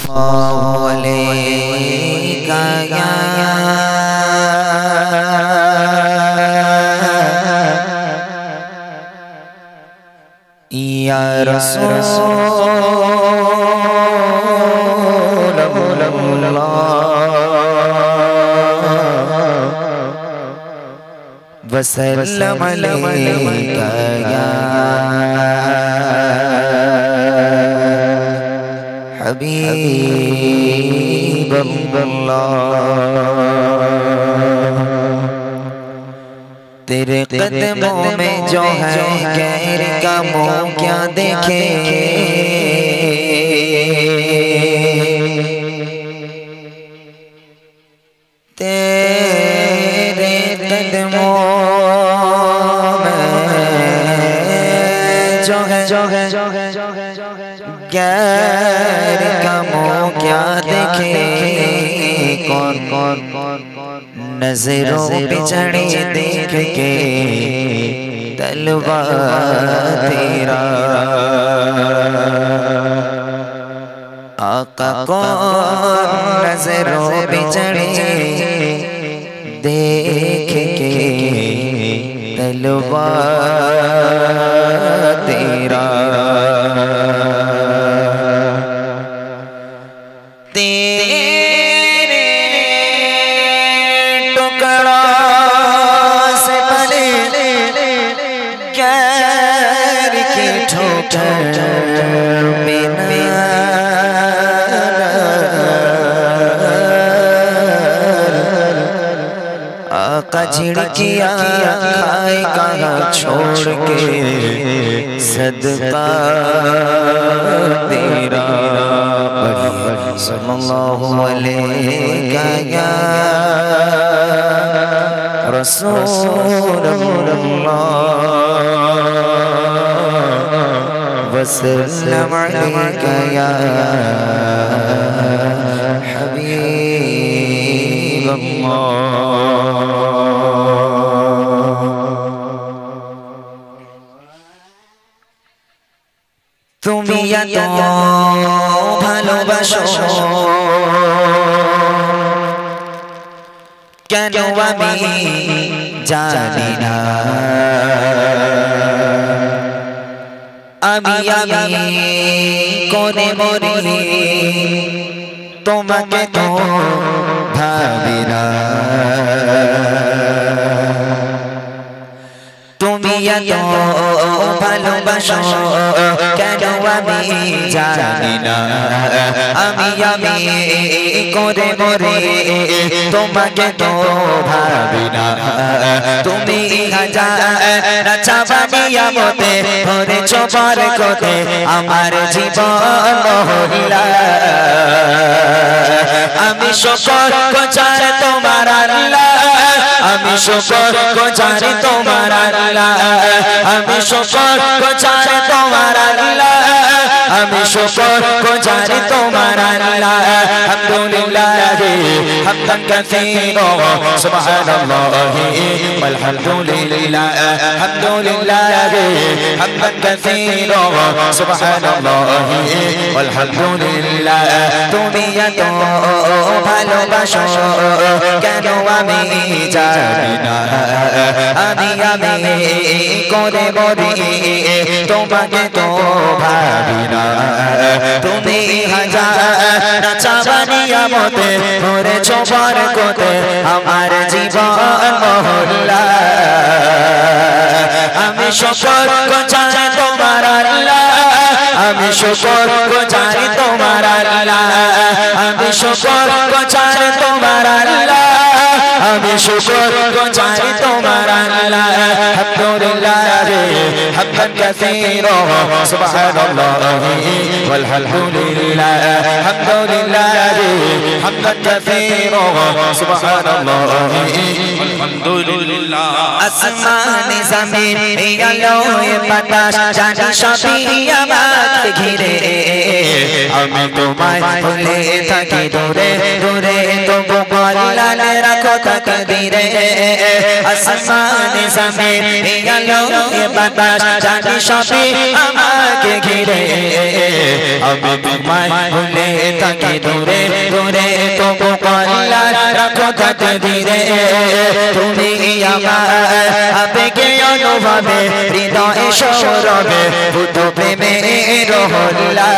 सल्लल्लाहु अलैहि या रसूलल्लाह वसल्लम अलैका या हबीबल्लाह। तेरे कदमों में जो है गैर का मुँह क्या देखे, तेरे कदमों में जो है गैर का मुँह क्या देखे। कौन नजरों पे चढ़े देख के तलवा तेरा आका, कौन नजरों पे चढ़े देख के तलवा तेरा। आका झिड़किया खाए कहाँ छोड़ के सदका तेरा। सल्लल्लाहु अलैका या रसूलल्लाह वसल्लम अलैका या हबीबल्लाह। তুমি এত ভালোবাসো কেন আমি জানি না, আমি কোনে মরি তোমাকে তো ভাবি না। তুমি এত ভালোবাসো কেন আমি জানি না, আমি করে মরে তোমাকে তো ভাবি না। তুমি হাজার চাবানিয়া মতে ভরেছ বরকতে আমার জীবন মহল্লা। আমি শুকর গুজার তোমার আল্লাহ, আমি শুকর গুজার তোমার আল্লাহ, আমি শুকর গুজার তোমার আল্লাহ, আমি শুকর গুজার তোমার আল্লাহ। আলহামদুলিল্লাহ হামদান কাসীরা সুবহানাল্লাহি ওয়ালহামদুলিল্লাহ, আলহামদুলিল্লাহ হামদান কাসীরা সুবহানাল্লাহি ওয়ালহামদুলিল্লাহ। তুমি এত ভালোবাসো কেন আমি জানি না, আমি করে মরি তোমাকে তো ভাবি না। তুমি হাজার চাবানিয়া মতে ভরেছ বরকতে আমার জীবন মহল্লা। আমি শুকর গুজার তোমার আল্লাহ, আমি শুকর গুজার তোমার আল্লাহ, আমি শুকর গুজার তোমার আল্লাহ, আমি শুকর গুজার তোমার আল্লাহ। আলহামদুলিল্লাহ হামদান কাসীরা সুবহানাল্লাহি ওয়ালহামদুলিল্লাহ, আলহামদুলিল্লাহ হামদান কাসীরা সুবহানাল্লাহি ওয়ালহামদুলিল্লাহ। আসমান জমিন আলো বাতাস জানি সবই আমাকে ঘিরে, আমি তোমায় ভুলে থাকি দূরে দূরে, তবু আল্লাহ রাখো তাকদীরে। আসমান জমিন আলো বাতাস জানি সবই আমাকে ঘিরে আমি তোমায় ভুলে থাকি দূরে দূরে তবু কল্লা রাখো তকদিরে তুমি আমার আবেগে অনুভবে হৃদয়ে সৌরভে ভূত প্রেমে রহল্লা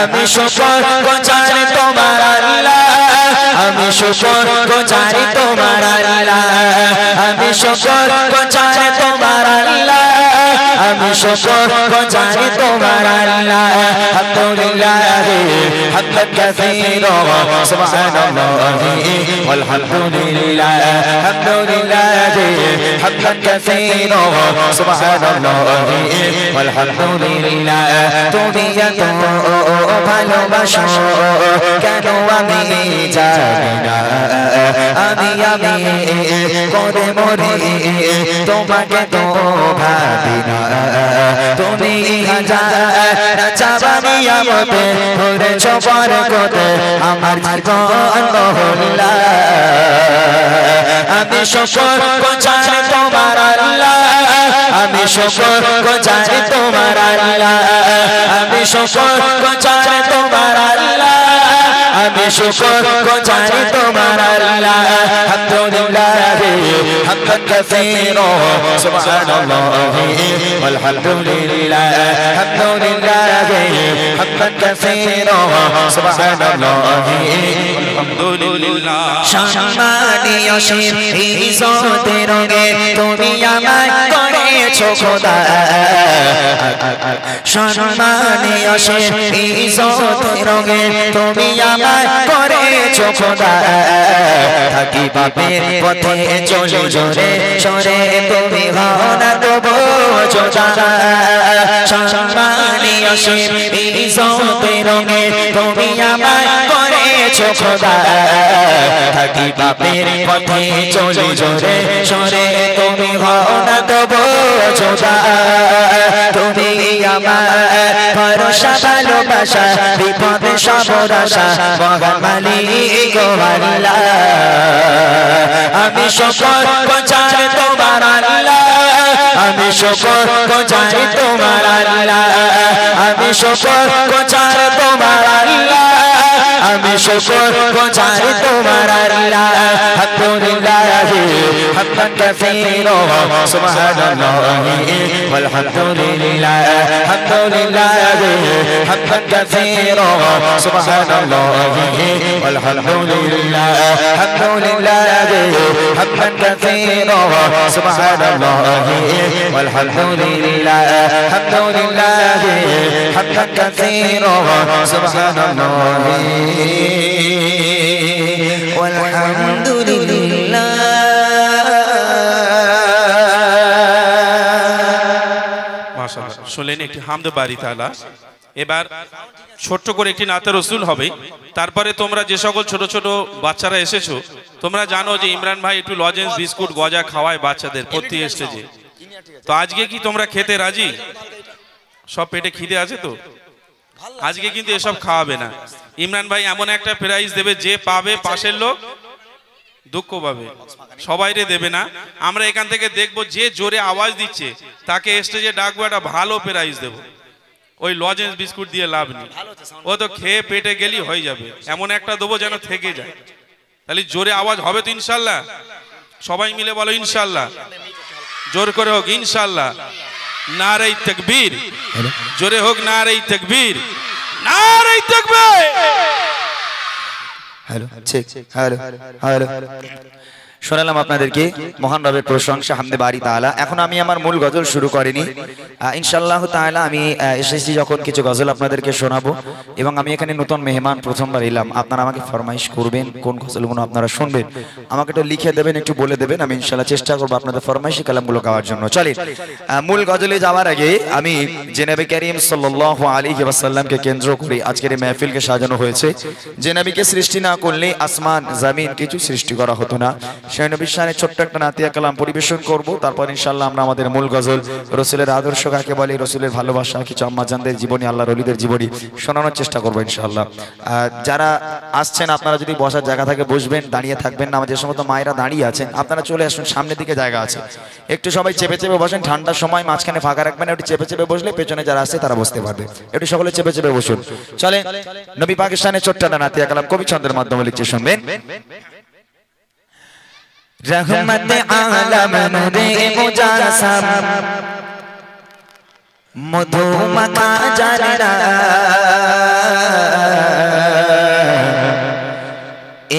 আমি শুকর গোচার তোমার আল্লাহ আমি শুকর গোচার তোমার আল্লাহ আমি শুকর গোচার তোমার আল্লাহ আমি শুকর গোচার তোমার আল্লাহ আলহামদুলিল্লাহ হামদান কাসীরা সুবহানাল্লাহি ওয়ালহামদুলিল্লাহ আলহামদুলিল্লাহ হামদান কাসীরা সুবহানাল্লাহি ওয়ালহামদুলিল্লাহ তুমি এত ভালোবাসো কেন আমি জানি না আমি করে মরি তোমাকে তো ভাবি না তুমি হাজার চাবানি আমতে করেছ বরকত আমার জীবন মহল্লা আমি শুকর গোচার তোমার আল্লাহ আমি শুকর গোচার তোমার আল্লাহ আমি শুকর গোচার তোমার আল্লাহ আমি শুকর গোচার তোমার আল্লাহ আলহামদুলিল্লাহ হামদান কাসীরা সুবহানাল্লাহি ওয়ালহামদুলিল্লাহ আলহামদুলিল্লাহ হামদান কাসীরা সুবহানাল্লাহি আলহামদুলিল্লাহ সম্মানীয় ইজ্জতের রঙে তুমি আমায় করেছো খোদা সম্মানীয় ইজ্জতের রঙে তুমি আমায় করেছো খোদা থাকি বাপের পথে চলে জোরে সরে তুমি হও না তবু যোজা সম্মানীয় ইজ্জতের রঙে তুমি আমায় করেছো খোদা থাকি বাপের পথে চলে জোরে সরে তুমি হও না তবু যোজা তুমি আমার ভরসা ভালোবাসা বিপদে সব আশা মহান মালিক আল্লাহ আমি শুকর গোচার তোমার আল্লাহ আমি শুকর গোচার তোমার আল্লাহ আমি শুকর গোচার তোমার আল্লাহ আমি শুকর গোচার তোমার আল্লাহ আলহামদুলিল্লাহ হামদান কাসীরা সুবহানাল্লাহি ওয়ালহামদুলিল্লাহ আলহামদুলিল্লাহ হামদান কাসীরা সুবহানাল্লাহি ওয়ালহামদুলিল্লাহ আলহামদুলিল্লাহ হামদান কাসীরা সুবহানাল্লাহি ওয়ালহামদুলিল্লাহ আলহামদুলিল্লাহ হামদান কাসীরা সুবহানাল্লাহি ওয়ালহামদুলিল্লাহ মাশাআল্লাহ শুনলেন একটি হামদ বারি তাআলা এবার ছোট্ট করে একটি নাতে রাসূল হবে তারপরে তোমরা যে সকল ছোট ছোট বাচ্চারা এসেছো তোমরা জানো যে ইমরান ভাই একটু লজেন্স বিস্কুট গজা খাওয়ায় বাচ্চাদের প্রতি স্টেজে তো আজকে কি তোমরা খেতে রাজি সব পেটে খিদে আছে তো আজকে কিন্তু এসব খাওয়াবে না ইমরান ভাই এমন একটা প্রাইজ দেবে যে পাবে পাশের লোক দুঃখ পাবে সবাইরে দেবে না আমরা এখান থেকে দেখবো যে জোরে আওয়াজ দিচ্ছে তাকে স্টেজে ডাকবো একটা ভালো প্রাইজ দেবো ওই লজেন্স বিস্কুট দিয়ে লাভ নেই ও তো খেয়ে পেটে গেলি হয়ে যাবে এমন একটা দেবো যেন থেকে যায় তাহলে জোরে আওয়াজ হবে তো ইনশাল্লাহ সবাই মিলে বলো ইনশাল্লাহ জোর করে হোক ইনশাল্লাহ নারে তাকবীর জোরে হোক নারে তাকবীর নারে তাকবীর হ্যালো ঠিক হ্যালো হ্যালো শোনালাম আপনাদেরকে মহান রবের প্রশংসা হামদে বারি তাআলা এখন আমি আমার মূল গজল শুরু করিনি ইনশাআল্লাহ তাআলা আমি এসেছি যখন কিছু গজল আপনাদেরকে শোনাবো এবং আমি এখানে নতুন মেহমান প্রথমবার এলাম আপনারা আমাকে ফরমাইশ করবেন কোন গজলগুলো আপনারা শুনবেন আমাকে একটু লিখে দেবেন একটু বলে দেবেন আমি ইনশাআল্লাহ চেষ্টা করব আপনাদের ফরমাইশি কালামগুলো গাওয়ার জন্য চলেন মূল গজলে যাওয়ার আগে আমি জনাবে করিম সাল্লাল্লাহু আলাইহি ওয়াসাল্লামকে কেন্দ্র করে আজকের এই মাহফিলকে সাজানো হয়েছে যে নবীকে সৃষ্টি না করলে আসমান জমিন কিছু সৃষ্টি করা হতো না সেই নবীর শানে ছোট্ট একটা নাতিয়া কালাম পরিবেশন করব, তারপর ইনশাআল্লাহ আমরা আমাদের মূল গজল রাসূলের আদর্শ কাকে বলে, রাসূলের ভালোবাসা, কিছু আম্মাজানদের জীবনী, আল্লাহর ওলিদের জীবনী শোনানোর চেষ্টা করব ইনশাআল্লাহ। যারা আসছেন আপনারা যদি বসার জায়গা থাকে বসবেন, দাঁড়িয়ে থাকবেন না। যে সমস্ত মায়েরা দাঁড়িয়ে আছেন আপনারা চলে আসুন, সামনের দিকে জায়গা আছে, একটু সবাই চেপে চেপে বসেন। ঠান্ডার সময় মাঝখানে ফাঁকা রাখবেন, একটু চেপে চেপে বসলে পেছনে যারা আছে তারা বসতে পারবে। একটু সকলে চেপে চেপে বসুন। চলে নবী পাকিস্তানের ছোট্ট একটা নাতিয়া কালাম কবি ছন্দের মাধ্যমে লিখছে, শুনবেন। রহমত আলম নূরে মুজাসসাম মধু মাখা জানরা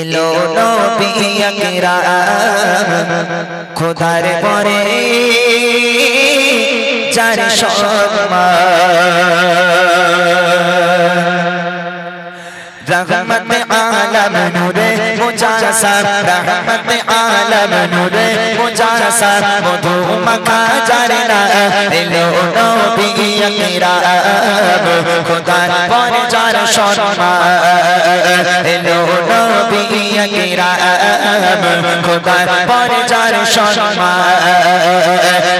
এলো নবী আকরাম খোদার পরে যার সম্মান। রহমত আলম নূরে মুজাসসাম, রহমত আলম নূরে মুজাসসাম মধু মাখা জানরা এলো নবী আকরাম খোদার পরে যার সম্মান। এলো নবী আকরাম খোদার পরে যার সম্মান।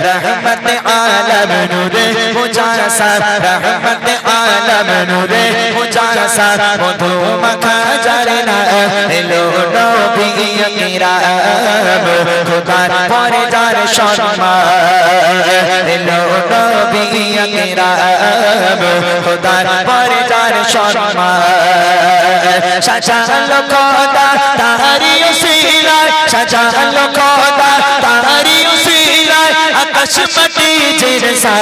রহমত আলম নূরে মুজাসসাম, রহমত আলম নূরে মুজাসসাম মধু মাখা জানরা এলো নবী আকরাম খোদার পরে যার সম্মান। এলো নবী আকরাম খোদার পরে যার সম্মান। সাজালো খোদা তাহারি উসিলায়, সাজালো খোদা তাহারি উসিলায় আকাশ মাটি জিরসা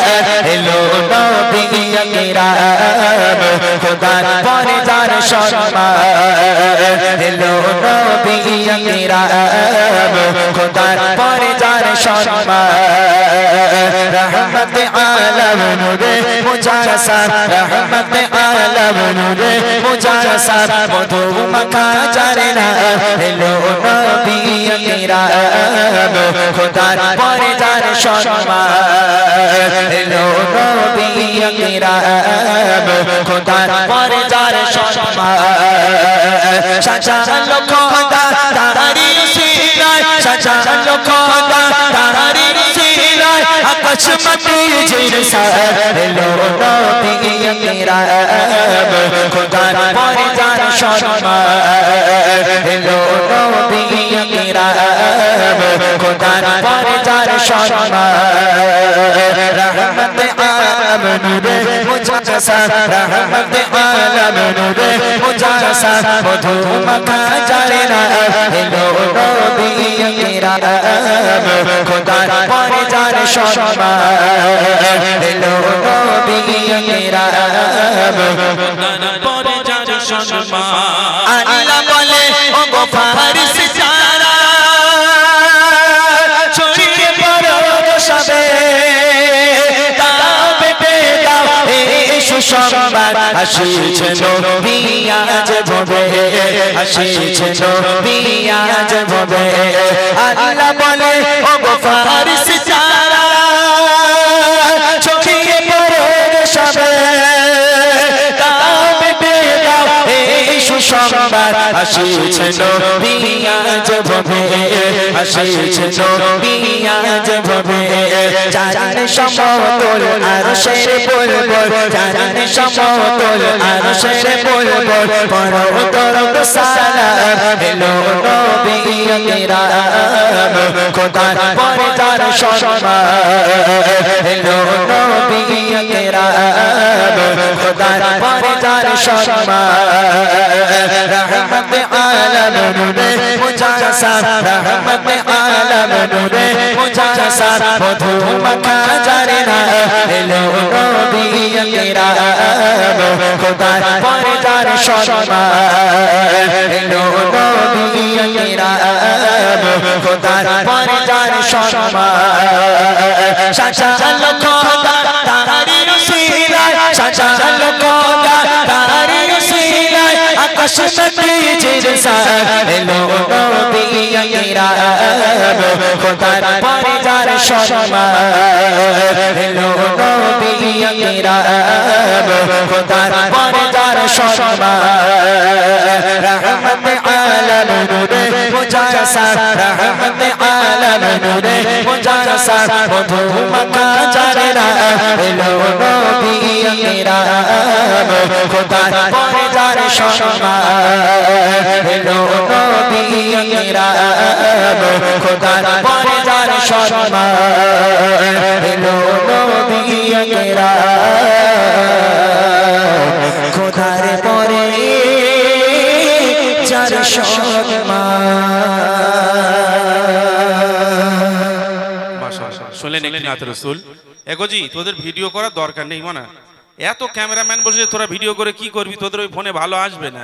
এলো নবী আকরাম খোদার পরে যার সম্মান। এলো নবী আকরাম খোদার পরে যার সম্মান। রহমত আলম নূরে মুজাসসাম, রহমত আলম নূরে মুজাসসাম মধু মাখা জানরা এলো নবী আকরাম খোদার পরে যার সম্মান। এলো নবী আকরাম খোদার পরে যার সম্মান। সাজালো খোদা তাহারি উসিলায়, সাজালো খোদা তাহারি উসিলায় আকাশ মাটি জিরসা এলো নবী আকরাম খোদার পরে যার সম্মান। এলো নবী আকরাম খোদার পরে যার সম্মান। রহমত আলম নূরে মুজাসসাম, রহমত আলম নূরে মুজাসসাম মধু মাখা জানরা এলো নবী আকরাম খোদার পরে যার সম্মান। এলো নবী আকরাম খোদার পরে যার সম্মান। আল্লাহ বলে ও গো ফারিস যারা ছড়িয়ে পড়ো সবে সুসংবাদ আসিছে নবী আজ ভবে, আসিছে নবী আজ ভবে। আল্লাহ বলে ও গো ফারিস যারা ছড়িয়ে পড়ো সবে সুসংবাদ আসিছে নবী আজ ভবে, আসিছে নবী আজ ভবে। জান সমতল আরশের বুলবুল, জান সমতল আরশের বুলবুল পড়ো দরুদ সালাম এলো নবী আকরাম খোদার পরে যার সম্মান। এলো নবী আকরাম খোদার পরে যার সম্মান। রহমত আলম নূরে মুজাসসাম, রহমত আলম নূরে মুজাসসাম মধু মাখা জানরা এলো নবী আকরাম খোদার পরে যার সম্মান। এলো নবী আকরাম খোদার পরে যার সম্মান। সাজালো খোদা তাহারি উসিলায়, সাজালো খোদা তাহারি উসিলায় আকাশ মাটি জিরসা এলো নবী আকরাম খোদার পরে যার সম্মান। এলো নবী আকরাম খোদার পরে যার সম্মান। রহমত আলম নূরে মুজাসসাম, मुजासा रहमत आलम नूरे मुजासा मधु मक्का जानेरा एलो नबी किराम खुदा परेदार शर्मा एलो नबी किराम खुदा परेदार शर्मा एलो नबी किराम खुदार परे যার শুনলেন একটি নাতে রাসূল। এগোজি তোদের ভিডিও করার দরকার নেই মানে এত ক্যামেরাম্যান বসে তোরা ভিডিও করে কি করবি, তোদের ওই ফোনে ভালো আসবে না।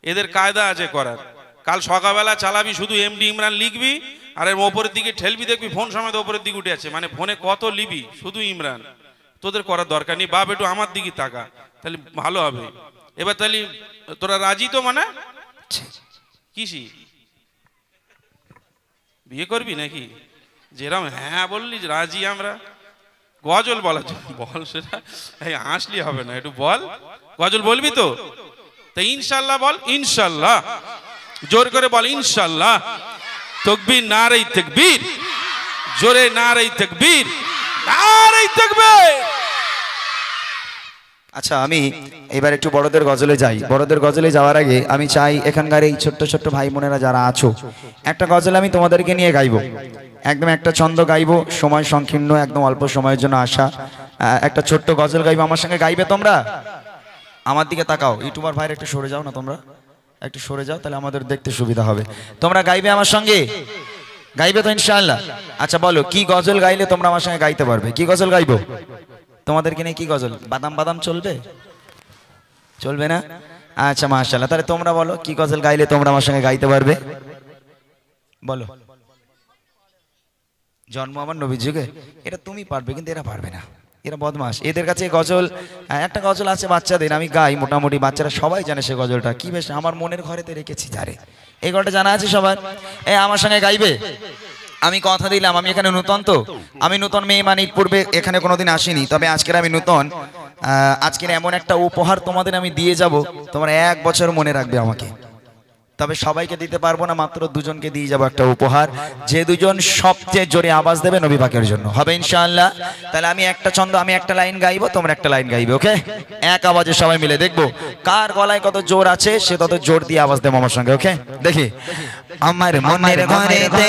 এদের কায়দা আছে করার। কাল সকালবেলা চালাবি শুধু এমডি ইমরান লিখবি আর এর ওপরের দিকে ঠেলবি, দেখবি ফোন সমেত ওপরের দিকে উঠে আছে, মানে ফোনে কত লিবি শুধু ইমরান। তোদের করার দরকার নেই, বাপ একটু আমার দিকে তাকা তাহলে ভালো হবে। এবার তাহলে তোরা রাজি তো মানে কিসি বিয়ে করবি নাকি? যেরকম হ্যাঁ বললি রাজি আমরা। গজল বলা বল, সেটা হাসলি হবে না, একটু বল গজল বলবি তো? তাই ইনশাল্লাহ বল, ইনশাল্লাহ জোর করে বল ইনশাল্লাহ। তাকবীর নারে তাকবীর, জোরে নারে তাকবীর, নারে তাকবীর। আচ্ছা আমি এবার একটু বড়দের গজলে যাই। বড়দের গজলে যাওয়ার আগে আমি চাই এখানকার এই ছোট্ট ছোট্ট ভাই বোনেরা যারা আছো, একটা গজল আমি তোমাদেরকে নিয়ে গাইবো, একদম একটা ছন্দ গাইবো, সময় সংকীর্ণ, একদম অল্প সময়ের জন্য আসা একটা ছোট্ট গজল গাইবো। আমার সঙ্গে গাইবে তোমরা? আমার দিকে তাকাও, ইউটিউবার ভাইরা একটু সরে যাও না, তোমরা একটু সরে যাও, তাহলে আমাদের দেখতে সুবিধা হবে। তোমরা গাইবে আমার সঙ্গে? গাইবে তো ইনশাআল্লাহ? আচ্ছা বলো কি গজল গাইলে তোমরা আমার সঙ্গে গাইতে পারবে? কি গজল গাইবো তোমাদেরকে নিয়ে? কি গজল? বাদাম বাদাম চলবে? চলবে না? আচ্ছা মাশাআল্লাহ, তাহলে তোমরা বলো কি গজল গাইলে তোমরা আমার সঙ্গে গাইতে পারবে? বলো। জন্ম আমার নবীর যুগে, এটা তুমি পারবে কিন্তু এরা পারবে না, এরা বদমাস। এদের কাছে গজল, একটা গজল আছে বাচ্চাদের, আমি গাই, মোটামুটি বাচ্চারা সবাই জানে সে গজলটা কি, বেশ আমার মনের ঘরেতে রেখেছি যারে, এই গজলটা জানা আছে সবার? আমার সঙ্গে গাইবে? আমি কথা দিলাম, আমি এখানে নূতন, তো আমি নূতন মেয়ে মানে পূর্বে এখানে কোনোদিন আসিনি, তবে আজকের আমি নূতন। আজকের এমন একটা উপহার তোমাদের আমি দিয়ে যাব, তোমরা 1 বছর মনে রাখবে আমাকে। তবে সবাইকে দিতে পারবো না, মাত্র দুজনকে দিয়ে যাবো একটা উপহার, যে দুজন সবচেয়ে জোরে আওয়াজ দেবে নবী পাকের জন্য হবে ইনশাআল্লাহ। তাহলে আমি একটা ছন্দ, আমি একটা লাইন গাইবো, তোমরা একটা লাইন গাইবে, ওকে? এক আওয়াজে সবাই মিলে দেখবো কার গলায় কত জোর আছে, সে তত জোর দিয়ে আওয়াজ দেবো আমার সঙ্গে, ওকে? দেখি। আমার মনের ঘরেতে,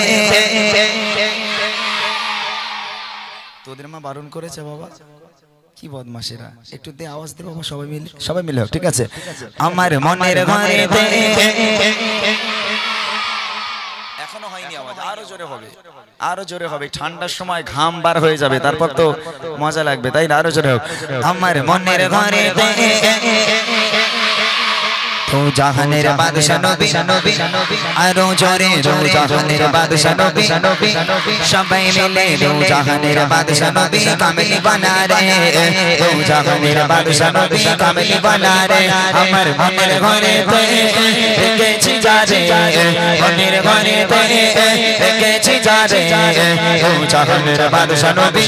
তোদের মা বারণ করেছে বাবা, কি বদমাশেরা, একটু দিয়ে আওয়াজ দে বাবা, সবাই মিলে, সবাই মিলে, ঠিক আছে? আমার মনের ঘরেতে, এখনো হয়নি আওয়াজ, আরো জোরে হবে, আরো জোরে হবে, ঠান্ডার সময় ঘাম বার হয়ে যাবে, তারপর তো মজা লাগবে, তাই না? আরো জোরে হোক। আমার মনের ঘরেতে তো জাহানের বাদশা নবী, আরো জোরে দো জাহানের বাদশা নবী, সবাই মিলে দো জাহানের বাদশা নবী কামলি বানা রে, দো জাহানের বাদশা নবী কামলি বানা রে। আমার মনের ঘরেতে রেখেছি যারে, মনের ঘরেতে রেখেছি যারে, দো জাহানের বাদশা নবী,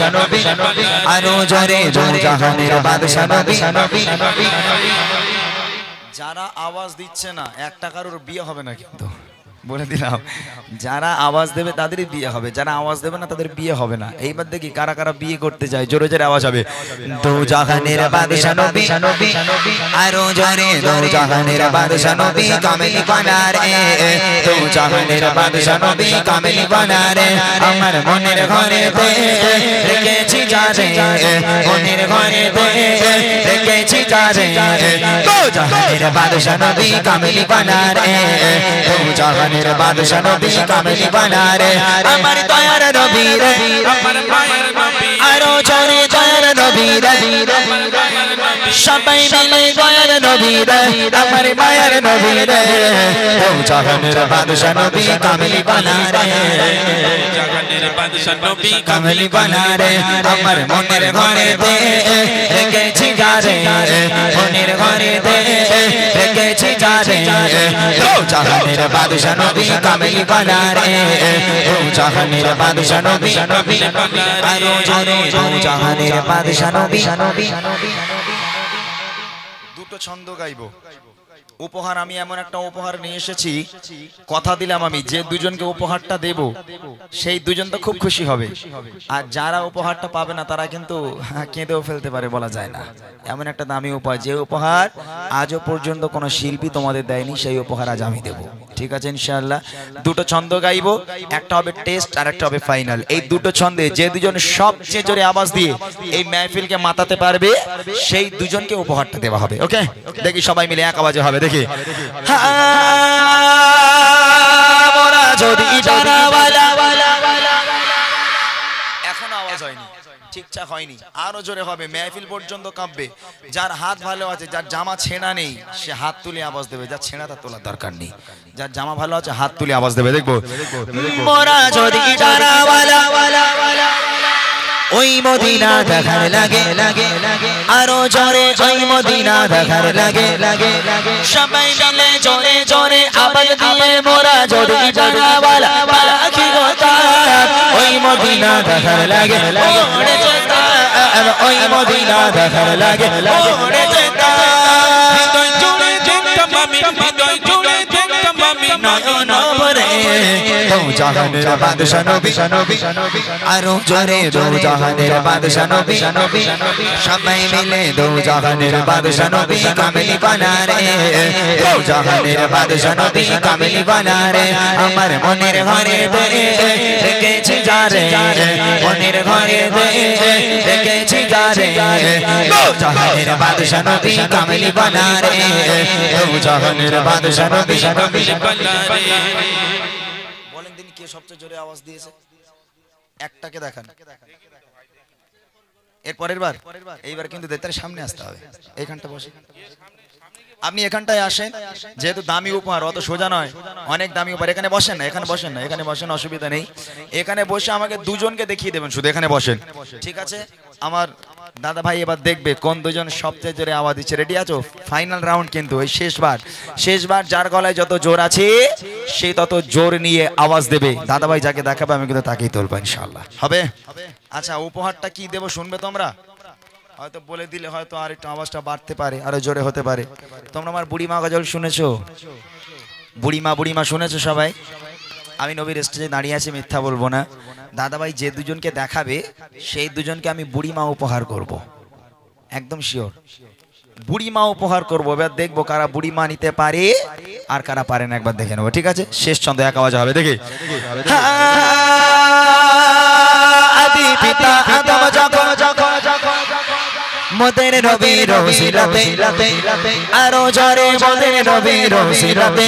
আরো জোরে দো জাহানের বাদশা নবী। যারা আওয়াজ দিচ্ছে না, একটা কারোর বিয়ে হবে না কিন্তু, বলে দিলাম। যারা আওয়াজ দেবে তাদেরই বিয়ে হবে, যারা আওয়াজ দেবে না তাদের বিয়ে হবে না। এইবার দেখি কারা কারা বিয়ে করতে যায়, জোরে জোরে আওয়াজ হবে। দো জাহানের বাদশা নবী, আরো জোরে দো জাহানের বাদশা নবী কামলি বানা রে, দো জাহানের বাদশা নবী কামলি বানা রে। আমার মনের ঘরেতে রেখেছি যারে, মনের ঘরেতে রেখেছি যারে, দো জাহানের বাদশা নবী কামলি বানা রে, দো জাহানের বাদশা নবী কামলি বানা রে। আমার দয়ার নবী রে, আমার মায়ের নবী, আরো জোরে দয়ার নবী রে, সবাই মিলে দয়ার নবী রে, আমার মায়ের নবী রে, দো জাহানের বাদশা নবী কামলি বানা রে, জাহানের বাদশা নবী কামলি বানা রে। আমার মনের ঘরেতে রেখেছি যারে, মনের ঘরেতে রেখেছি যারে, দো জাহানের বাদশা নবী কামলি বানা রে, দো জাহানের বাদশা নবী, আরো জোরে দো জাহানের বাদশা নবী। দুটো ছন্দ গাইবো। উপহার আমি এমন একটা উপহার নিয়ে এসেছি, কথা দিলাম আমি যে দুজনকে উপহারটা দেব সেই দুজন তো খুব খুশি হবে, আর যারা উপহারটা পাবে না তারা কিন্তু কেঁদেও ফেলতে পারে, বলা যায় না। এমন একটা দামি উপহার, যে উপহার আজও পর্যন্ত কোনো শিল্পী তোমাদের দেয়নি, সেই উপহার আজ আমি দেব। ঠিক আছে ইনশাআল্লাহ। দুটো ছন্দ গাইবো, একটা হবে টেস্ট আর একটা হবে ফাইনাল। এই দুটো ছন্দে যে দুজন সবচেয়ে জোরে আওয়াজ দিয়ে এই মাহফিলকে মাতাতে পারবে সেই দুজনকে উপহারটা দেওয়া হবে। ওকে, দেখি সবাই মিলে এক আওয়াজে হবে। দেখি এখনো আওয়াজ হয়নি, ঠিকঠাক হয়নি, আরো জোরে হবে, মেহফিল পর্যন্ত কাঁপবে। যার হাত ভালো আছে, যার জামা ছেঁড়া নেই, সে হাত তুলে আওয়াজ দেবে। যার ছেঁড়া তার তোলার দরকার নেই, যার জামা ভালো আছে হাত তুলে আওয়াজ দেবে। দেখবো মোরা যদি ওই মদিনা দেখার লাগে লাগে আরো জোরে, ওই মদিনা দেখার লাগে লাগে সবাই মিলে জোরে জোরে আওয়াজ দিয়ে মোরা যদি জানাওয়ালা পাখি গোতা, ওই মদিনা দেখার লাগে ওরে যেতা, ওই মদিনা দেখার লাগে ওরে যেতা। হৃদয় জুড়ে দেখতাম আমি, হৃদয় জুড়ে দেখতাম আমি নয়ন ভরে দো জাহানের বাদশা নবী, আরো জোরে দো জাহানের বাদশা নবী, সবাই মিলে দো জাহানের বাদশা নবী কামিলি বানা রে, দো জাহানের বাদশা নবী কামিলি বানা রে। আমার মনের ঘরে রেখেছি যারে, মনের ঘরে রেখেছি যারে, দো জাহানের বাদশা নবী কামিলি বানা রে, দো জাহানের বাদশা নবী কামিলি বানা রে। বলেন দিন কে সবচেয়ে জোরে আওয়াজ দিয়েছে? একটাকে দেখান। এর পরের বার, এইবার কিন্তু দেতার সামনে আসতে হবে। এইখানটা বসে, আপনি এখানটায় আসেন, যেহেতু দামি উপহার অত সোজা নয়, অনেক দামি উপহার। এখানে বসেন না, এখানে বসেন না, এখানে বসেন, অসুবিধা নেই। এখানে বসে আমাকে দুজনকে দেখিয়ে দেবেন, শুধু এখানে বসেন, ঠিক আছে? আমার দাদা ভাই এবার দেখবে কোন দুজন সবচেয়ে জোরে আওয়াজ দিচ্ছে। রেডি আছো? ফাইনাল রাউন্ড কিন্তু, ওই শেষবার যার গলায় যত জোর আছে সে তত জোর নিয়ে আওয়াজ দেবে। দাদা ভাই যাকে দেখাবে আমি কিন্তু তাকেই তুলবো ইনশাআল্লাহ। হবে? আচ্ছা, উপহারটা কি দেবো শুনবে তোমরা? হয়তো বলে দিলে হয়তো আর একটু আওয়াজটা বাড়তে পারে, আরো জোরে হতে পারে। তোমরা আমার বুড়িমা গজল শুনেছো? বুড়িমা শুনেছো সবাই? আমি নবীর স্টেজে দাঁড়িয়ে আছি, মিথ্যা বলবো না। দাদাভাই যে দুজনকে দেখাবে সেই দুজনকে আমি বুড়িমা উপহার করব, একদম শিওর বুড়িমা উপহার করবো। এবার দেখবো কারা বুড়িমা নিতে পারে আর কারা পারে না, একবার দেখে নেবো। ঠিক আছে? শেষ ছন্দ এক আওয়াজ হবে। দেখি আদি পিতা আদম যখন মোদের নবীর ওসিলাতে আরো জোরে মোদের নবীর ওসিলাতে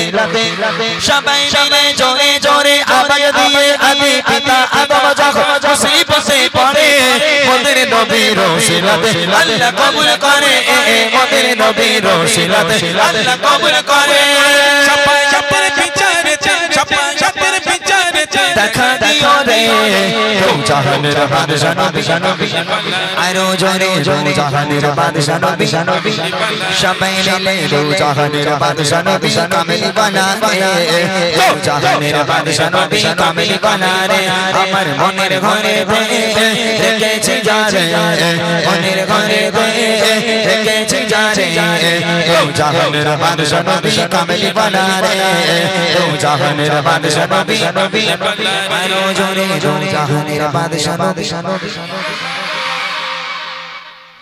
সবাই মিলে জোরে জোরে আওয়াজ দিয়ে আদি পিতা আদম যখন মুসিবতে পড়ে মোদের নবীর ওসিলাতে আল্লাহ কবুল করে, মোদের নবীর ওসিলাতে আল্লাহ কবুল করে। সবাই সবার বিচারে সবার বিচারে দেখা দিও রে দো জাহানের বাদশা নবী, আরো জোরে জোরে জাহানের বাদশা নবী, সবাই মিলে দো জাহানের বাদশা নবী কামিলি বানা রে, দো জাহানের বাদশা নবী কামিলি বানা রে। আমার মনের ঘরে রেখেছি যারে, মনের ঘরে রেখেছি যারে, দো জাহানের বাদশা নবী কামিলি বানা রে, দো জাহানের বাদশা নবী, আরো জোরে জোরে জাহানের বাদশা নবী।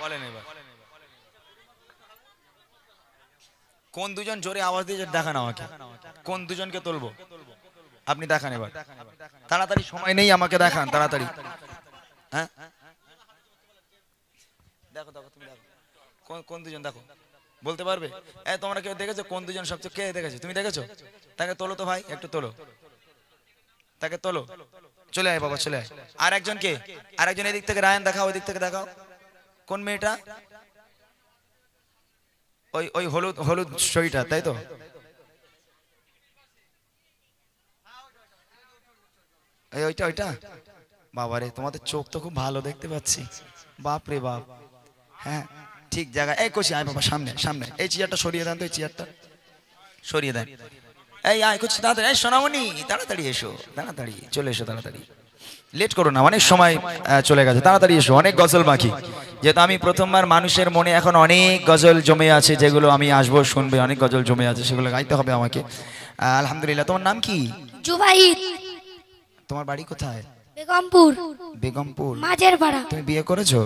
বলেন এবার কোন দুজন জোরে আওয়াজ দিয়ে দেখান আমাকে, কোন দুজনকে তুলবো আপনি দেখান এবার তাড়াতাড়ি, সময় নেই, আমাকে দেখান তাড়াতাড়ি। হ্যাঁ দেখো তুমি দেখো কোন দুজন, দেখো বলতে পারবে? তোমরা কেউ দেখেছো কোন দুজন সবচেয়ে, কে দেখেছো? তুমি দেখেছো? তাকে তোলো তো ভাই, একটু তোলো, তাকে তোলো। চলে আয় বাবা, চলে আয়। আর একজন কে? আর একজন এদিক থেকে, রায়ন দেখাও, ওই দিক থেকে দেখাও। কোন মেয়েটা? ওই হলুদ শরীরটা, তাই তো? ওইটা বাবারে, তোমাদের চোখ তো খুব ভালো দেখতে পাচ্ছি, বাপ রে বাপ। হ্যাঁ ঠিক জায়গা। এই কচি আয় বাবা, সামনে এই চেয়ারটা সরিয়ে দেন তো, এই চেয়ারটা সরিয়ে দেন। এই আয় কচি তাড়াতাড়ি, এই সোনামণি তাড়াতাড়ি এসো, তাড়াতাড়ি চলে এসো, তাড়াতাড়ি লেট করো না, অনেক সময় চলে গেছে, তাড়াতাড়ি এসো, অনেক গজল বাকি। যেহেতু আমি প্রথমবার, মানুষের মনে এখন অনেক গজল জমে আছে, যেগুলো আমি আসবো শুনবে, অনেক গজল জমে আছে, সেগুলো গাইতে হবে আমাকে। আলহামদুলিল্লাহ। তোমার নাম কি? জুবাইর। তোমার বাড়ি কোথায়? বেগমপুর। বেগমপুর, মাঝের পাড়া। তুমি বিয়ে করেছো?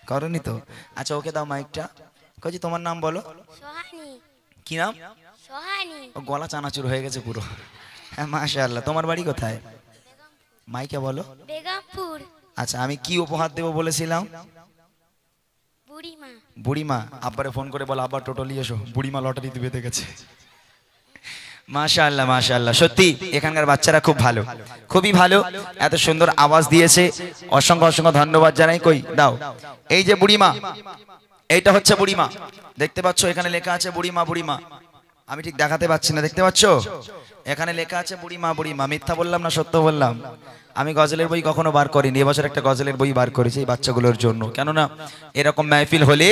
করনি তো? আচ্ছা, ওকে দাও মাইকটা। কজি তোমার নাম বলো। সোহানি। কি নাম? সোহানি। ও গলা চানাচুর হয়ে গেছে পুরো। হ্যাঁ, মাশাআল্লাহ। তোমার বাড়ি কোথায়? মাইকে বলো। বেগমপুর। আচ্ছা, আমি কি উপহার দেবো বলেছিলাম? বুড়িমা। বুড়িমা। আব্বারে ফোন করে বলো, আব্বা টোটো নিয়ে এসো, বুড়িমা লটারিতে বেঁধে গেছে। মাশাআল্লাহ, মাশাআল্লাহ। সত্যি এখানকার বাচ্চারা খুব ভালো, খুবই ভালো, এত সুন্দর আওয়াজ দিয়েছে, অসংখ্য অসংখ্য ধন্যবাদ জানাই। কই দাও, এই যে বুড়িমা, এইটা হচ্ছে বুড়িমা, দেখতে পাচ্ছ এখানে লেখা আছে বুড়িমা। বুড়িমা আমি ঠিক দেখাতে পাচ্ছি না, দেখতে পাচ্ছ এখানে লেখা আছে বুড়িমা। বুড়িমা, মিথ্যা বললাম না সত্য বললাম? আমি গজলের বই কখনো বার করিনি, এবছর একটা গজলের বই বার করেছি এই বাচ্চাগুলোর জন্য। কেননা এরকম মাহফিল হলে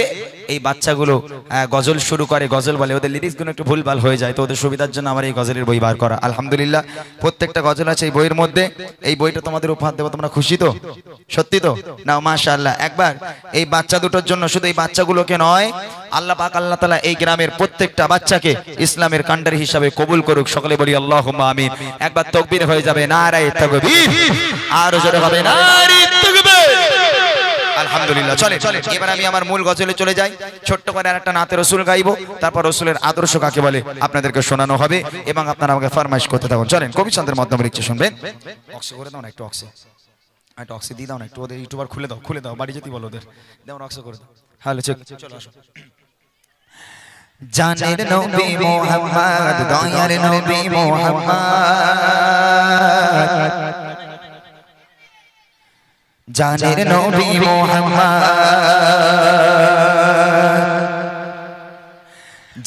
এই বাচ্চাগুলো গজল শুরু করে, গজল বলে, ওদের লিরিক্সগুলো একটু ভুলভাল হয়ে যায়, তো ওদের সুবিধার জন্য আমার এই গজলের বই বার করা। আলহামদুলিল্লাহ, প্রত্যেকটা গজল আছে এই বইয়ের মধ্যে। এই বইটা তোমাদের উপহার দেবো, তোমরা খুশি তো? সত্যি তো? নাও, মাশাআল্লাহ। একবার এই বাচ্চা দুটোর জন্য, শুধু এই বাচ্চাগুলোকে নয়, আল্লাহ পাক আল্লাহ তাআলা এই গ্রামের প্রত্যেকটা বাচ্চাকে ইসলামের কান্ডারি হিসাবে কবুল করুক। সকলে বলি আল্লাহুম্মা আমিন। একবার তাকবীর হয়ে যাবে, নারায়ে তাকবীর, আর জোরে হবে নারায়ে তাকবীর। আলহামদুলিল্লাহ। চলে এবার আমি আমার মূল গজলে চলে যাই। ছোট্ট করে আর একটা নাতে রসুল গাইবো, তারপর রসুলের আদর্শ কাকে বলে আপনাদেরকে শোনানো হবে, এবং আপনারা আমাকে ফরমাইশ করতে থাকুন। চলেন, কবিচন্দ্রের মাধ্যমে লিখছে, শুনবেন। অক্সি করে দাও না, একটু অক্সি, একটা অক্সি দিয়ে দাও না একটু, ওদের ইউটিউবার খুলে দাও, খুলে দাও, বাড়ি যেতে বলো ওদের, দাও অক্সি করে দাও। হ্যালো, চলো আসো। জানের নবী মুহাম্মদ, দয়ার নবী মুহাম্মদ, জানের নবী মুহাম্মদ,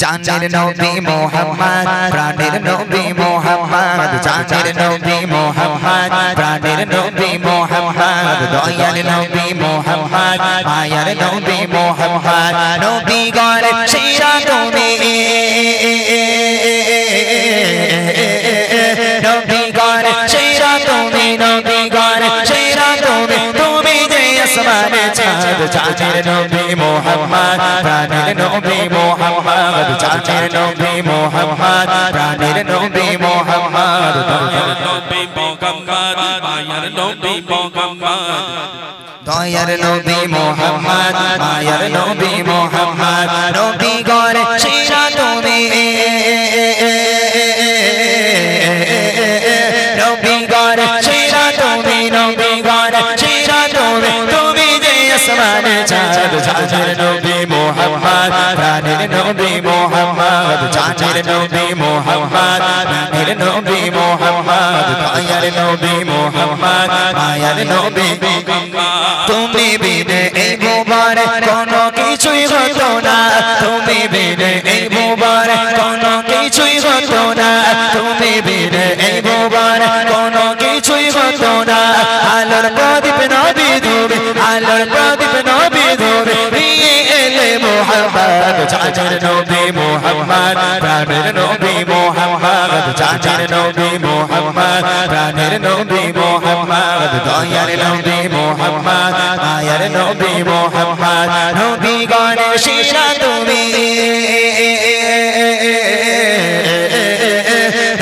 জানের নবী মুহাম্মদ, প্রাণের নবী মুহাম্মদ, জানের নবী মুহাম্মদ, প্রাণের নবী মুহাম্মদ, দয়ার নবী মুহাম্মদ, মায়ার নবী মুহাম্মদ, নবী গণ সেরা তুমি, নবী গণ সেরা তুমি, নবী গণ সেরা তুমি, তুমি যে আসমানে চাঁদ, জানের নবী মুহাম্মদ, প্রাণের নবী মুহাম্মদ, জানের নবী মুহাম্মদ, প্রাণের নবী মুহাম্মদ, দয়ার নবী মুহাম্মদ, মায়ার নবী মুহাম্মদ, দয়ার নবী মুহাম্মদ, মায়ার নবী মুহাম্মদ, নবী গণ সেরা তুমি, নবী গণ সেরা তুমি, নবী গণ সেরা তুমি, তুমি যে আসমানে চাঁদ, জানের নবী মুহাম্মদ, প্রাণের নবী মুহাম্মদ, জানের নবী মুহাম্মদ, প্রাণের নবী মুহাম্মদ, দয়ার নবী মুহাম্মদ, মায়ার নবী মুহাম্মদ, তুমি বিনে এই মুবারক কোনো কিছুই হতো না, তুমি বিনে এই মুবারক কোনো কিছুই হতো না, তুমি বিনে এই মুবারক কোনো কিছুই হতো না, আলোর প্রদীপ নবী ধরে, আলোর প্রদীপ নবী ধরে নিয়ে এলে মুহাম্মদ, জানের নবী মুহাম্মদ, প্রাণের নবী মুহাম্মদ, জানের নবী মুহাম্মদ, প্রাণের নবী মুহাম্মদ, দয়ার নবী মুহাম্মদ, মায়ার নবী মুহাম্মদ, নবী গণ সেরা তুমি,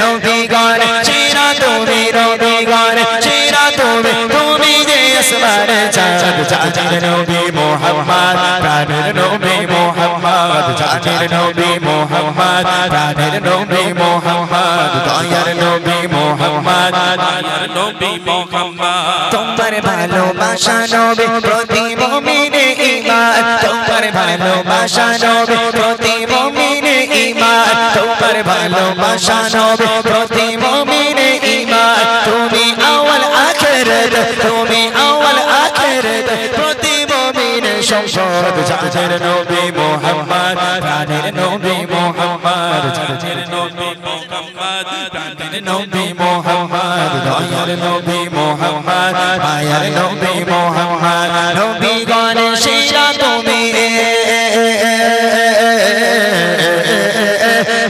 নবী গণ সেরা তুমি, নবী গণ সেরা তুমি, তুমি যে আসমানে চাঁদ, জানের নবী মুহাম্মদ, প্রাণের নবী মুহাম্মদ, জানের নবী মুহাম্মদ, প্রাণের নবী মুহাম্মদ, দয়ার নবী মুহাম্মদ, মায়ার নবী মুহাম্মদ, তোমার ভালোবাসা নবী প্রতি মুমিনে ঈমান, তোমার ভালোবাসা নবী প্রতি মুমিনে ঈমান, তোমার ভালোবাসা নবী প্রতি মুমিনে ঈমান, তুমি আউয়াল আখিরাত, তুমি আউয়াল আখিরাত, প্রতি মুমিনে সম্পদ, জানের নবী মুহাম্মদ, প্রাণের নবী মুহাম্মদ, জানের নবী মুহাম্মদ, প্রাণের নবী মুহাম্মদ, দয়ার নবী মুহাম্মদ, মায়ার নবী মুহাম্মদ, নবী গণ সেরা তুমি,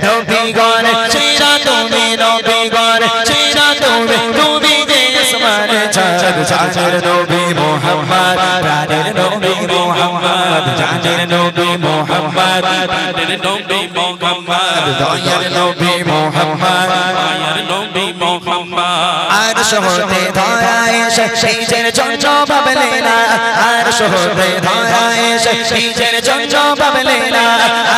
নবী গণ সেরা তুমি, নবী গণ সেরা তুমি, তুমি যে প্রাণের নবী মোহাম্মদ দয়ার নবী মোহাম্মদ মায়ার নবী মোহাম্মদ আর শহরে ধরায় নিজের জন্য ভাবলে না আর শহরে ধরায় নিজের জন্য ভাবলে না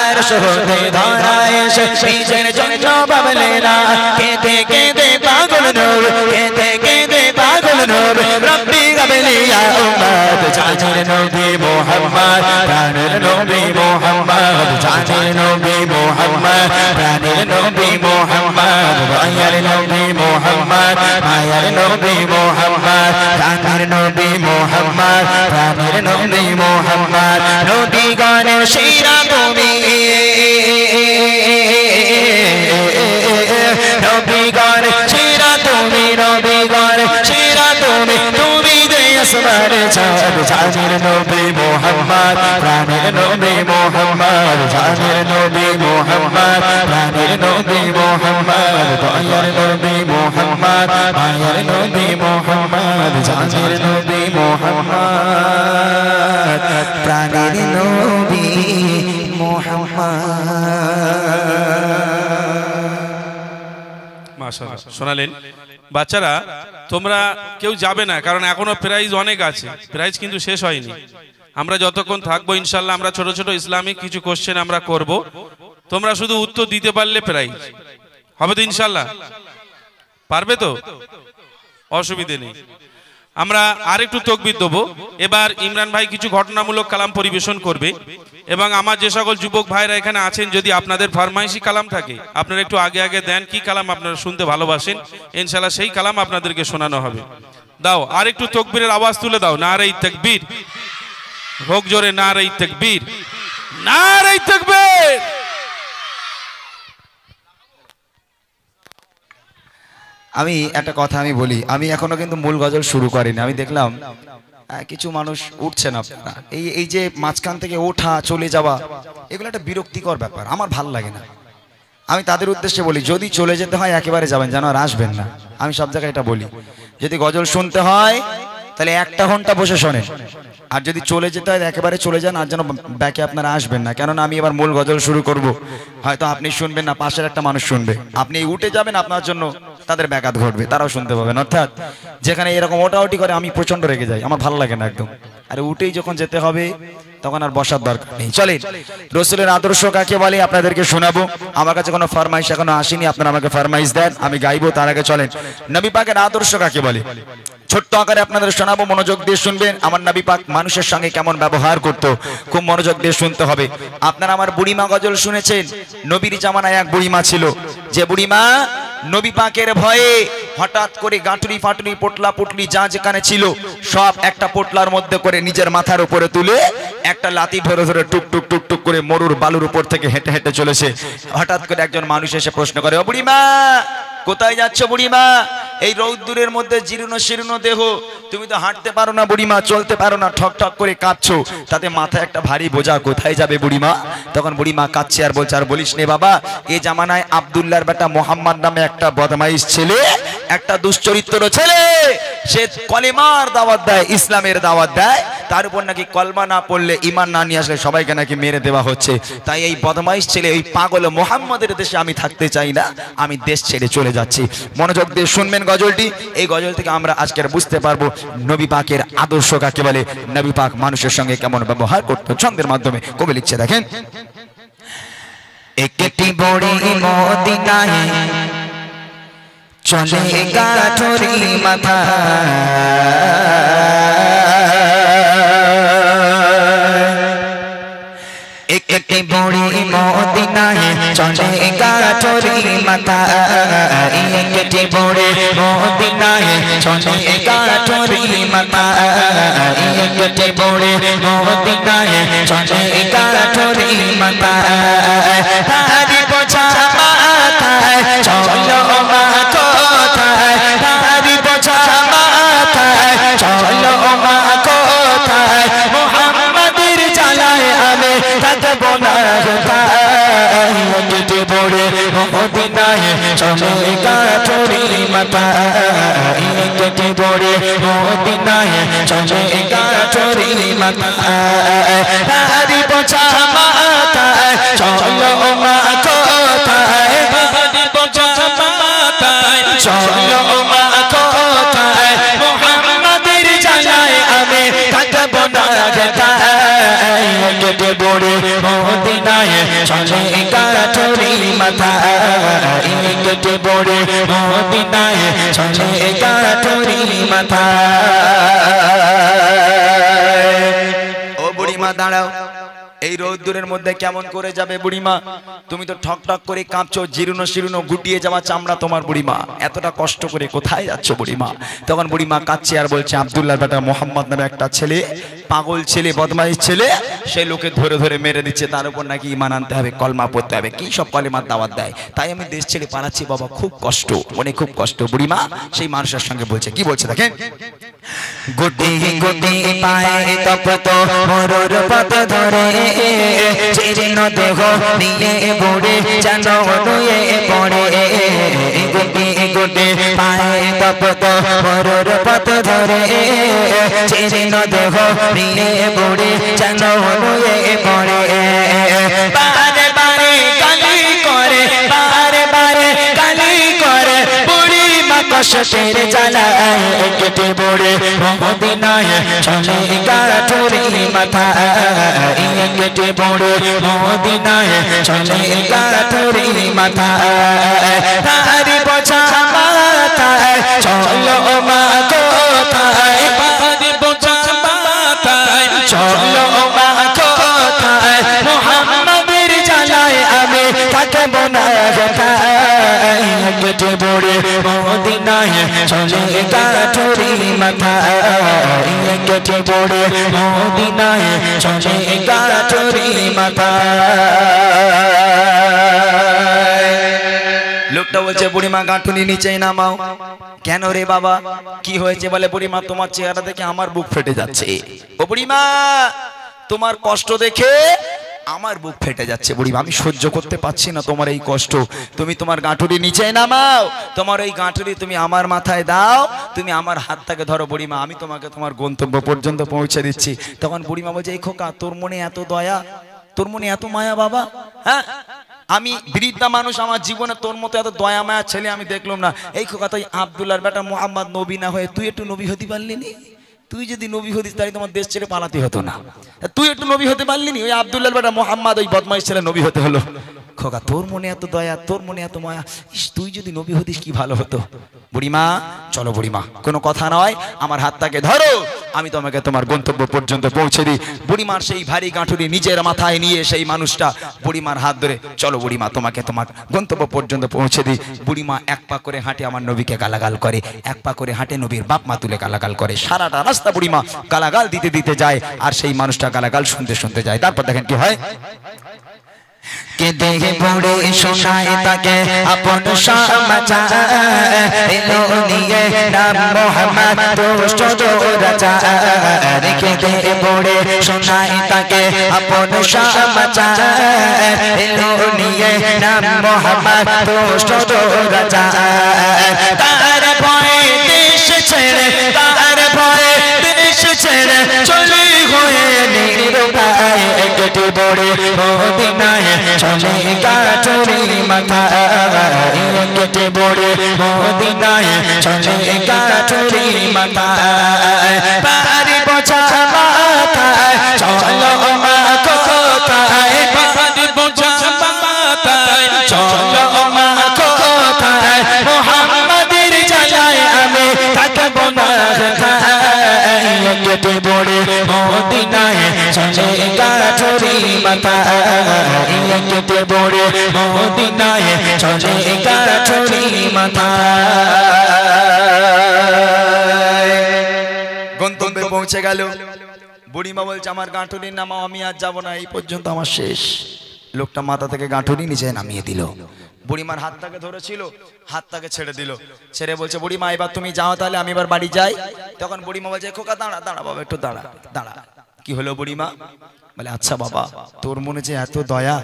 আর শহরে ধরায় নিজের জন্য ভাবলে না কেঁদে কেঁদে পাগল নূর কেঁদে কেঁদে পাগল নূর রব্বি গাবলি ইয়া উম্মত জানের নবী মোহাম্মদ প্রাণের নবী মোহাম্মদ জানের নবী মোহাম্মদ প্রাণের নবী মোহাম্মদ দয়ার নবী মোহাম্মদ মায়ার নবী মোহাম্মদ প্রাণের নবী মোহাম্মদ প্রাণের নবী মোহাম্মদ নবী গানের সেরা তুমি নবী গানের সেরা তুমি নবী গানের সেরা তুমি তুমি যে আসমান চাঁদ জানের নবী মোহাম্মদ প্রাণের নবী মোহাম্মদ জানের নবী মোহাম্মদ প্রাণের নবী মোহাম্মদ দয়ার নবী মোহাম্মদ মায়ার নবী মোহাম্মদ জানের নবী মোহাম্মদ প্রাণের নবী মোহাম্মদ। মাশাআল্লাহ শোনালেন বাচ্চারা তোমরা কেউ যাবে না কারণ এখনো প্রাইজ অনেক আছে প্রাইজ কিন্তু শেষ হয়নি আমরা যতক্ষণ থাকবো ইনশাআল্লাহ আমরা ছোট ছোট ইসলামিক কিছু কোশ্চেন আমরা করব তোমরা শুধু উত্তর দিতে পারলে প্রাইজ হবে তো ইনশাআল্লাহ পারবে তো অসুবিধে নেই আমরা আরেকটু তাকবীর দেব এবার ইমরান ভাই কিছু ঘটনামূলক কালাম পরিবেশন করবে এবং আমার যে সকল যুবক ভাইরা এখানে আছেন যদি আপনাদের ফরমাইশি কালাম থাকে আপনারা একটু আগে আগে দেন কি কালাম আপনারা শুনতে ভালোবাসেন ইনশাআল্লাহ সেই কালাম আপনাদেরকে শোনানো হবে দাও আরেকটু তাকবীরের আওয়াজ তুলে দাও নারে তাকবীর হোক জোরে নারে তাকবীর নারে তাকবীর আমি একটা কথা আমি বলি আমি এখনো কিন্তু মূল গজল শুরু করিনি আমি দেখলাম কিছু মানুষ উঠছেন আপনারা এই যে মাঝখান থেকে ওঠা চলে যাওয়া এগুলো একটা বিরক্তিকর ব্যাপার আমার ভাল লাগে না আমি তাদের উদ্দেশ্যে বলি যদি চলে যেতে হয় একেবারে যাবেন যেন আর আসবেন না আমি সব জায়গায় এটা বলি যদি গজল শুনতে হয় তাহলে 1 ঘন্টা বসে শোনেন আর যদি চলে যেতে হয় একেবারে চলে যান আর যেন ব্যাকে আপনারা আসবেন না কেননা আমি এবার মূল গজল শুরু করব হয়তো আপনি শুনবেন না পাশের একটা মানুষ শুনবে আপনি উঠে যাবেন আপনার জন্য তাদের ব্যাঘাত ঘটবে তারাও শুনতে পাবেন অর্থাৎ যেখানে এরকম ওটাওটি করে আমি প্রচন্ড রেগে যাই আমার ভালো লাগে না একদম আরে উঠেই যখন যেতে হবে তখন আর বসার দরকার নেই চলেন রাসূলের আদর্শ কাকে বলে আপনাদেরকে শোনাবো আমার কাছে কোনো ফরমাইশ এখনো আসেনি আপনারা আমাকে ফরমাইশ দেন আমি গাইবো তার আগে চলেন নবী পাকের আদর্শ কাকে বলে ছোট্ট আকারে আপনাদের শোনাবো মনোযোগ দিয়ে শুনবেন আমার নবী পাক মানুষের সঙ্গে কেমন ব্যবহার করত খুব মনোযোগ দিয়ে শুনতে হবে আপনারা আমার বুড়িমা গজল শুনেছেন নবীর জামানায় এক বুড়িমা ছিল যে বুড়িমা নবী পাকের ভয়ে হঠাৎ করে গাঁটুরি ফাটুরি পোটলা পুটলি যা যেখানে ছিল সব একটা পোটলার মধ্যে করে নিজের মাথার উপরে তুলে একটা লাঠি ধরে ধরে টুক টুক টুক টুক করে মরুর বালুর উপর থেকে হেঁটে হেঁটে চলেছে হঠাৎ করে একজন মানুষ এসে প্রশ্ন করে ও বুড়িমা কোথায় যাচ্ছ বুড়িমা এই রৌদ্দুরের মধ্যে জীর্ণ শীর্ণ দেহ তুমি তো হাঁটতে পারো না বুড়িমা চলতে পারো না ঠক ঠক করে কাঁদছো তাতে মাথায় একটা ভারী বোঝা কোথায় যাবে বুড়িমা তখন বুড়িমা কাঁদছে আর বলছে আর বলিস নে বাবা এই জামানায় আব্দুল্লাহর বেটা মোহাম্মদ নামে একটা বদমাইশ ছেলে একটা দুশ্চরিত্র ছেলে সে কলেমার দাওয়াত দেয় ইসলামের দাওয়াত দেয় তার উপর নাকি কলমা না পড়লে ঈমান না নিয়ে আসলে সবাইকে নাকি মেরে দেওয়া হচ্ছে তাই এই বদমাইশ ছেলে ওই পাগল মোহাম্মদের দেশে আমি থাকতে চাই না আমি দেশ ছেড়ে চলে যাচ্ছি মনোযোগ দিয়ে শুনবেন গজলটি এই গজল থেকে আমরা আজকের বুঝতে পারবো নবী পাকের আদর্শ কাকে বলে নবী পাক মানুষের সঙ্গে কেমন ব্যবহার করতো ছন্দের মাধ্যমে কবি লিখছে দেখেন একটি বড়ি মদিনায় চলে গাঠরি মাথা একটি বড়ি মদিনায় চলে গাঠরি মাথা একটি বড়ি মদিনায় চলে গাঠরি মাথা একটি বড়ি মদিনায় চলে গাঠরি মাথা তারি বোঝা মাথায় চলো মা কোথায় তারি বোঝা মাথায় চলো মা কোথায় মোহাম্মদের জ্বালায় আমি থাকবো না কেটে পড়ে মদিনায় চলে গাঠরি মাথা কেটে পড়ে মদিনায় চলে গাঠরি মাথা তারি বোঝা মাথায় কেটে পড়ে মদিনায় চলে গাঠরি মাথায় কেটে পড়ে মদিনায় চলে গাঠরি মাথায় ও বুড়িমা দাঁড়াও এই রোদ্দুরের মধ্যে কেমন করে যাবে বুড়িমা তুমি তো ঠক ঠক করে কাঁপছো জীর্ণ শীর্ণ গুটিয়ে যাওয়া চামড়া তোমার বুড়িমা এতটা কষ্ট করে কোথায় যাচ্ছ বুড়িমা তখন বুড়িমা কাঁদছে আর বলছে আব্দুল্লাহর বেটা মোহাম্মদ নামে একটা ছেলে পাগল ছেলে বদমাইশ ছেলে সেই লোকে ধরে ধরে মেরে দিচ্ছে তার উপর নাকি ঈমান আনতে হবে কলমা পড়তে হবে কি সব কলেমার দাওয়াত দেয় তাই আমি দেশ ছেড়ে পালাচ্ছি বাবা খুব কষ্ট মনে খুব কষ্ট বুড়িমা সেই মানুষের সঙ্গে বলছে কি বলছে দেখেন গুটি গুটি পায়ে তপ্ত মরুর পথ ধরে জীর্ণ দেহ নিয়ে বুড়ে যেন নুয়ে পড়ে গুটি গুটি পায়ে তপ্ত মরুর পথ ধরে জীর্ণ দেহ নিয়ে বুড়ে যেন নুয়ে পড়ে বারে বারে গালি করে বারে বারে গালি করে বুড়ি মা কষ্টের জ্বালায় কেটে পড়ে মদিনায় চলে গাঠরি মাথায় কেটে পড়ে মদিনায় চলে গাঠরি মাথায় তারি বোঝা মাথায় চলো মা কোথায় তারি বোঝা মাথায় চলো মা কোথায় মুহাম্মাদের জ্বালায় আমি থাকব না কেটে পড়ে মদিনায় চলে গাঠরি মাথায় কেটে পড়ে মদিনায় চলে গাঠরি মাথায় লোকটা বলছে বুড়িমা গাঁটুনি নিচে নামাও কেন রে বাবা কি হয়েছে বলে বুড়িমা তোমার চেহারা দেখে আমার বুক ফেটে যাচ্ছে ও বুড়িমা তোমার কষ্ট দেখে আমার বুক ফেটে যাচ্ছে বুড়িমা আমি সহ্য করতে পারছি না তোমার এই কষ্ট তুমি তোমার গাঁটুরি নিচে নামাও তোমার ওই গাঁটুরি তুমি আমার মাথায় দাও তুমি আমার হাতটাকে ধরো বুড়িমা আমি তোমাকে তোমার গন্তব্য পর্যন্ত পৌঁছে দিচ্ছি তখন বুড়িমা বলছে এই খোকা তোর মনে এত দয়া তোর মনে এত মায়া বাবা হ্যাঁ আমি বৃদ্ধা মানুষ আমার জীবনে তোর মতো এত দয়া মায়া ছেলে আমি দেখলাম না এই খোকা তুই আব্দুল্লাহর বেটা মোহাম্মদ নবী না হয়ে তুই একটু নবী হতে পারলি নি তুই যদি নবী হতিস তাহলে তোমার দেশ ছেড়ে পালাতে হতো না তুই একটু নবী হতে পারলি নি ওই আব্দুল্লাহর বেটা মোহাম্মদ ওই বদমাইশ ছেলে নবী হতে হলো খোকা তোর মনে এত দয়া তোর মনে এত মায়া তুই যদি নবী হতিস কি ভালো হতো বুড়িমা চলো বুড়িমা কোনো কথা নয় আমার হাতটাকে ধরো আমি তোমাকে তোমার গন্তব্য পর্যন্ত পৌঁছে দিই বুড়িমার সেই ভারী গাঁঠুরি নিজের মাথায় নিয়ে সেই মানুষটা বুড়িমার হাত ধরে চলো বুড়িমা তোমাকে তোমার গন্তব্য পর্যন্ত পৌঁছে দিই বুড়িমা এক পা করে হাঁটে আমার নবীকে গালাগাল করে এক পা করে হাঁটে নবীর বাপ মা তুলে গালাগাল করে সারাটা রাস্তা বুড়িমা গালাগাল দিতে দিতে যায় আর সেই মানুষটা গালাগাল শুনতে শুনতে যায় তারপর দেখেন কি হয় के देहे बड़े शोनाए ताके अपन समाचार एलो निये नाम मोहम्मद दोस्त जो राजा के देहे बड़े शोनाए ताके अपन समाचार एलो निये नाम मोहम्मद दोस्त जो राजा तार भय देश छेड़े तार भय देश छेड़े चली हुए निरुपाय केटे बड़े मदिनाय चले गाठरी माथाय केटे बड़े मदिनाय चले गाठरी माथाय पारी बोझा माथाय चलो मा कोथाय পারি বোঝা মাথায় चलो मा कोथाय मुहम्मदेर জ্বালায় আমি থাকব না केटे बड़े मदिनाय चले गाठरी माथाय केटे बड़े मदिनाय चले गाठरी माथाय গন্তব্যে পৌঁছে গেল বুড়িমা বলছে আমার গাঁটুরির নামাও আমি আর যাব না এই পর্যন্ত আমার শেষ লোকটা মাথা থেকে গাঁটুরি নিচে নামিয়ে দিল বুড়িমার হাতটাকে ধরেছিল হাতটাকে ছেড়ে দিল ছেড়ে বলছে বুড়িমা এবার তুমি যাও তাহলে আমি এবার বাড়ি যাই তখন বুড়িমা বলছে খোকা দাঁড়া দাঁড়া বাবা একটু দাঁড়া দাঁড়া কি হলো বুড়িমা বলে আচ্ছা বাবা তোর মনে যে এত দয়া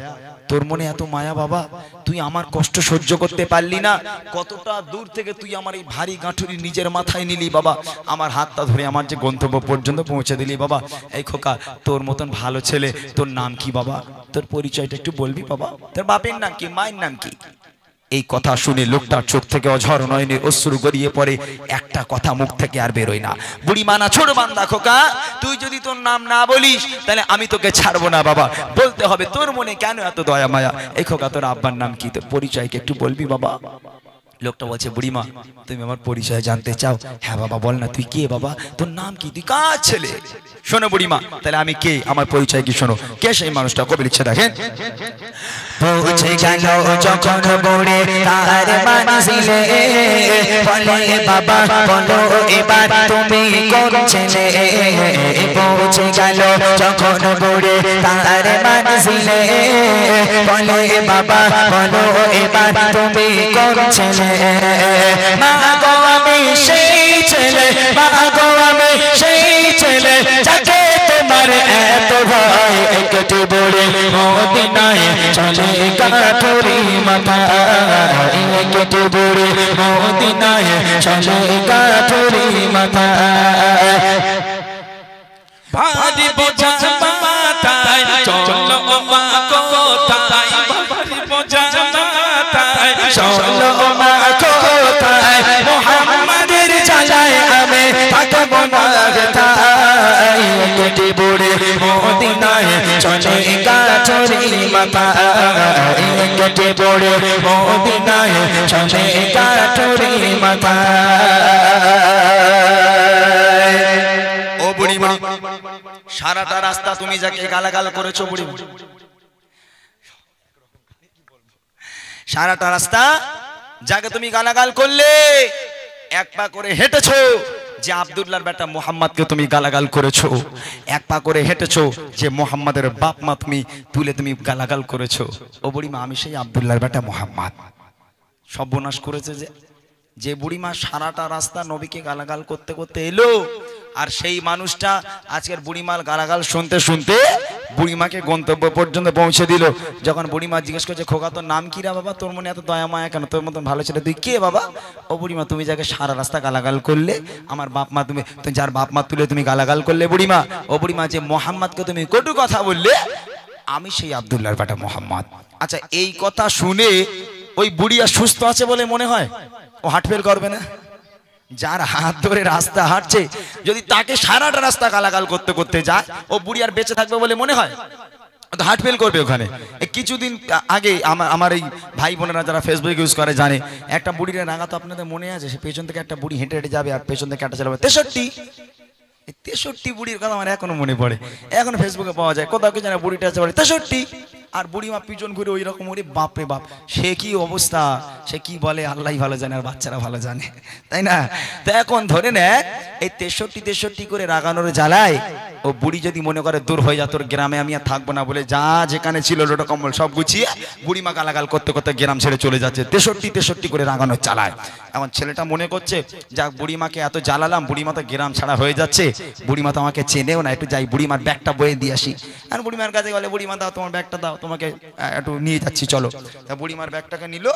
তোর মনে এত মায়া বাবা তুই আমার কষ্ট সহ্য করতে পারলি না কতটা দূর থেকে তুই আমার এই ভারী গাঁঠুরি নিজের মাথায় নিলি বাবা আমার হাতটা ধরে আমার যে গন্তব্য পর্যন্ত পৌঁছে দিলি বাবা এই খোকা তোর মতন ভালো ছেলে তোর নাম কি বাবা তোর পরিচয়টা একটু বলবি বাবা তোর বাপের নাম কি মায়ের নাম কি এই কথা শুনে লোকটার চোখ থেকে অঝর নয়নের অশ্রু গড়িয়ে পড়ে, একটা কথা মুখ থেকে আর বেরোয় না। বুড়িমা না ছোট বান্দা খোকা, তুই যদি তোর নাম না বলিস তাহলে আমি তোকে ছাড়বো না বাবা, বলতে হবে। তোর মনে কেন এত দয়া মায়া? এই খোকা তোর আব্বার নাম কি, তোর পরিচয়কে একটু বলবি বাবা? লোকটা বলছে বুড়িমা তুমি আমার পরিচয় জানতে চাও? হ্যাঁ বাবা বল না, তুই কে বাবা, তোর নাম কি, তুই কার ছেলে? শোনো বুড়িমা তাহলে আমি কে, আমার পরিচয় কি শোনো। কে সেই মানুষটা? কবি লিখছে দেখেন, পৌঁছে গেল যখন বুড়ি তার মানজিলে, বলে বাবা বলো এবার তুমি কোন ছেলে? পৌঁছে গেল যখন বুড়ি তার মানজিলে, বলে বাবা বলো এবার তুমি কোন ছেলে? মা গো আমি সেই ছেলে, মা গো আমি সেই ছেলে, যাকে তোমার এত ভয়, একটু বড়ে মদিনায় চলে গাঠরি মাথা, একটু বড়ে মদিনায় চলে গাঠরি মাথা। ভারী বোঝা মাথায় চলো মা কোথায়, ভারী বোঝা মাথায় চলো মা কোথায়, মুহাম্মাদের জ্বালায় আমি থাকবো না কোথায়, একটু বড়ে মদিনায় চলে গাঠরি মাথা, একটু বড়ে মদিনায় চলে গাঠরি মাথা। ও বুড়িমা, সারাটা রাস্তা তুমি যাকে গালাগাল করেছো বুড়িমা, সারাটা রাস্তা যাকে তুমি গালাগাল করলে, এক পা করে হেঁটেছো যে আব্দুল্লাহর বেটা মোহাম্মদকে তুমি গালাগাল করেছো, এক পা করে হেঁটেছো যে মোহাম্মদের বাপ মা তুমি তুলে তুমি গালাগাল করেছো। ও বুড়িমা আমি সেই আব্দুল্লাহর বেটা মোহাম্মদ। সর্বনাশ করেছে যে বুড়িমা সারাটা রাস্তা নবীকে গালাগাল করতে করতে এলো, আর সেই মানুষটা আজকের বুড়িমার গালাগাল শুনতে শুনতে বুড়িমাকে গন্তব্য পর্যন্ত পৌঁছে দিল। যখন বুড়িমা জিজ্ঞেস করছে খোকা তোর নাম কি রে বাবা, তোর মনে এত দয়া মায়া কেন, তোর মতন ভালো ছেলে তুই কে বাবা? ও বুড়িমা তুমি যাকে সারা রাস্তা গালাগাল করলে, আমার বাপ মা তুমি যার বাপ মা তুলে তুমি গালাগাল করলে বুড়িমা, ও বুড়িমা যে মোহাম্মদকে তুমি কটু কথা বললে, আমি সেই আব্দুল্লাহর বেটা মোহাম্মদ। আচ্ছা এই কথা শুনে ওই বুড়িয়া সুস্থ আছে বলে মনে হয়? ও হার্ট ফেল করবে না? যার হাত ধরে রাস্তা হাঁটছে যদি তাকে সারাটা রাস্তা গালাগাল করতে করতে যায়, ও বুড়ি আর বেঁচে থাকবে বলে মনে হয়? তো হার্ট ফেল করবে ওখানে। কিছুদিন আগে আমার এই ভাই বোনেরা যারা ফেসবুক ইউজ করে জানে, একটা বুড়ির রাঙা তো আপনাদের মনে আছে, সে পেছন থেকে একটা বুড়ি হেঁটে হেঁটে যাবে আর পেছন থেকে একটা চালাবে 63 বুড়ির কথা আমার এখনো মনে পড়ে, এখনো ফেসবুকে পাওয়া যায়। কোথাও কি জানে বুড়িটা আছে 63, আর বুড়িমা পিছন ঘুরে ওই রকম, ওরে বাপরে বাপ সে কি অবস্থা, সে কি বলে আল্লাহ ভালো জানে আর বাচ্চারা ভালো জানে, তাই না? তো এখন ধরে নেয় এই 63 করে রাগানোর জ্বালায় ও বুড়ি যদি মনে করে দূর হয়ে যা, তোর গ্রামে আমি আর থাকবো না বলে যা যেখানে ছিল লোটা কম্বল সব গুছিয়ে বুড়িমা গালাগাল করতে করতে গ্রাম ছেড়ে চলে যাচ্ছে। 63 করে রাগানোর জ্বালায়। এখন ছেলেটা মনে করছে যাক বুড়িমাকে এত জ্বালালাম, বুড়িমা তো গ্রাম ছাড়া হয়ে যাচ্ছে, বুড়িমা তো আমাকে চেনেও না, একটু যাই বুড়িমার ব্যাগটা বয়ে দিয়ে আসি। আর বুড়িমার কাছে গেলে বুড়িমা দাও তোমার ব্যাগটা দাও, তোমাকে একটু নিয়ে যাচ্ছি চলো। তা বুড়িমার ব্যাগটাকে নিল।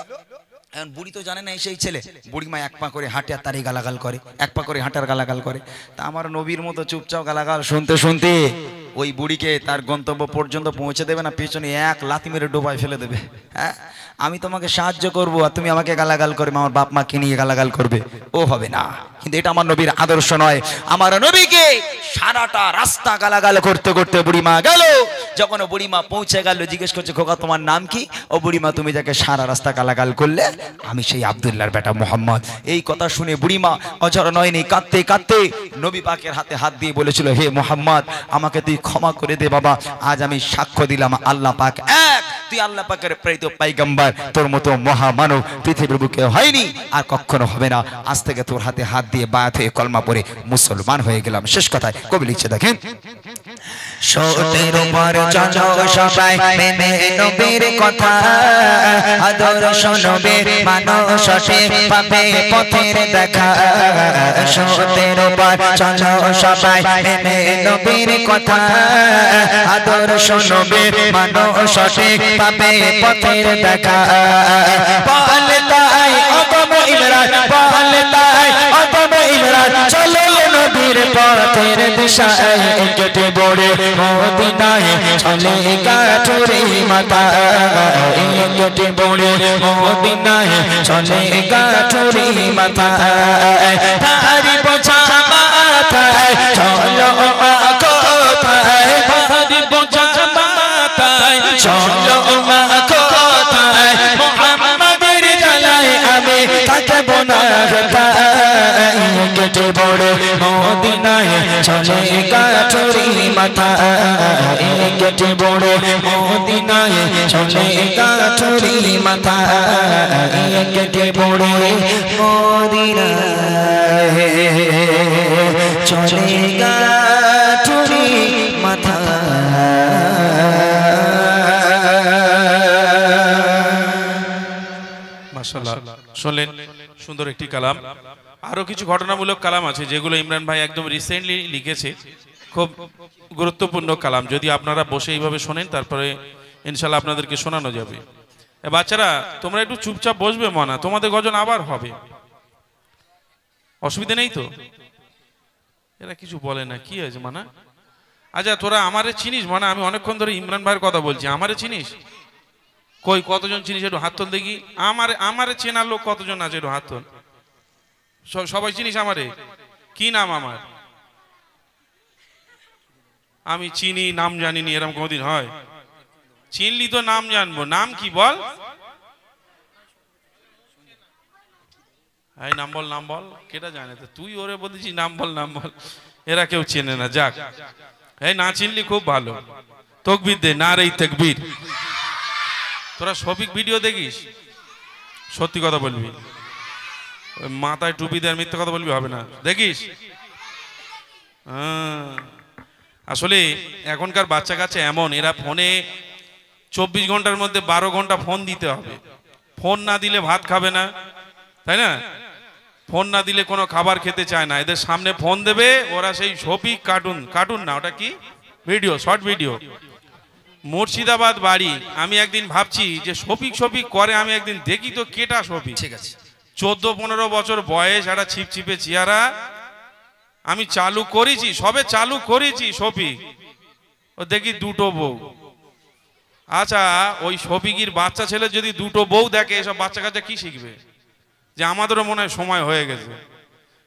এখন বুড়ি তো জানে না সেই ছেলে, বুড়িমা এক পা করে হাঁটে আর তারই গালাগাল করে, এক পা করে হাঁটার গালাগাল করে। তা আমার নবীর মতো চুপচাপ গালাগাল শুনতে শুনতে ওই বুড়িকে তার গন্তব্য পর্যন্ত পৌঁছে দেবে না, পেছনে এক লাথি মেরে ডোবায় ফেলে দেবে। হ্যাঁ আমি তোমাকে সাহায্য করবো আর তুমি আমাকে গালাগাল করবে, আমার বাপ মাকে নিয়ে গালাগাল করবে, ও হবে না। কিন্তু এটা আমার নবীর আদর্শ নয়। আমার নবীকে সারাটা রাস্তা গালাগাল করতে করতে বুড়িমা গেল। যখন বুড়িমা পৌঁছে গেল জিজ্ঞেস করছে খোকা তোমার নাম কি? ও বুড়িমা তুমি যাকে সারা রাস্তা গালাগাল করলে আমি সেই আব্দুল্লাহর বেটা মোহাম্মদ। এই কথা শুনে বুড়িমা অঝর নয়নি কাঁদতে কাঁদতে নবী পাকের হাতে হাত দিয়ে বলেছিল হে মোহাম্মদ আমাকে তুই ক্ষমা করে দে বাবা, আজ আমি সাক্ষ্য দিলাম আল্লাহ পাক এক, তুই আল্লাহ পাকের প্রেরিত পয়গম্বর, তোর মতো মহামানব পৃথিবীর বুকে হয়নি আর কখনো হবে না। আজ থেকে তোর হাতে হাত দিয়ে বায়াত হয়ে কলমা পড়ে মুসলমান হয়ে গেলাম। শেষ কথায় কবি লিখছে দেখেন, সতের উপর চলো সবাই মেনে নবীর কথা, আদর্শ নবীর মানুষ পাবে পথের দেখা। সতের উপর চলো সবাই মেনে নবীর কথা, আদর্শ নবীর মানুষ পাবে পথের দেখা। বল তাই অগম ইমরান, বল তাই অগম ইমরান, চলো নবীর পথের দিশায় কেটে বড়ে মদিনায় চলে গাঠুরি মাথা কেটে বড়ে মদিনায় চলে গাঠুরি মাথা তারি বোঝা মাথায় চলো কোথায় তারি বোঝা মাথায় চলো কোথায় মুহাম্মাদের জ্বালায় আমি থাকবো না কেটে বড়ে মদিনায় চলে গাঠুরি মাথা কেটে বড়ে মদিনায় চলে গাঠুরি মাথা কেটে বড়ে মদিনায় চলে গাঠুরি মাথা। মাশাআল্লাহ, শুনলেন সুন্দর একটি কালাম। আরো কিছু ঘটনামূলক কালাম আছে যেগুলো ইমরান ভাই একদম রিসেন্টলি লিখেছে, খুব গুরুত্বপূর্ণ কালাম। যদি আপনারা বসে এইভাবে শোনেন তারপরে ইনশাআল্লাহ আপনাদেরকে শোনানো যাবে। বাচ্চারা তোমরা একটু চুপচাপ বসবে, মনা তোমাদের গজল আবার হবে, অসুবিধা নেই তো? এরা কিছু বলে না, কি হয়েছে মানা? আচ্ছা তোরা আমারে চিনিস মানা? আমি অনেকক্ষণ ধরে ইমরান ভাইয়ের কথা বলছি, আমারে চিনিস? কই কতজন চিনিস একটু হাত তোল দেখি। আমারে চেনার লোক কতজন আছে একটু হাত তোল। সবাই চিনিস আমারে? কি নাম আমার? আমি চিনি নাম জানিনি, এরকম কোনদিন হয়? চিনলি তো নাম জানবো, নাম কি বল? এই নাম বল, নাম বল। কেটা জানে তো? তুই ওরে বলছিস নাম বল, নাম বল। এরা কেউ চেনে না, যাক। এই না চিনলি খুব ভালো, তকবীর দে, নারে তাকবীর। তোরা শফিক ভিডিও দেখিস? সত্যি কথা বলবি, মাথায় টুপি দেওয়ার মিথ্যে কথা বলবি হবে না, দেখিস? আসলে এখনকার বাচ্চা কাচ্চা এমন, এরা ফোনে 24 ঘন্টার মধ্যে 12 ঘন্টা ফোন দিতে হবে। ফোন না দিলে ভাত খাবে না, তাই না? ফোন না দিলে কোনো খাবার খেতে চায় না। এদের সামনে ফোন দেবে, ওরা সেই শফিক কার্টুন না, ওটা কি ভিডিও, শর্ট ভিডিও। মুর্শিদাবাদ বাড়ি। আমি একদিন ভাবছি যে শফিক করে, আমি একদিন দেখি তো কেটা শফিক। ঠিক আছে, 14-15 বছর বয়স, একটা ছিপছিপে চেহারা। আমি চালু করেছি, সবে চালু করেছি শফিক, ও দেখি দুটো বউ। আচ্ছা ওই শফিকির বাচ্চা ছেলে যদি দুটো বউ দেখে, এসব বাচ্চা কাচ্চা কি শিখবে? যে আমাদেরও মনে হয় সময় হয়ে গেছে,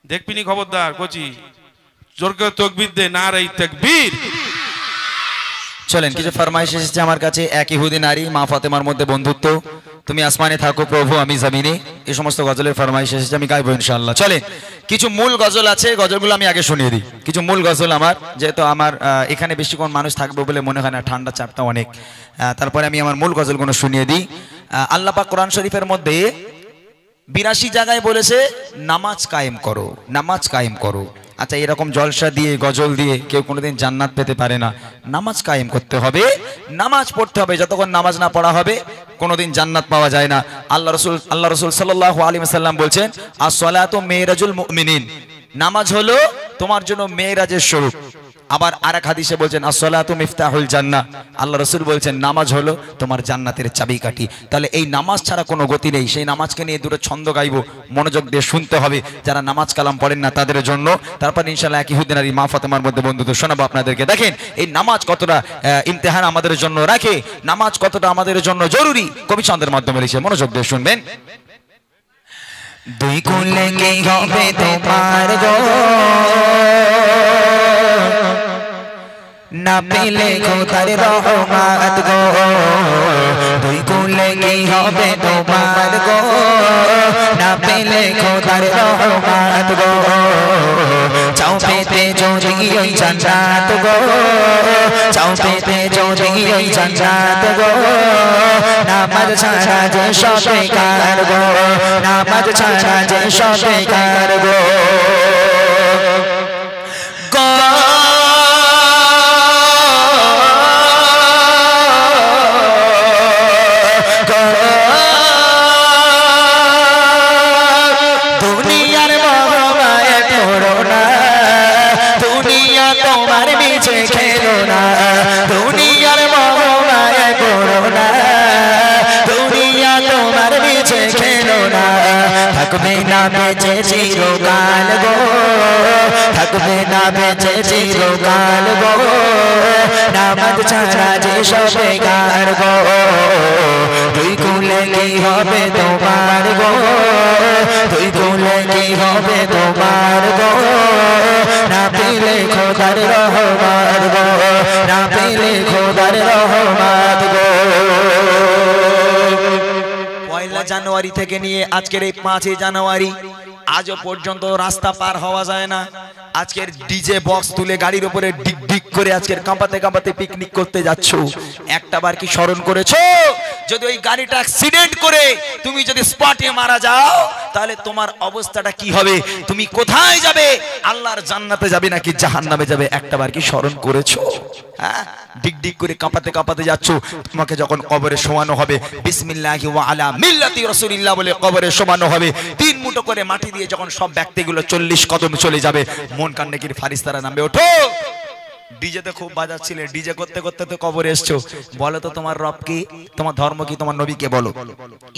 দেখবিনি খবরদার কচি। জোরকে তাকবীর দে, নারে তাকবীর। চলেন, কিছু ফরমাইশ এসেছে আমার কাছে। এক ইহুদি নারী, মা ফাতেমার মধ্যে বন্ধুত্ব, তুমি আসমানে থাকো প্রভু আমি জমিনে, এই সমস্ত গজলের ফরমাইশ এসেছে, আমি গাইবো ইনশাআল্লাহ। চলেন, কিছু মূল গজল আছে, গজলগুলো আমি আগে শুনিয়ে দিই। কিছু মূল গজল আমার, যেহেতু আমার এখানে বেশিক্ষণ মানুষ থাকবে বলে মনে হয় না, ঠান্ডা চাপটা অনেক। তারপরে আমি আমার মূল গজলগুলো শুনিয়ে দিই। আল্লাহ পাক কোরআন শরীফের মধ্যে 82 জায়গায় বলেছে নামাজ কায়েম করো, নামাজ কায়েম করো। আচ্ছা, এরকম জলসা দিয়ে গজল দিয়ে কেউ কোনোদিন জান্নাত পেতে পারে না। নামাজ কায়েম করতে হবে, নামাজ পড়তে হবে। যতক্ষণ নামাজ না পড়া হবে কোনোদিন জান্নাত পাওয়া যায় না। আল্লাহ রসুল সাল্লাল্লাহু আলাইহি ওয়াসাল্লাম বলছেন, আস-সালাতু মিরাজুল মুমিনিন, নামাজ হলো তোমার জন্য মেরাজের স্বরূপ। আবার আরেক হাদিসে বলছেন, আস-সালাতু মিফতাহুল জান্নাহ, আল্লাহ রাসূল বলছেন নামাজ হলো তোমার জান্নাতের চাবিকাঠি। তাহলে এই নামাজ ছাড়া কোনো গতি নেই। সেই নামাজকে নিয়ে দুটো ছন্দ গাইবো, মনোযোগ দিয়ে শুনতে হবে যারা নামাজ কালাম পড়েন না তাদের জন্য। তারপর ইনশাআল্লাহ এক ইহুদি নারী মা ফাতেমার মধ্যে বন্ধুত্ব শোনাবো আপনাদেরকে। দেখেন এই নামাজ কতটা ইমতিহান আমাদের জন্য রাখে, নামাজ কতটা আমাদের জন্য জরুরি, কবি ছন্দের মাধ্যমে লিখে, মনোযোগ দিয়ে শুনবেন। দুই কুলে কি হবে তোমার গো, না পেলে খোদার রহমত গো। দুই কুলে কি হবে তোমার গো, না পেলে খোদার রহমত গো। চাও পেতে যদি ওই জান্নাত গো, চাও পেতে যদি ওই জান্নাত গো। নামাজ ছাড়া যে সব বেকার গো, নামাজ ছাড়া যে সব বেকার গো। থাকবে না বেঁচে চিরকাল গো, থাকবে না বেঁচে চিরকাল গো, নামাজ ছাড়া যে সবে গার গো, দুই কুলে কি হবে তোমার গো, দুই কুলে কি হবে তোমার গো, না পেলে খোদার রহমত গো, না পেলে খোদার রহমত গো। পয়লা জানুয়ারি থেকে নিয়ে আজকের এই 5ই জানুয়ারি আজও পর্যন্ত রাস্তা পার হওয়া যায় না। আজকের ডিজে বক্স তুলে গাড়ির উপরে ডিক ডিক করে আজকের কাঁপাতে কাঁপাতে পিকনিক করতে যাচ্ছ, একটাবার কি স্মরণ করেছো যদি ওই গাড়িটা অ্যাক্সিডেন্ট করে তুমি যদি স্পটে মারা যাও তাহলে তোমার অবস্থাটা কি হবে? তুমি কোথায় যাবে? আল্লাহর জান্নাতে যাবে নাকি জাহান্নামে যাবে? একটাবার কি স্মরণ করেছো? হ্যাঁ, ডিক ডিক করে কাঁপাতে কাঁপাতে যাচ্ছ। তোমাকে যখন কবরে শোয়ানো হবে বিসমিল্লাহি ওয়া আলা মিল্লাতি রাসূলিল্লাহ বলে কবরে শোয়ানো হবে, 3 মুঠো করে মাটি দিয়ে যখন সব ব্যক্তিগুলো 40 কদম চলে যাবে, মন কান্নাকির ফারিস্তারা নামবে, ওঠো। ডিজেতে খুব বাজাচ্ছিলে, ডিজে করতে করতে তো কবরে এসছো, বলো তো তোমার রব কি, তোমার ধর্ম কি, তোমার নবী কে বলো।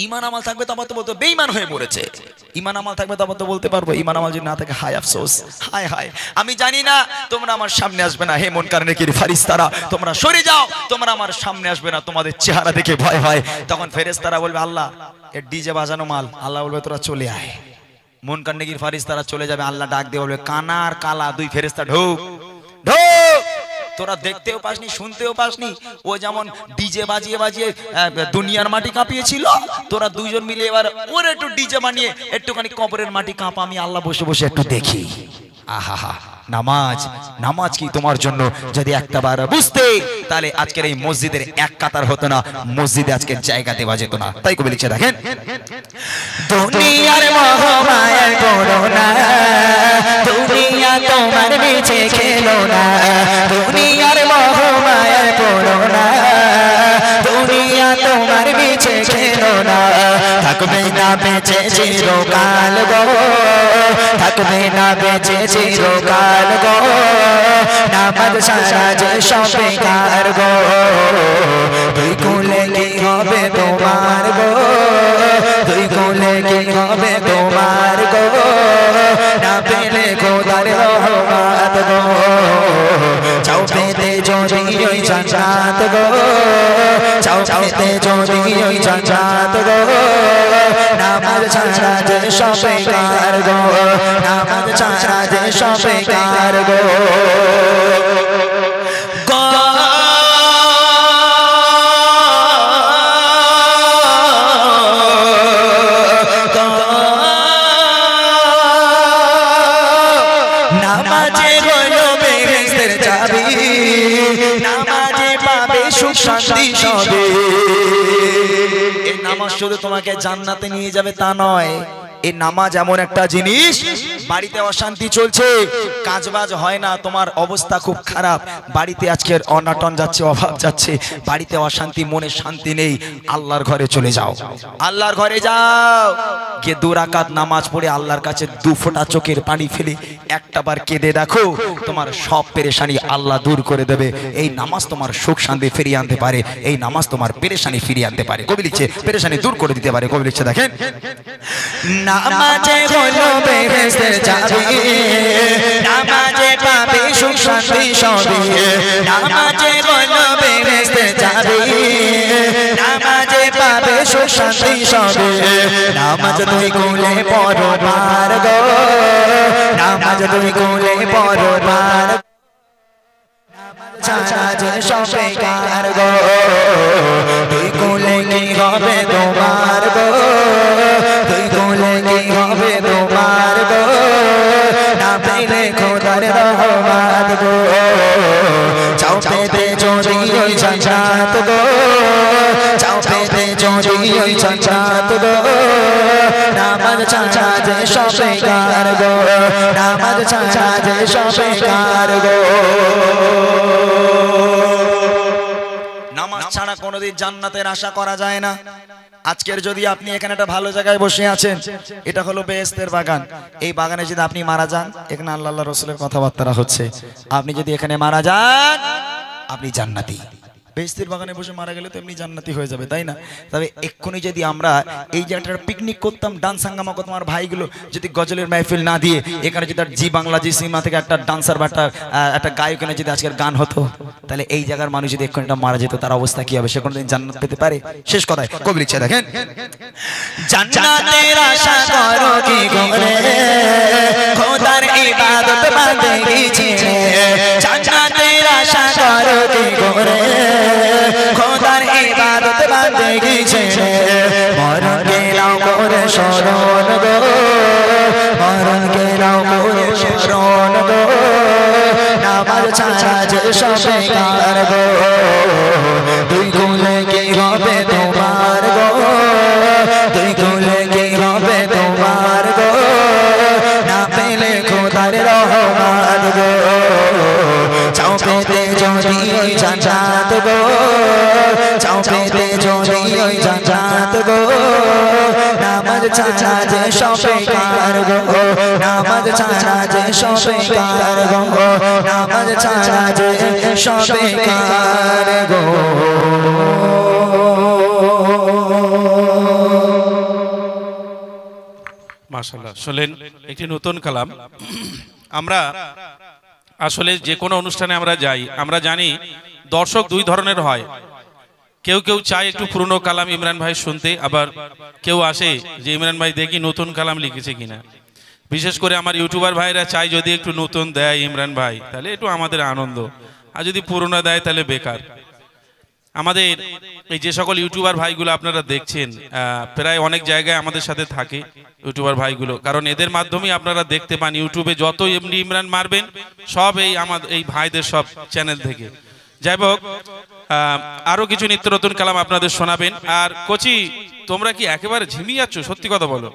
ঈমান আমল থাকবে তবে তো বলতো বেঈমান হয়ে পড়েছে, ঈমান আমল থাকবে তবে তো বলতে পারবো, ঈমান আমল যদি না থাকে হায় আফসোস, হায় হায় আমি জানি না তোমরা আমার সামনে আসবে না, হে মন কান্নাকির ফারিস্তারা তোমরা সরে যাও, তোমরা আমার সামনে আসবে না, তোমাদের চেহারা দেখে ভয় হয়। তখন ফেরেশতারা বলবে আল্লাহ এ ডিজে বাজানো মাল, আল্লাহ বলবে তোরা চলে আয়। মন কান্নাকির ফারিস্তারা চলে যাবে, আল্লাহ ডাক দিয়ে বলবে কানা আর কালা 2 ফেরেশতা ঢোক ঢোক, তোরা দেখতেও পাসনি শুনতেও পাসনি, ও যেমন ডিজে বাজিয়ে বাজিয়ে দুনিয়ার মাটি কাঁপিয়েছিল, তোরা দুইজন মিলে এবার ওর একটু ডিজে বানিয়ে একটুখানি কবরের মাটি কাঁপা, আমি আল্লাহ বসে বসে একটু দেখি। আহা, নামাজ, নামাজ কি তোমার জন্য যদি একটাবার বুঝতে, তাহলে আজকের এই মসজিদের এক কাতার হতো না, মসজিদে আজকের জায়গা দেওয়া যেত না। তাই কবি লিখছে দেখেন, দুনিয়ার মোহমায়া করো না, দুনিয়া তোমার নিচে খেলো না, দুনিয়ার মোহমায়া করো না, দুনিয়া তোমার নিচে খেলো না, থাকবে না বেঁচে চিরকাল গো, থাকবে না বেঁচে চিরকাল গো, নামাজ ছাড়া যে সবে গার গো, দুই কুলে কি হবে তোমার গো, দুই কুলে কি হবে তোমার গো, না পেলে খোদার রহমত গো, চাও পেতে যদি ওই জান্নাত গো, চাও পেতে যদি ওই জান্নাত গো, নামাজ ছাড়া যে সবে গার গো, নামাজ ছাড়া যে সবে গার গো। নামাজে হলো বেহেশতের চাবি, নামাজে পাবে সুখ শান্তি সবে। এই নামাজ শুধু তোমাকে জান্নাতে নিয়ে যাবে তা নয়, এই নামাজ এমন একটা জিনিস, বাড়িতে অশান্তি চলছে, কাজবাজ হয় না, তোমার অবস্থা খুব খারাপ, বাড়িতে আজকের অনাটন যাচ্ছে, অভাব যাচ্ছে, বাড়িতে অশান্তি, মনে শান্তি নেই, আল্লাহর ঘরে চলে যাও, আল্লাহর ঘরে যাও, গিয়ে 2 রাকাত নামাজ পড়ে আল্লাহর কাছে 2 ফোঁটা চোখের পানি ফেলে একটাবার কেঁদে দেখো, তোমার সব পেরেশানি আল্লাহ দূর করে দেবে। এই নামাজ তোমার সুখ শান্তি ফিরিয়ে আনতে পারে, এই নামাজ তোমার পেরেশানি ফিরিয়ে আনতে পারে। কবি লিখছে পেরেশানি দূর করে দিতে পারে। কবি লিখছে দেখেন, নামাজে হলো বেহেশতের চাবি, নামাজে পাবে সুখ শান্তি সবে, নামাজে হলো বেহেশতের চাবি, নামাজে পাবে সুখ শান্তি সবে, নামাজ দুই কুলে পরবার গো, নামাজ দুই কুলে পরবার, ছাড়া যে সবে গার গো, দুই কুলে কি হবে তোমার গো, দুই কুলে কি হবে তোমার গো, না পেলে খোদার রহমত গো, চাও পেতে যদি ওই জান্নাত গো, চাও পেতে যদি ওই জান্নাত গো, নামাজ ছাড়া যে সবে গার গো, নামাজ ছাড়া যে সবে গার গো। নামাজ ছাড়া কোনোদিন জান্নাতের আশা করা যায় না। আজকের যদি আপনি এখানে একটা ভালো জায়গায় বসে আছেন, এটা হলো বেহেশতের বাগান, এই বাগানে যদি আপনি মারা যান, এখানে আল্লাহ আল্লাহ রসুলের কথাবার্তা হচ্ছে, আপনি যদি এখানে মারা যান আপনি জান্নাতি, বেহেশতের বাগানে বসে মারা গেলে তো এমনি জান্নাতি হয়ে যাবে, তাই না? তবে এক্ষুনি যদি আমরা এই যে একটা পিকনিক করতাম, ডান্স হাঙ্গামা করতাম, আমার ভাইগুলো যদি গজলের মাহফিল না দিয়ে এখানে যদি জি বাংলা জি সিনেমা থেকে একটা ডান্সার বা একটা গায়ক এনে যদি আজকের গান হতো, তাহলে এই জায়গার মানুষ যদি এক্ষুনি মারা যেত, তার অবস্থা কি হবে? সে কোনোদিন জান্নাত পেতে পারে? শেষ কথায় কবি লিখছে, দেখেন, জান্নাতের আশা করো কি করে, খোদার ইবাদত বান্দেগি ছেড়ে, জান্নাতের আশা করো কি করে, খোদার ইবাদত বান্দেগি ছেড়ে, মরণ গেলাও করে শরণ গো, মরণ গেলাও করে শরণ গো, নামাজ ছাড়া যে সব বেকার গো, তুই গুলে কি হবে তোমার গো, তুই গুলে কি হবে তোমার গো, না পেলে খোদার রহমান গো, চাও পেতে যদি ওই জান্নাত গো, চাও পেতে যদি ওই জান্নাত গো, নামাজ ছাড়া যে সব বেকার গো, নামাজ ছাড়া যে সব বেকার গো, নামাজ ছাড়া যে সব বেকার গো। মাশাআল্লাহ, শুনলেন একটি নতুন কালাম। আমরা আসলে যে কোনো অনুষ্ঠানে আমরা যাই, আমরা জানি দর্শক দুই ধরনের হয়। কেউ কেউ চায় একটু পুরনো কালাম ইমরান ভাই শুনতে, আবার কেউ আসে যে ইমরান ভাই দেখি নতুন কালাম লিখেছে কিনা। বিশেষ করে আমার ইউটিউবার ভাইরা চাই যদি একটু নতুন দেয় ইমরান ভাই, তাহলে একটু আমাদের আনন্দ, আর যদি পুরনো দেয় তাহলে বেকার। আমাদের এই যে সকল ইউটিউবার ভাইগুলো আপনারা দেখছেন, প্রায় অনেক জায়গায় আমাদের সাথে থাকে ইউটিউবার ভাইগুলো, কারণ এদের মাধ্যমেই আপনারা দেখতে পান ইউটিউবে যত এমনি ইমরান মারবেন সব এই আমাদের এই ভাইদের সব চ্যানেল থেকে। যাই হোক, আরো কিছু নিত্য নতুন কালাম আপনাদের শোনাবেন। আর কোচি, তোমরা কি একেবারে ঝিমিয়ে যাচ্ছ? সত্যি কথা বলো,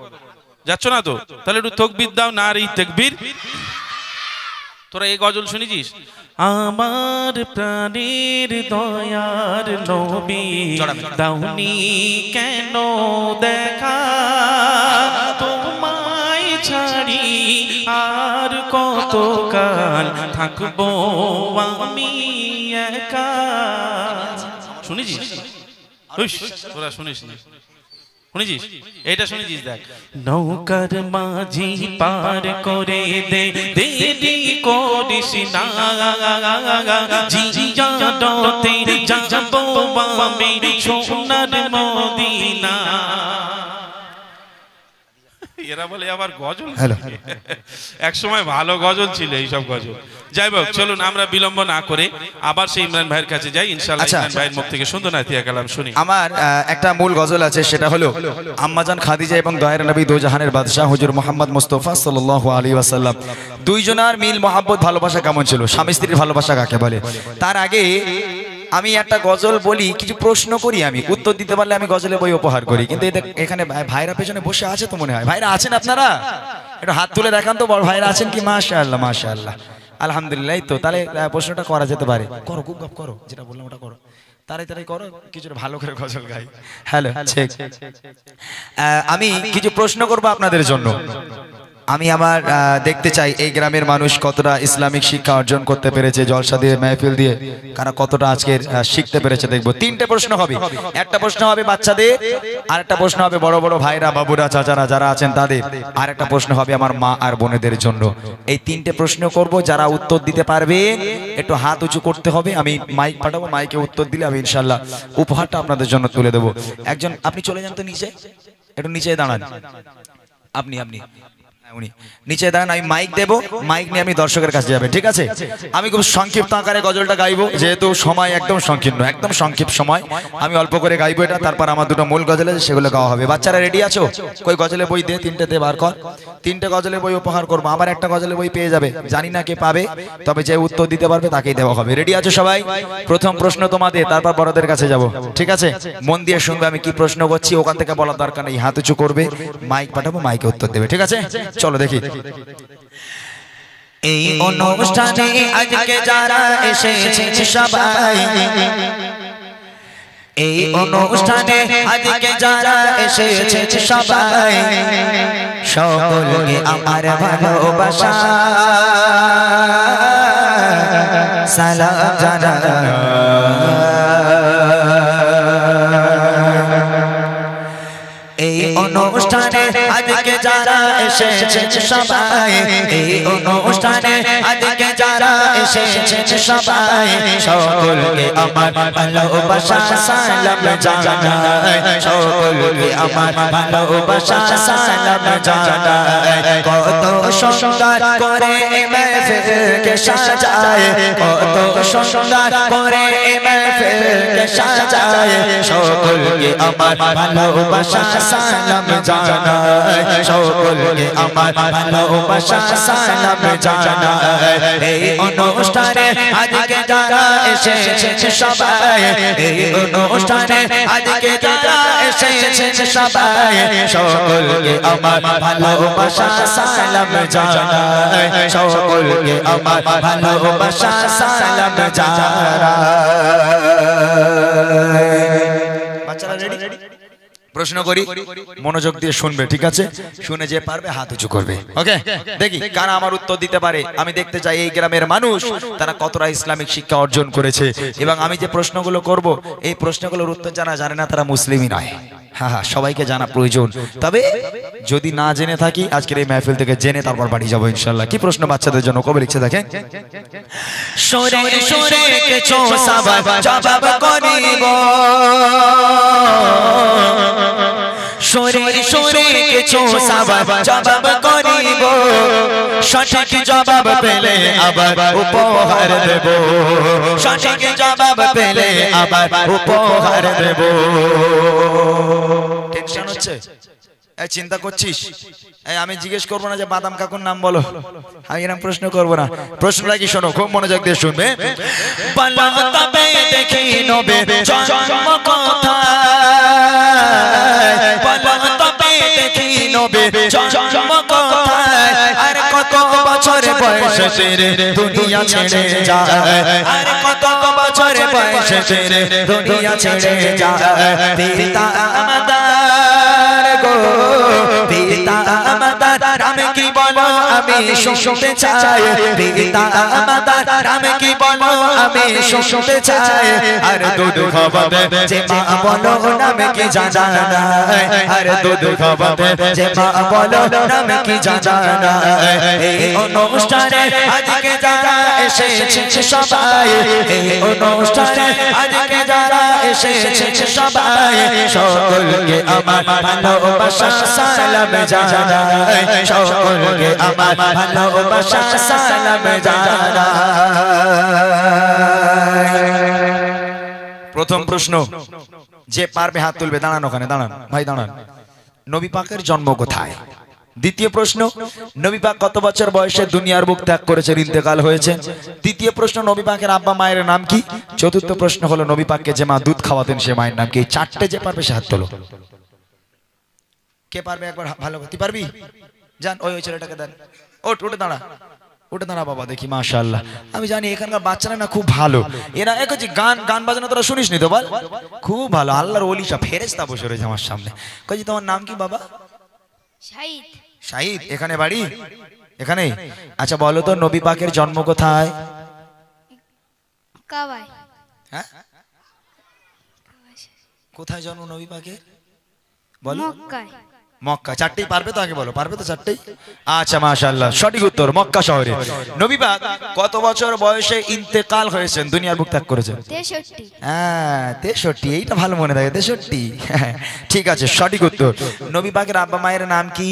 যাচ্ছ না তো? তাহলে একটু তকবীর দাও, না রে তাকবীর। তোরা এই গজল শুনেছিস? আমার প্রাণের দয়ার নবী, দাওনি কেন দেখা, তোমায় ছাড়ি আর কতকাল থাকবো আমি একা। শুনেছিস? তোরা শুনিস না? শুনেছিস? এটা শুনেছিস? দেখ, নৌকার মাঝি পার করে দে, দেরি করিস না, জিয়ারতে যাবো আমি সোনার মদিনা। এরা বলে আবার গজল, এক সময় ভালো গজল ছিল এইসব গজল। যাই হোক, চলুন আমরা বিলম্ব না করে আবার সেই ইমরান ভাইয়ের কাছে যাই, ইনশাআল্লাহ ইমরান ভাইয়ের মুখ থেকে সুন্দর নাতিয়া কালাম শুনি। আমার একটা মূল গজল আছে, সেটা হলো আম্মাজান খাদিজা এবং দয়ার নবী দো জাহানের বাদশাহ হুজুর মুহাম্মদ মুস্তাফা সাল্লাল্লাহু আলাইহি ওয়াসাল্লাম, দুইজনের মিল মহব্বত ভালোবাসা কেমন ছিল, স্বামী স্ত্রীর ভালোবাসা কাকে বলে। তার আগে আমি একটা গজল বলি, কিছু প্রশ্ন করি, আমি উত্তর দিতে পারলে আমি গজলে বই উপহার করি। কিন্তু এখানে ভাইরা পেছনে বসে আছে তো মনে হয়, ভাইরা আছেন আপনারা? একটু হাত তুলে দেখান তো, বড় ভাইরা আছেন কি? মাশাআল্লাহ মাশাআল্লাহ, আলহামদুলিল্লাহ। তো তাহলে প্রশ্নটা করা যেতে পারে, করো, গুপ গাপ করো, যেটা বললাম ওটা করো, তাড়াতাড়ি করো, কিছু ভালো করে গজল গাই। হ্যালো, ঠিক। আমি কিছু প্রশ্ন করবো আপনাদের জন্য। আমি আমার দেখতে চাই এই গ্রামের মানুষ কতটা ইসলামিক শিক্ষা অর্জন করতে পেরেছে, জলসা দিয়ে মেহফিল দিয়ে কারা কতটা আজকের শিখতে পেরেছে দেখবো। তিনটে প্রশ্ন হবে, একটা প্রশ্ন হবে বাচ্চাদের, আর একটা প্রশ্ন হবে বড় বড় ভাইরা বাবুরা চাচারা যারা আছেন তাদের, আর একটা প্রশ্ন হবে আমার মা আর বোনেদের জন্য। এই তিনটে প্রশ্ন করব, যারা উত্তর দিতে পারবে একটু হাত উঁচু করতে হবে, আমি মাইক পাঠাবো, মাইকে উত্তর দিলে আমি ইনশাল্লাহ উপহারটা আপনাদের জন্য তুলে দেবো। একজন আপনি চলে যান তো নিচে, একটু নিচে দাঁড়ান, আপনি উনি নিচে দাঁড়ান, আমি মাইক দেবো, মাইক নিয়ে আমি দর্শকের কাছে যাবে, ঠিক আছে? আমি খুব সংক্ষিপ্ত আকারে গজলটা গাইবো, যেহেতু সময় একদম সংকীর্ণ, একদম সংক্ষিপ্ত সময়, আমি অল্প করে গাইবো এটা, তারপর আমার দুটো মূল গজল আছে সেগুলো গাওয়া হবে। বাচ্চারা রেডি আছো? কই গজলের বই দে, তিনটে দে, বার কর। তিনটে গজলের বই উপহার করবো, আমার একটা গজলের বই পেয়ে যাবে, জানি না কে পাবে, তবে যে উত্তর দিতে পারবে তাকেই দেওয়া হবে। রেডি আছো সবাই? প্রথম প্রশ্ন তোমাদের, তারপর বড়দের কাছে যাব, ঠিক আছে? মন দিয়ে শুনবে আমি কি প্রশ্ন করছি, ওখান থেকে বলার দরকার নেই, হাত উঁচু করবে, মাইক পাঠাবো, মাইকে উত্তর দেবে, ঠিক আছে? চলো দেখি। এই অনুষ্ঠানে আজকে যারা এসেছে সবাই, এই অনুষ্ঠানে আজকে যারা এসেছে সবাই, সকলকে আমার ভালোবাসা সালাম জানাই। এই অনুষ্ঠানে আজকে যারা এসেছেন সবাই, এই অনুষ্ঠানে আজকে যারা এসেছেন সবাই, সকলকে আমার ভালোবাসা সালাম জানাই, সকলকে আমার ভালোবাসা সালাম জানাই। কত সুন্দর করে महफिलকে সাজায়, কত সুন্দর করে महफिलকে সাজায়, সকলকে আমার ভালোবাসা সালাম জানাই, সকলকে আমার ভালোবাসা সালাম জানাই। এই অনুষ্ঠানে আজকে যারা এসেছেন সবাই, এই অনুষ্ঠানে আজকে যারা এসেছেন সবাই, সকলকে আমার ভালোবাসা সালাম জানাই, সকলকে আমার ভালোবাসা সালাম জানাই। বাচ্চারা রেডি? প্রশ্ন করি, মনোযোগ দিয়ে শুনবে, ঠিক আছে? শুনে যে পারবে হাত উঁচু করবে। ওকে, দেখি কারা আমার উত্তর দিতে পারে। আমি দেখতে চাই এই গ্রামের মানুষ তারা কতটা ইসলামিক শিক্ষা অর্জন করেছে, এবং আমি যে প্রশ্নগুলো করব এই প্রশ্নগুলোর উত্তর যারা জানে না তারা মুসলিমই নয়। হ্যাঁ হ্যাঁ, সবাইকে জানা প্রয়োজন। তবে যদি না জেনে থাকি আজকের এই মাহফিল থেকে জেনে তারপর বাড়ি যাবো ইনশাআল্লাহ। কি প্রশ্ন বাচ্চাদের জন্য? কবে লিখছে দেখেন। সরে সরে কিছু সবাই জবাব করিব, সরে সরে কিছু সবাই জবাব করিব, সঠিক জবাব পেলে আবার উপহার দেব, সঠিক জবাব পেলে আবার উপহার দেব। টেনশন হচ্ছে? এই চিন্তা করছিস? এই আমি জিজ্ঞেস করবো না যে বাদাম কাকুর নাম বলো, আমি এরকম প্রশ্ন করবো না। প্রশ্নটা কি শোনো, খুব মনোযোগ দিয়ে শুনবে। তবে দেখি নবে জন্ম কোথায়, তবে দেখি নবে জন্ম কোথায়, আর কত বছর বয়সে তেরে দুনিয়া ছেড়ে যায়, আর কত বছর বয়সে তেরে দুনিয়া ছেড়ে যায়। পিতা আমাদের গো, পিতা আমাদের রাম কি বলো আমি শুনতে চাই, পিতা আমাদের রাম কি বলো আমি শুনতে চাই, আর দুধ খাওয়াবে যে মা বলো নাম কি জানা নাই, আর দুধ খাওয়াবে যে মা বলো নাম কি জানা নাই। এই অনুষ্ঠানে আজকে যারা এসেছেন সবাই, এই অনুষ্ঠানে আজকে যারা এসেছেন সবাই, সকলকে আমার ভালোবাসা সালাম জানাই, সকলকে আমার ভালোবাসা সালাম জানাই। প্রথম প্রশ্ন, যে পারবে হাত তুলবে। দাঁড়ান ওখানে, দাঁড়ান ভাই, দাঁড়ান। নবী পাকের জন্ম কোথায়? দ্বিতীয় প্রশ্ন, নবী পাক কত বছর বয়সে দুনিয়ার বুক ত্যাগ করেছেন, ইন্তেকাল হয়েছে? তৃতীয় প্রশ্ন, নবী পাকের আব্বা মায়ের নাম কি? চতুর্থ প্রশ্ন হলো নবী পাককে যে মা দুধ খাওয়াতেন সে মায়ের নাম কি? চারটে যে পারবে সে হাত তোলো। কে পারবে একবার ভালো করতে পারবি? যান ওই ছেলেটাকে দেন, ওঠ, উঠে দাঁড়া, উঠে দাঁড়া বাবা, দেখি মাশাআল্লাহ। আমি জানি এখানকার বাচ্চারা না খুব ভালো, এরা এক হচ্ছে গান গান বাজানো তোরা শুনিস নি তো? বল, খুব ভালো। আল্লাহর ওলিশা ফেরেশতা বসে রয়েছে আমার সামনে। কই তোমার নাম কি বাবা? শাহিদ। শাহিদ, এখানে বাড়ি? এখানে? আচ্ছা বলো তো নবী পাকের জন্ম কোথায়? কাবায়। হ্যাঁ, কোথায় জন্ম নবী পাকের? বলো। মক্কায়। মক্কা। চারটেই পারবে তো? আগে বলো, পারবে তো চারটেই? আচ্ছা মাশাআল্লাহ, সঠিক উত্তর মক্কা শহরে। নবী পাক কত বছর বয়সে ইন্তেকাল হয়েছেন, দুনিয়ার বুক ত্যাগ করেছেন? 63। হ্যাঁ 63, এইটা ভালো মনে থাকে, 63। ঠিক আছে, সঠিক উত্তর। নবী পাকের আব্বা মায়ের নাম কি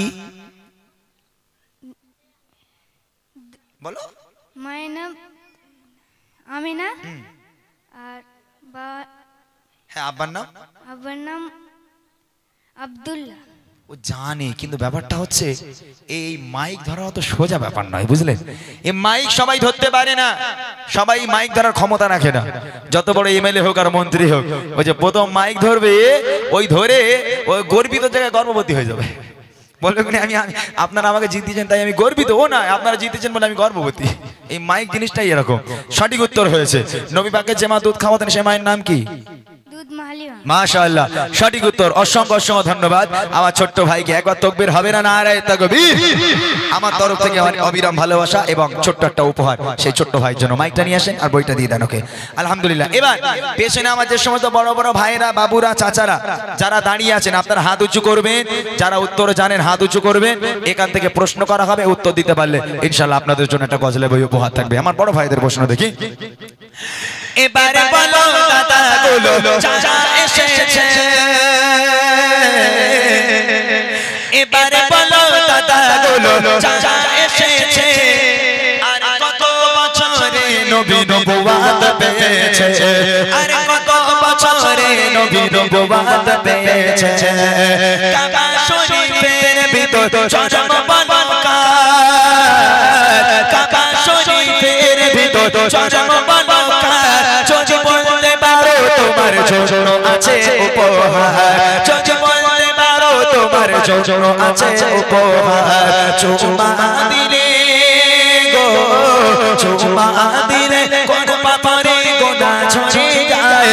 বলো? মায়ের নাম আমিনা, আর হ্যাঁ আব্বার নাম? আব্বার নাম আব্দুল্লাহ। ও জানে, কিন্তু ব্যাপারটা হচ্ছে এই মাইক ধরা অত সোজা ব্যাপার নয়, বুঝলেন? এই মাইক সবাই ধরতে পারে না, সবাই মাইক ধরার ক্ষমতা রাখে না। যত বড় এমএলএ হোক আর মন্ত্রী হোক, ওই যে প্রথম মাইক ধরবে ওই ধরে ওই গর্বিত জায়গায় গর্ভবতী হয়ে যাবে। বলবে আমি আপনারা আমাকে জিতেছেন তাই আমি গর্বিত। ও না, আপনারা জিতেছেন বলে আমি গর্ভবতী। এই মাইক জিনিসটাই এরকম। সঠিক উত্তর হয়েছে। নবী পাকের যে মা দুধ খাওয়াতেন সে মায়ের নাম কি? দুধ মাহালিমা। মাশাআল্লাহ, সঠিক উত্তর। অসংখ্য অসংখ্য ধন্যবাদ আমার ছোট্ট ভাইকে। একবার তাকবীর হবে না? নারায়ে তাকবীর। আমার তরফ থেকে অবিরাম ভালোবাসা এবং ছোট্ট একটা উপহার সেই ছোট্ট ভাইয়ের জন্য। মাইকটা নিয়ে আসেন আর বইটা দিয়ে দেন ওকে। আলহামদুলিল্লাহ। এবার পেছনে আমার যে সমস্ত বড় বড় ভাইরা, বাবুরা, চাচারা যারা দাঁড়িয়ে আছেন, আপনারা হাত উঁচু করবেন। যারা উত্তর জানেন হাত উঁচু করবেন। এখান থেকে প্রশ্ন করা হবে, উত্তর দিতে পারলে ইনশাআল্লাহ আপনাদের জন্য একটা গজলের বই উপহার থাকবে। আমার বড় ভাইদের প্রশ্ন দেখি। এবারে বলো দাদা গুলো চাচা এসেছে, এবারে বলো দাদা গুলো চাচা এসেছে, আর কত বছরে নবী নবুয়াত পেয়েছে, আর কত বছরে নবী নবুয়াত পেয়েছে। কাবা শরীফের ভিতর চরম বলকার, কাবা শরীফের ভিতর চরম বলকার, যদি বলতে পারো তোমার জন্য আছে উপহার, যদি বলতে পারো তোমার জন্য আছে উপহার। চুমা দিলে গো, চুমা দিলে কোন পাথরে গোনা ঝরে যায়,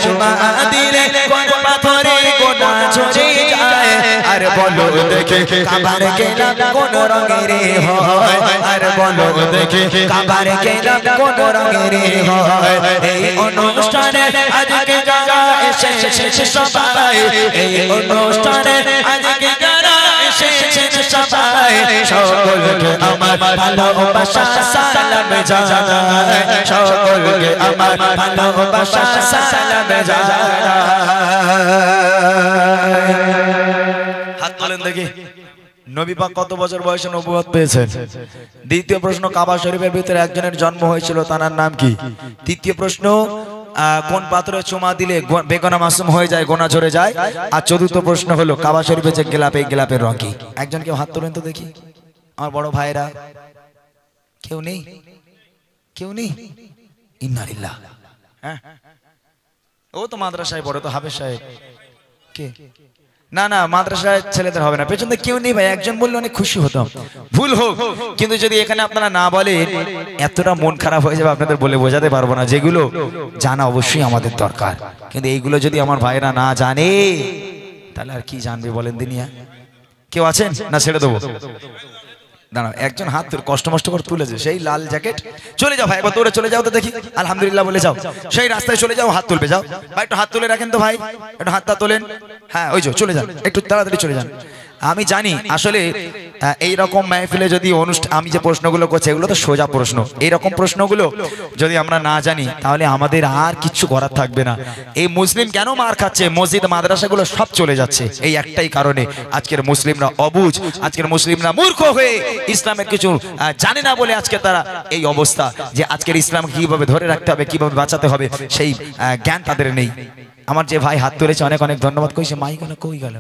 চুমা দিলে কোন পাথরে গোনা ঝরে যায়। আর বলো দেখে কাবার গেলাম কোন রঙের হয়, আর বলো দেখে কাবার গেলাম কোন রঙের হয়। এই অনুষ্ঠানে আজকে যারা এসেছে সবাই, এই অনুষ্ঠানে আজকে যারা এসেছে সবাই, সকলকে আমার ভালোবাসা সালাম জানাই, সকলকে আমার ভালোবাসা সালাম জানাই। হাত তোলেন দেখি। নবী পাক কত বছর বয়সে নবুয়ত পেয়েছেন? দ্বিতীয় প্রশ্ন, কাবা শরীফের ভিতরে একজনের জন্ম হয়েছিল, তার নাম কি? তৃতীয় প্রশ্ন, কোন পাত্রে চুমা দিলে বেগুনা মাসুম হয়ে যায়, গোনা ঝরে যায়? আর চতুর্থ প্রশ্ন হলো কাবা শরীফের যে গোলাপ, এই গোলাপের রং কি? একজন কেউ হাত তোলেন তো দেখি। আমার বড় ভাইরা কেউ নেই? কেউ নেই? ইন্নালিল্লাহ। হ্যাঁ, ও তো মাদ্রাসায় পড়ে, তো হাফেজ সাহেব কে? না না, মাদ্রাসায় ছেলেদের হবে না। পেছনে কেউ নেই ভাই, একজন বললে অনেক খুশি হতাম। ভুল হোক, কিন্তু যদি এখানে আপনারা না বলেন এতটা মন খারাপ হয়ে যাবে, আপনাদের বলে বোঝাতে পারবো না। যেগুলো জানা অবশ্যই আমাদের দরকার, কিন্তু এইগুলো যদি আমার ভাইরা না জানে তাহলে আর কি জানবে বলেন দিনিয়া? কেউ আছেন না ছেড়ে দেবো? দাঁড়াও, একজন হাত কষ্ট মষ্ট করে তুলেছে, সেই লাল জ্যাকেট। চলে যাও ভাই, একবার দৌড়ে চলে যাও তো দেখি। আলহামদুলিল্লাহ বলে যাও, সেই রাস্তায় চলে যাও, হাত তুলবে যাও। ভাই একটু হাত তুলে রাখেন তো ভাই, একটু হাতটা তোলেন। হ্যাঁ, ওই চলে যান, একটু তাড়াতাড়ি চলে যান। আমি জানি আসলে এই রকম মাহফিলে যদি আমি যে প্রশ্নগুলো করছি এগুলো তো সোজা প্রশ্ন। এই রকম প্রশ্নগুলো যদি আমরা না জানি তাহলে আমাদের আর কিছু করার থাকবে না। এই মুসলিম কেন মার খাচ্ছে? মসজিদ মাদ্রাসাগুলো সব চলে যাচ্ছে এই একটাই কারণে। আজকের মুসলিমরা অবুঝ, আজকের মুসলিমরা মূর্খ হয়ে ইসলামের কিছু জানে না বলে আজকে তারা এই অবস্থা, যে আজকের ইসলাম কিভাবে ধরে রাখতে হবে, কিভাবে বাঁচাতে হবে সেই জ্ঞান তাদের নেই। আমার যে ভাই হাত তুলেছে অনেক অনেক ধন্যবাদ। কইছে মাই গেল, কই গেল?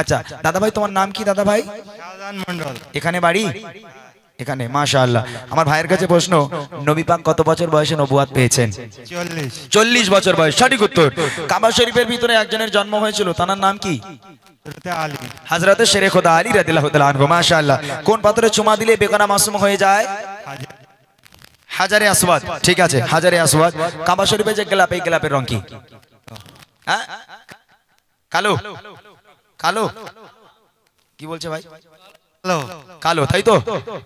আচ্ছা দাদা ভাই, তোমার নাম কি দাদা ভাই? শাহজাহান মন্ডল। এখানে বাড়ি? এখানে। মাশাআল্লাহ। আমার ভাইয়ের কাছে প্রশ্ন, নবী পাক কত বছর বয়সে নবুয়ত পেয়েছেন? 40 বছর বয়স। সঠিক উত্তর। কাবা শরীফের ভিতরে একজনের জন্ম হয়েছিল, তার নাম কি? হযরতে শেরে খোদা আলী রাদিয়াল্লাহু তাআলা আনহু। মাশাআল্লাহ। কোন পাথরে চুমা দিলে বেগুনা মাসুম হয়ে যায়? হাজারে আসওয়াদ। ঠিক আছে, হাজারে আসওয়াদ। কাবা শরীফে যে গোলাপ, এই গোলাপের রং কি? হ্যাঁ, কালো। কালো? কি বলছে ভাই? কালো, তাই তো?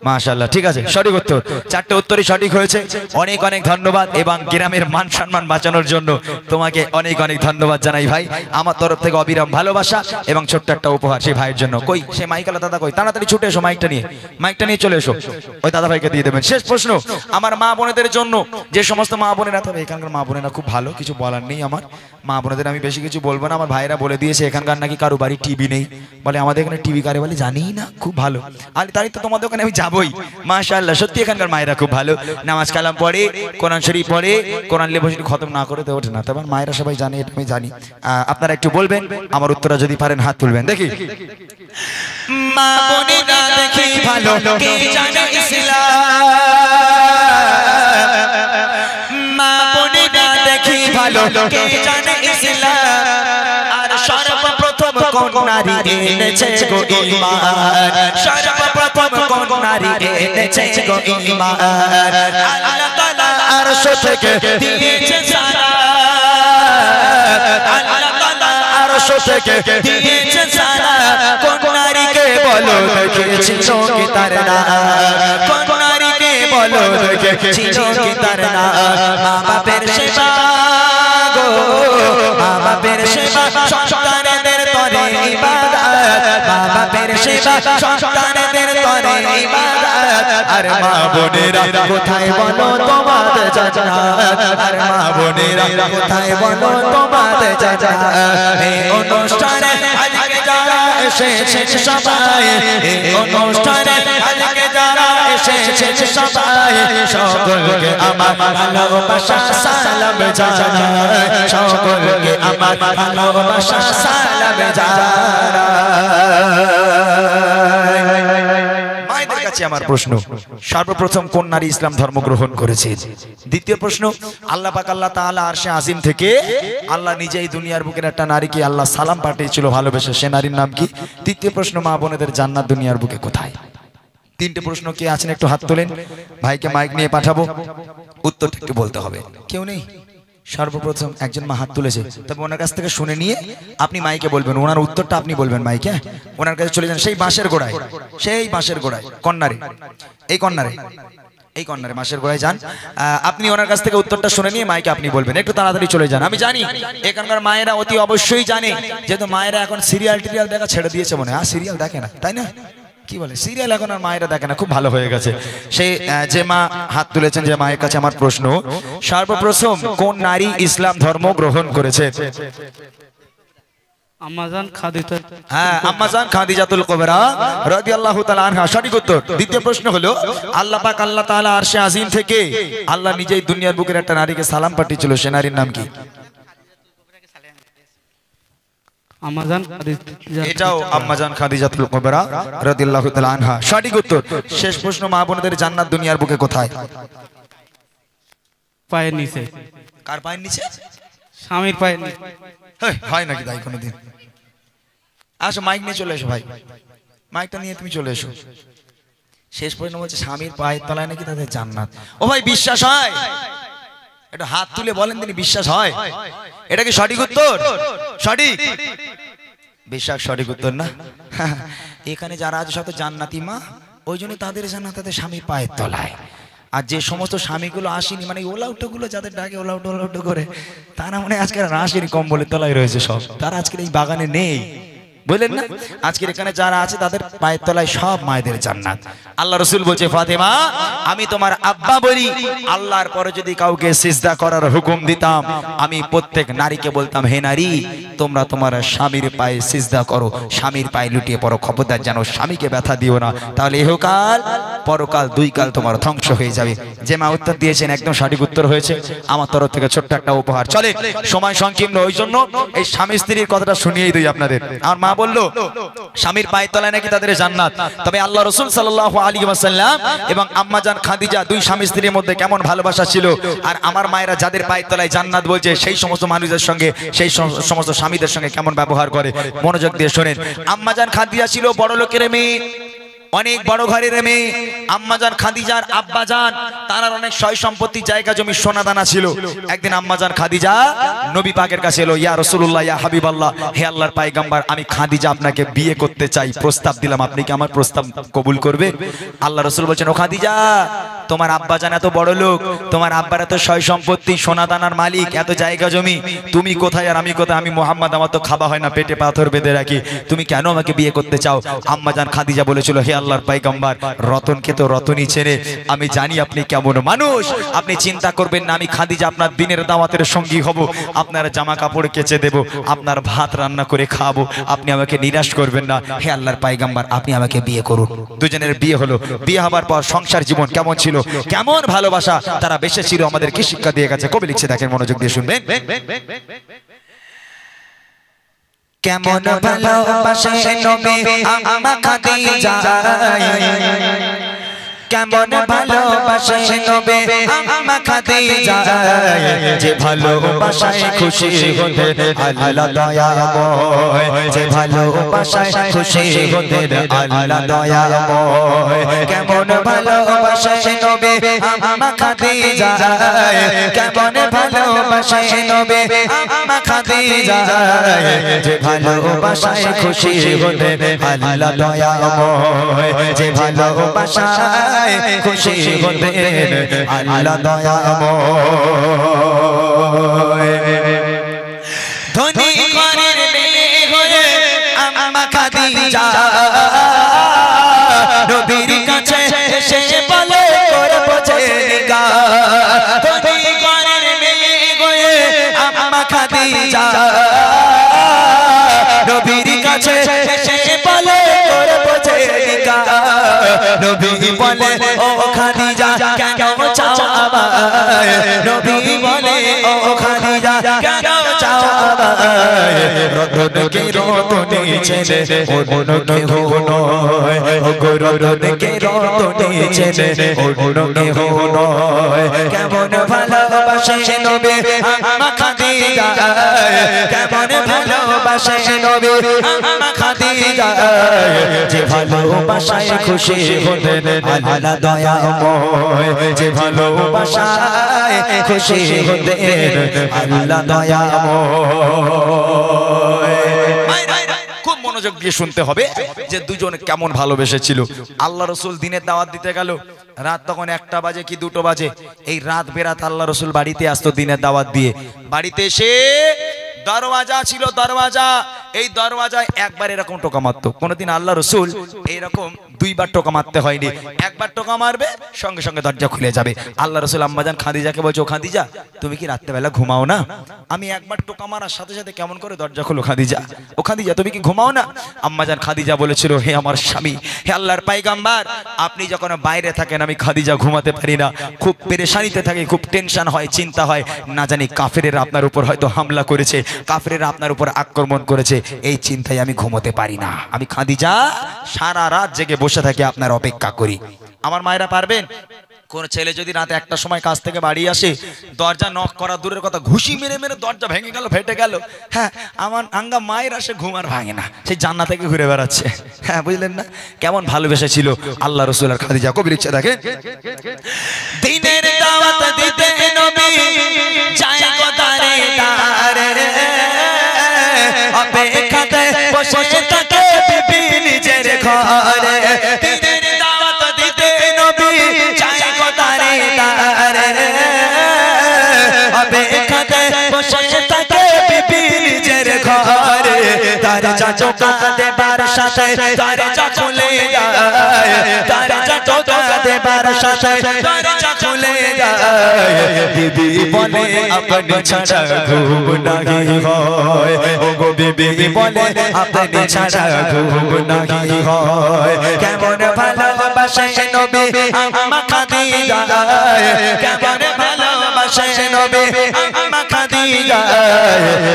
মাশাআল্লাহ, ঠিক আছে, সঠিক উত্তর। চারটে উত্তরই সঠিক হয়েছে। অনেক অনেক ধন্যবাদ, এবং গ্রামের মান সম্মান বাঁচানোর জন্য তোমাকে অনেক অনেক ধন্যবাদ জানাই ভাই। আমার তরফ থেকে অবিরাম ভালোবাসা এবং ছোট্ট একটা উপহার সেই ভাইয়ের জন্য। কই সে মাইকালা দাদা কই? তাড়াতাড়ি ছুটে এসো, মাইকটা নিয়ে চলে এসো, ওই দাদা ভাইকে দিয়ে দেবেন। শেষ প্রশ্ন আমার মা বোনেদের জন্য, যে সমস্ত মা বোনেরা, তবে এখানকার মা বোনেরা খুব ভালো, কিছু বলার নেই। আমার মা বোনেদের আমি বেশি কিছু বলবো না। আমার ভাইরা বলে দিয়েছে এখানকার নাকি কারো বাড়ি টিভি নেই, বলে আমাদের এখানে টিভি কারে বলে জানি না, খুব ভালো। আর তাই তো তোমাদের ওখানে আমি যাবই। মাশাআল্লাহ, সত্যি এখানকার মায়েরা খুব ভালো। নামাজ কালাম পড়ে, কোরআন শরীফ পড়ে, কোরআন লেবু খতম না করে তো ওঠে না। তবে মায়েরা সবাই জানে, এটা আমি জানি। আপনারা একটু বলবেন, আমার উত্তরটা যদি পারেন হাত তুলবেন দেখি। মা বোনেরা দেখি ভালো, কে জানে ইসলাম, মা বোনেরা দেখি ভালো, কে জানে ইসলাম, আর সর্বপ্রথম কোন নারী এনেছে গো ঈমান, সর্বপ্রথম কোন নারী এনেছে গো ঈমান, আল্লাহ তাআলা আরশ থেকে দিয়েছে সালাম, আল্লাহ তাআলা আরশ থেকে দিয়েছে সারা কোন নারীকে বলো দেখেছিল কি তার না কোন নারীকে বলো দেখেছিল কি তার না মা বাপের সেবা গো মা বাপের সেবা সন্তানদের তরে ইবাদত মা বাপের সেবা সন্তানদের তরে ইবাদত আর মা বোনেরা কোথায় বলো তোমাদের জান্নাত আর মা বোনেরা কোথায় বলো তোমাদের জান্নাত এই অনুষ্ঠানে আজকে যারা এসেছে সবাই এই অনুষ্ঠানে আজকে যারা এসেছে সবাই সকলকে আমার ভালোবাসা সালাম জানাই সকলকে আমার ভালোবাসা সালাম জানাই মায়েদের কাছে আমার প্রশ্ন সর্বপ্রথম কোন নারী ইসলাম ধর্ম গ্রহণ করেছে দ্বিতীয় প্রশ্ন আল্লাহ পাক আল্লাহ তাআলা আরশে আজিম থেকে আল্লাহ নিজেই দুনিয়ার বুকের একটা নারীকে আল্লাহ সালাম পাঠিয়েছিল ভালোবেসে সে নারীর নাম কি তৃতীয় প্রশ্ন মা বোনেদের জান্নাত দুনিয়ার বুকে কোথায় তিনটে প্রশ্ন কে আছেন একটু হাত তোলেন ভাইকে মাইক নিয়ে পাঠাবো উত্তরটা একটু বলতে হবে কেউ নেই সর্বপ্রথম একজন মা হাত তুলেছে তবে ওনার কাছ থেকে শুনে নিয়ে আপনি মাইকে বলবেন ওনার উত্তরটা আপনি বলবেন মাইকে ওনার কাছে চলে যান সেই বাঁশের গোড়ায় কর্নারে এই কর্নারে বাঁশের গোড়ায় যান আপনি ওনার কাছ থেকে উত্তরটা শুনে নিয়ে মাইকে আপনি বলবেন একটু তাড়াতাড়ি চলে যান আমি জানি এখানকার মায়েরা অতি অবশ্যই জানে যেহেতু মায়েরা এখন সিরিয়াল টিরিয়াল দেখা ছেড়ে দিয়েছে মনে হয় সিরিয়াল দেখে না তাই না কি বলে সিরিয়াল এখন আর মায়েরা দেখে না খুব ভালো হয়ে গেছে সেই যে মা হাত তুলেছেন যে মায়ের কাছে আমার প্রশ্ন সর্বপ্রথম কোন নারী ইসলাম ধর্ম গ্রহণ করেছে আম্মাজান খাদিজাতুল কুবরা রাদিয়াল্লাহু তাআলা আনহা সঠিক উত্তর দ্বিতীয় প্রশ্ন হলো আল্লাহ পাক আল্লাহ তাআলা আরশে আজিম থেকে আল্লাহ নিজেই দুনিয়ার বুকের একটা নারীকে সালাম পাঠিয়েছিল সে নারীর নাম কি এটাও আম্মাজান খাদিজাতুল কুবরা রাদিয়াল্লাহু তাআলা আনহা সঠিক উত্তর শেষ প্রশ্ন মা বোনদের জান্নাত দুনিয়ার বুকে কোথায় পায়ের নিচে কার পায়ের নিচে স্বামীর পায়ের নিচে হয় নাকি তাই কোনোদিন আসো মাইক নিয়ে চলে এসো ভাই মাইকটা নিয়ে তুমি চলে এসো শেষ প্রশ্ন বলছে স্বামীর পায়ের তলায় নাকি তাদের জান্নাত ও ভাই বিশ্বাস হয় এটা হাত তুলে বলেন তিনি বিশ্বাস হয় এটা কি সঠিক উত্তর সঠিক বিশ্বাস সঠিক উত্তর না এখানে যারা আছে সব জান্নাতি মা ওই জন্য তাদের জান্নাত তাদের স্বামীর পায়ের তলায় আর যে সমস্ত স্বামীগুলো আসেনি মানে ওলাউটোগুলো যাদের ডাকে ওলাউটো করে তারা মানে আজকে আসেনি কম্বলের তলায় রয়েছে সব তারা আজকের এই বাগানে নেই বুঝলেন না আজকের এখানে যারা আছে তাদের পায়ের তলায় সব মায়েদের জান্নাত আল্লাহ রাসূল বলছে ফাতেমা আমি তোমার আব্বা বলি আল্লাহর পরে যদি কাউকে সিজদা করার হুকুম দিতাম আমি প্রত্যেক নারীকে বলতাম হে নারী তোমরা তোমার স্বামীর পায়ে সিজদা করো স্বামীর পায়ে লুটিয়ে পড়ো খবরদার জানো স্বামীকে ব্যথা দিও না তাহলে ইহকাল পরকাল দুই কাল তোমার ধ্বংস হয়ে যাবে যে মা উত্তর দিয়েছেন একদম সঠিক উত্তর হয়েছে আমার তরফ থেকে ছোট্ট একটা উপহার চলে সময় সংকীর্ণ ওই জন্য এই স্বামী স্ত্রীর কথাটা শুনিয়েই দিই আপনাদের আর মা বললো স্বামীর পায়ের তলায় নাকি তাদের জান্নাত তবে আল্লাহ রাসূল সাল্লাল্লাহু আলাইহি ওয়াসাল্লাম এবং আম্মাজান খাদিজা দুই স্বামী স্ত্রীর মধ্যে কেমন ভালোবাসা ছিল আর আমার মায়েরা যাদের পায়ের তলায় জান্নাত বলছে সেই সমস্ত মানুষদের সঙ্গে সেই সমস্ত স্বামীদের সঙ্গে কেমন ব্যবহার করে মনোযোগ দিয়ে শুনেন আম্মাজান খাদিজা ছিল বড় লোকের মেয়ে অনেক বড় ঘরের মেয়ে আম্মাজান খাদিজার আব্বাজান তার অনেক সয় সম্পত্তি জায়গা জমি সোনা দানা ছিল একদিন আম্মাজান খাদিজা নবী পাকের কাছে এলো ইয়া রাসূলুল্লাহ ইয়া হাবিবাল্লাহ হে আল্লাহর পয়গম্বর আমি খাদিজা আপনাকে বিয়ে করতে চাই প্রস্তাব দিলাম আপনি কি আমার প্রস্তাব কবুল করবেন আল্লাহ রাসূল বলেন ও খাদিজা তোমার আব্বাজান এত বড় লোক তোমার আব্বার এত সয় সম্পত্তি সোনা দানার মালিক এত জায়গা জমি তুমি কোথায় আর আমি কোথায় আমি মুহাম্মদ আমার তো খাওয়া হয় না পেটে পাথর বেঁধে রাখি তুমি কেন আমাকে বিয়ে করতে চাও আম্মাজান খাদিজা বলেছিল হে আল্লাহর পয়গম্বর রতনকে তো রতনই ছেড়ে আমি জানি আপনি কেমন মানুষ আপনি চিন্তা করবেন না আমি খাদিজা আপনার দিনের দাওয়াতের সঙ্গী হব আপনার জামা কাপড় কেচে দেব আপনার ভাত রান্না করে খাবো আপনি আমাকে নিরাশ করবেন না হে আল্লাহর পয়গম্বর আপনি আমাকে বিয়ে করুন দুজনের বিয়ে হলো বিয়ে হবার পর সংসার জীবন কেমন ছিল কেমন ভালোবাসা তারা বেঁচে ছিল আমাদের কি শিক্ষা দিয়ে গেছে কবি লিখছে দেখেন মনোযোগ দিয়ে শুনবেন কেমন ভালোবাসে নবী আম্মা খাদিজা কেমন ভালোবাসে নবী আম্মা খাদিজা যে ভালোবাসায় খুশি হতেন আল্লাহ দয়াময় যে ভালোবাসায় খুশি হতেন আল্লাহ দয়াময় কেমন ভালোবাসে নবী আম্মা খাদিজা কেমন ভালোবাসে নবী আম্মা খাদিজা যে ভালোবাসায় খুশি হতেন আল্লাহ দয়াময় যে ভালোবাসায় খুশি হতেন আল্লাহ দয়াময় ধনী ঘরের মেয়ে হয়ে আম্মা খাদিজা নবীর কাছে এসে বলে করব যে নিকাহ ধনী ঘরের মেয়ে হয়ে আম্মা খাদিজা নবীর কাছে এসে বলে করব যে নিকাহ নবী বলে ও খাদিজা কেন চাও আমায় নবী বলে ও খাদিজা কেন চাও আমায় রতনকে রতনে ছেড়ে অন্যকে নয় ও গো রতনকে রতনে ছেড়ে অন্যকে নয় কেমন ভালোবাসে নবী আম্মা খাদিজা কেমন ভালোবাসে নবী আম্মা খাদিজা যে ভালোবাসায় খুশি হতেন আল্লাহ দয়াময় যে ভালোবাসায় খুশি হতেন আল্লাহ দয়াময় খুব মনোযোগ দিয়ে শুনতে হবে যে দুজন কেমন ভালোবেসেছিল আল্লাহ রাসূল দিনের দাওয়াত দিতে গেল রাত তখন 1টা বাজে কি 2টো বাজে এই রাত বেরাত আল্লাহ রাসূল বাড়িতে আসতো দিনের দাওয়াত দিয়ে বাড়িতে এসে দরওয়াজা ছিল দরওয়াজা এই দরওয়াজায় একবার এরকম টোকা মারতো কোনদিন আল্লাহ রাসূল এইরকম দুইবার টোকা মারতে হয়নি একবার টোকা মারবে সঙ্গে সঙ্গে দরজা খুলে যাবে আল্লাহ রাসূল আম্মাজান খাদিজাকে বলছে ও খাদিজা তুমি কি রাতে বেলা ঘুমাও না আমি একবার টোকা মারার সাথে সাথে কেমন করে দরজা খোলো খাদিজা ও খাদিজা তুমি কি ঘুমাও না আম্মাজান খাদিজা বলেছিল হে আমার স্বামী হে আল্লাহর পয়গম্বর আপনি যখন বাইরে থাকেন আমি খাদিজা ঘুমাতে পারি না খুব পেরেশানিতে থাকি খুব টেনশন হয় চিন্তা হয় না জানি কাফেরেরা আপনার উপর হয়তো হামলা করেছে কাফেরেরা আপনার উপর আক্রমণ করেছে এই চিন্তায় আমি ঘুমোতে পারি না আমি খাদিজা সারা রাত জেগে বসে থাকি আপনার অপেক্ষা করি আমার মায়েরা পারবেন কোন ছেলে যদি রাতে 1টার সময় কাজ থেকে বাড়ি আসে দরজা নক করা দূরের কথা ঘুষি মেরে মেরে দরজা ভেঙে গেল ফেটে গেল হ্যাঁ আমার আঙ্গা মায়ের আসে ঘুম আর ভাঙে না সেই জান্নাত থেকে ঘুরে বেড়াচ্ছে হ্যাঁ বুঝলেন না কেমন ভালোবেসেছিল আল্লাহ রাসূল আর খাদিজা কবি লিখছে দেখেন দিনের দাওয়াত দিতে নবী যায় গোদারে দারে অপেক্ষাতে বসে থাকে বিবি নিজের ঘরে দিনের দাওয়াত দিতে নবী যায় গোদারে দারে অপেক্ষাতে বসে থাকে বিবি নিজের ঘরে তার চাচা দেবার সাথে তার চা খুলে যায় তার চাচা দেবার সাথে তার চা খুলে যায় বিবি বলে আপনি ছাড়া ঘুম নাহি হয় ও গো বিবি বলে আপনি ছাড়া ঘুম নাহি হয় কেমন ভালোবাসে নবী আম্মা খাদিজা কেমন ভালোবাসে নবী আম্মা খাদিজা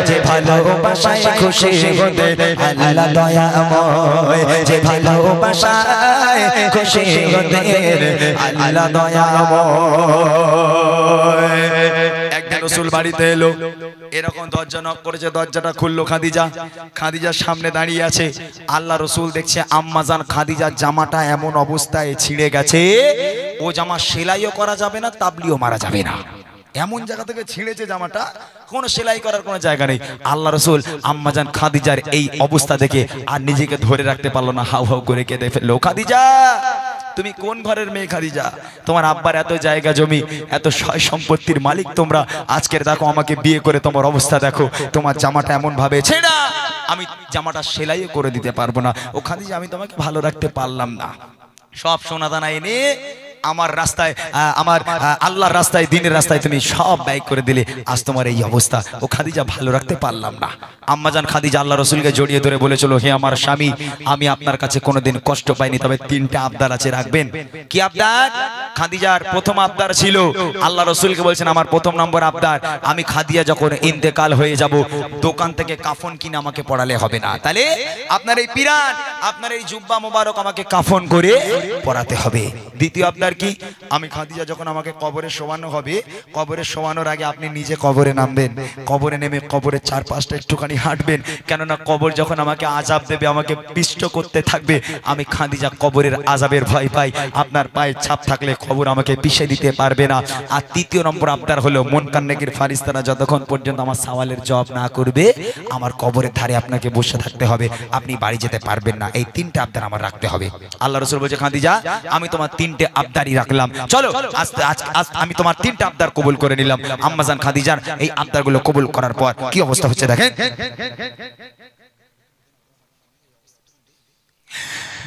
যে ভালোবাসায় খুশি হতেন আল্লাহ দয়াময় যে ভালোবাসায় খুশি হতেন আল্লাহ দয়াময় একদিন রাসূল বাড়িতে এলো এরকম দরজা নক করেছে দরজাটা খুললো খাদিজা খাদিজার সামনে দাঁড়িয়ে আছে আল্লাহ রাসূল দেখছে আম্মাজান খাদিজার জামাটা এমন অবস্থায় ছিঁড়ে গেছে ও জামা সেলাইও করা যাবে না তাবলিও মারা যাবে না এমন জায়গা থেকে ছিঁড়েছে জামাটা কোনো সেলাই করার কোনো জায়গা নেই আল্লাহ রাসূল আম্মাজান খাদিজার এই অবস্থা দেখে আর নিজেকে ধরে রাখতে পারলো না হাউ হাউ করে কেঁদে ফেললো খাদিজা তুমি কোন ঘরের মেয়ে খাদিজা তোমার আব্বার এত জায়গা জমি এত সয় সম্পত্তির মালিক তোমরা আজকের দেখো আমাকে বিয়ে করে তোমার অবস্থা দেখো তোমার জামাটা এমন ভাবে ছেড়া আমি জামাটা সেলাইও করে দিতে পারবো না ও খাদিজা আমি তোমাকে ভালো রাখতে পারলাম না সব সোনাদানা এনে আমার রাস্তায় আমার আল্লাহর রাস্তায় দ্বীনের রাস্তায় তুমি সব ব্যয় করে দিলে আজ তোমার এই অবস্থা ও খাদিজা ভালো রাখতে পারলাম না আম্মাজান খাদিজা আল্লাহ রাসূলকে জড়িয়ে ধরে বলেছিল হে আমার স্বামী আমি আপনার কাছে কোনোদিন কষ্ট পাইনি তবে 3টা আবদার আছে রাখবেন কি আবদার খাদিজার প্রথম আবদার ছিল আল্লাহ রাসূলকে বলছেন আমার প্রথম নম্বর আবদার আমি খাদিজা যখন ইন্তেকাল হয়ে যাব দোকান থেকে কাফন কিনে আমাকে পড়ালে হবে না তাহলে আপনার এই পিরান আপনার এই জুব্বা মোবারক আমাকে কাফন করে পরাতে হবে দ্বিতীয় আবদার কি, আমি খাদিজা যখন আমাকে কবরে শোয়ানো হবে, কবরে শোয়ানোর আগে আপনি নিজে কবরে নামবেন, কবরে নেমে কবরের চারপাশটা একটুখানি হাঁটবেন, কেননা কবর যখন আমাকে আযাব দেবে, আমাকে পিষ্ট করতে থাকবে, আমি খাদিজা কবরের আযাবের ভয় পাই, আপনার পায়ের ছাপ থাকলে কবর আমাকে পিষে দিতে পারবে না। আর তৃতীয় নম্বর আবদার হলো মুনকার নেকির ফারিস্তারা যতক্ষণ পর্যন্ত আমার সওয়ালের জবাব না করবে, আমার কবরের ধারে আপনাকে বসে থাকতে হবে, আপনি বাড়ি যেতে পারবেন না। এই তিনটা আবদার আমার রাখতে হবে। আল্লাহ রাসূল বলছে, খাদিজা আমি তোমার তিনটে আবদারই রাখলাম, চলো আজ আমি তোমার তিনটা আবদার কবুল করে নিলাম। আম্মাজান খাদিজার এই আবদারগুলো কবুল করার পর কি অবস্থা হচ্ছে দেখেন।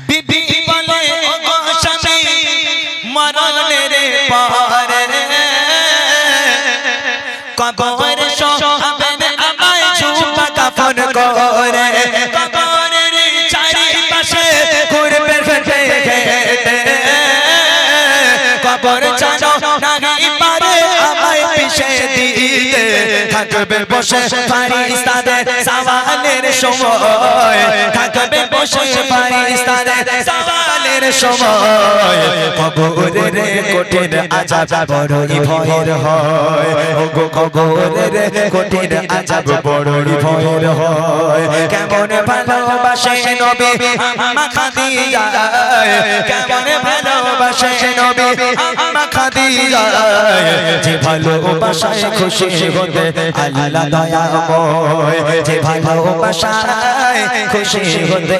বিবি বলে ওগো স্বামী মরণের পরে কবর শোয়াবেন আমায় জুব্বা কাফন করে, কবরের চারিপাশে ঘুরবে ফেটে ঘেটে, কবর জানো নাহি পারে আমায় পিষে দিতে, থাকবে বসে ফারিস্তাদের সওয়ালের সময়, থাকবে বসে ফারিস্তাদের সওয়ালের সময়, কবরের কঠিন আযাব বড়ই ভয়ের হয়, ওগো কবরের কঠিন আযাব বড়ই ভয়ের হয়। কেমন ভালোবাসে নবী আম্মা খাদিজা, কেমন ভালোবাসে নবী আম্মা খাদিজা, যে ভালোবাসায় খুশি হতে আল্লাহ দয়াময়, যে ভালোবাসায় খুশি হতে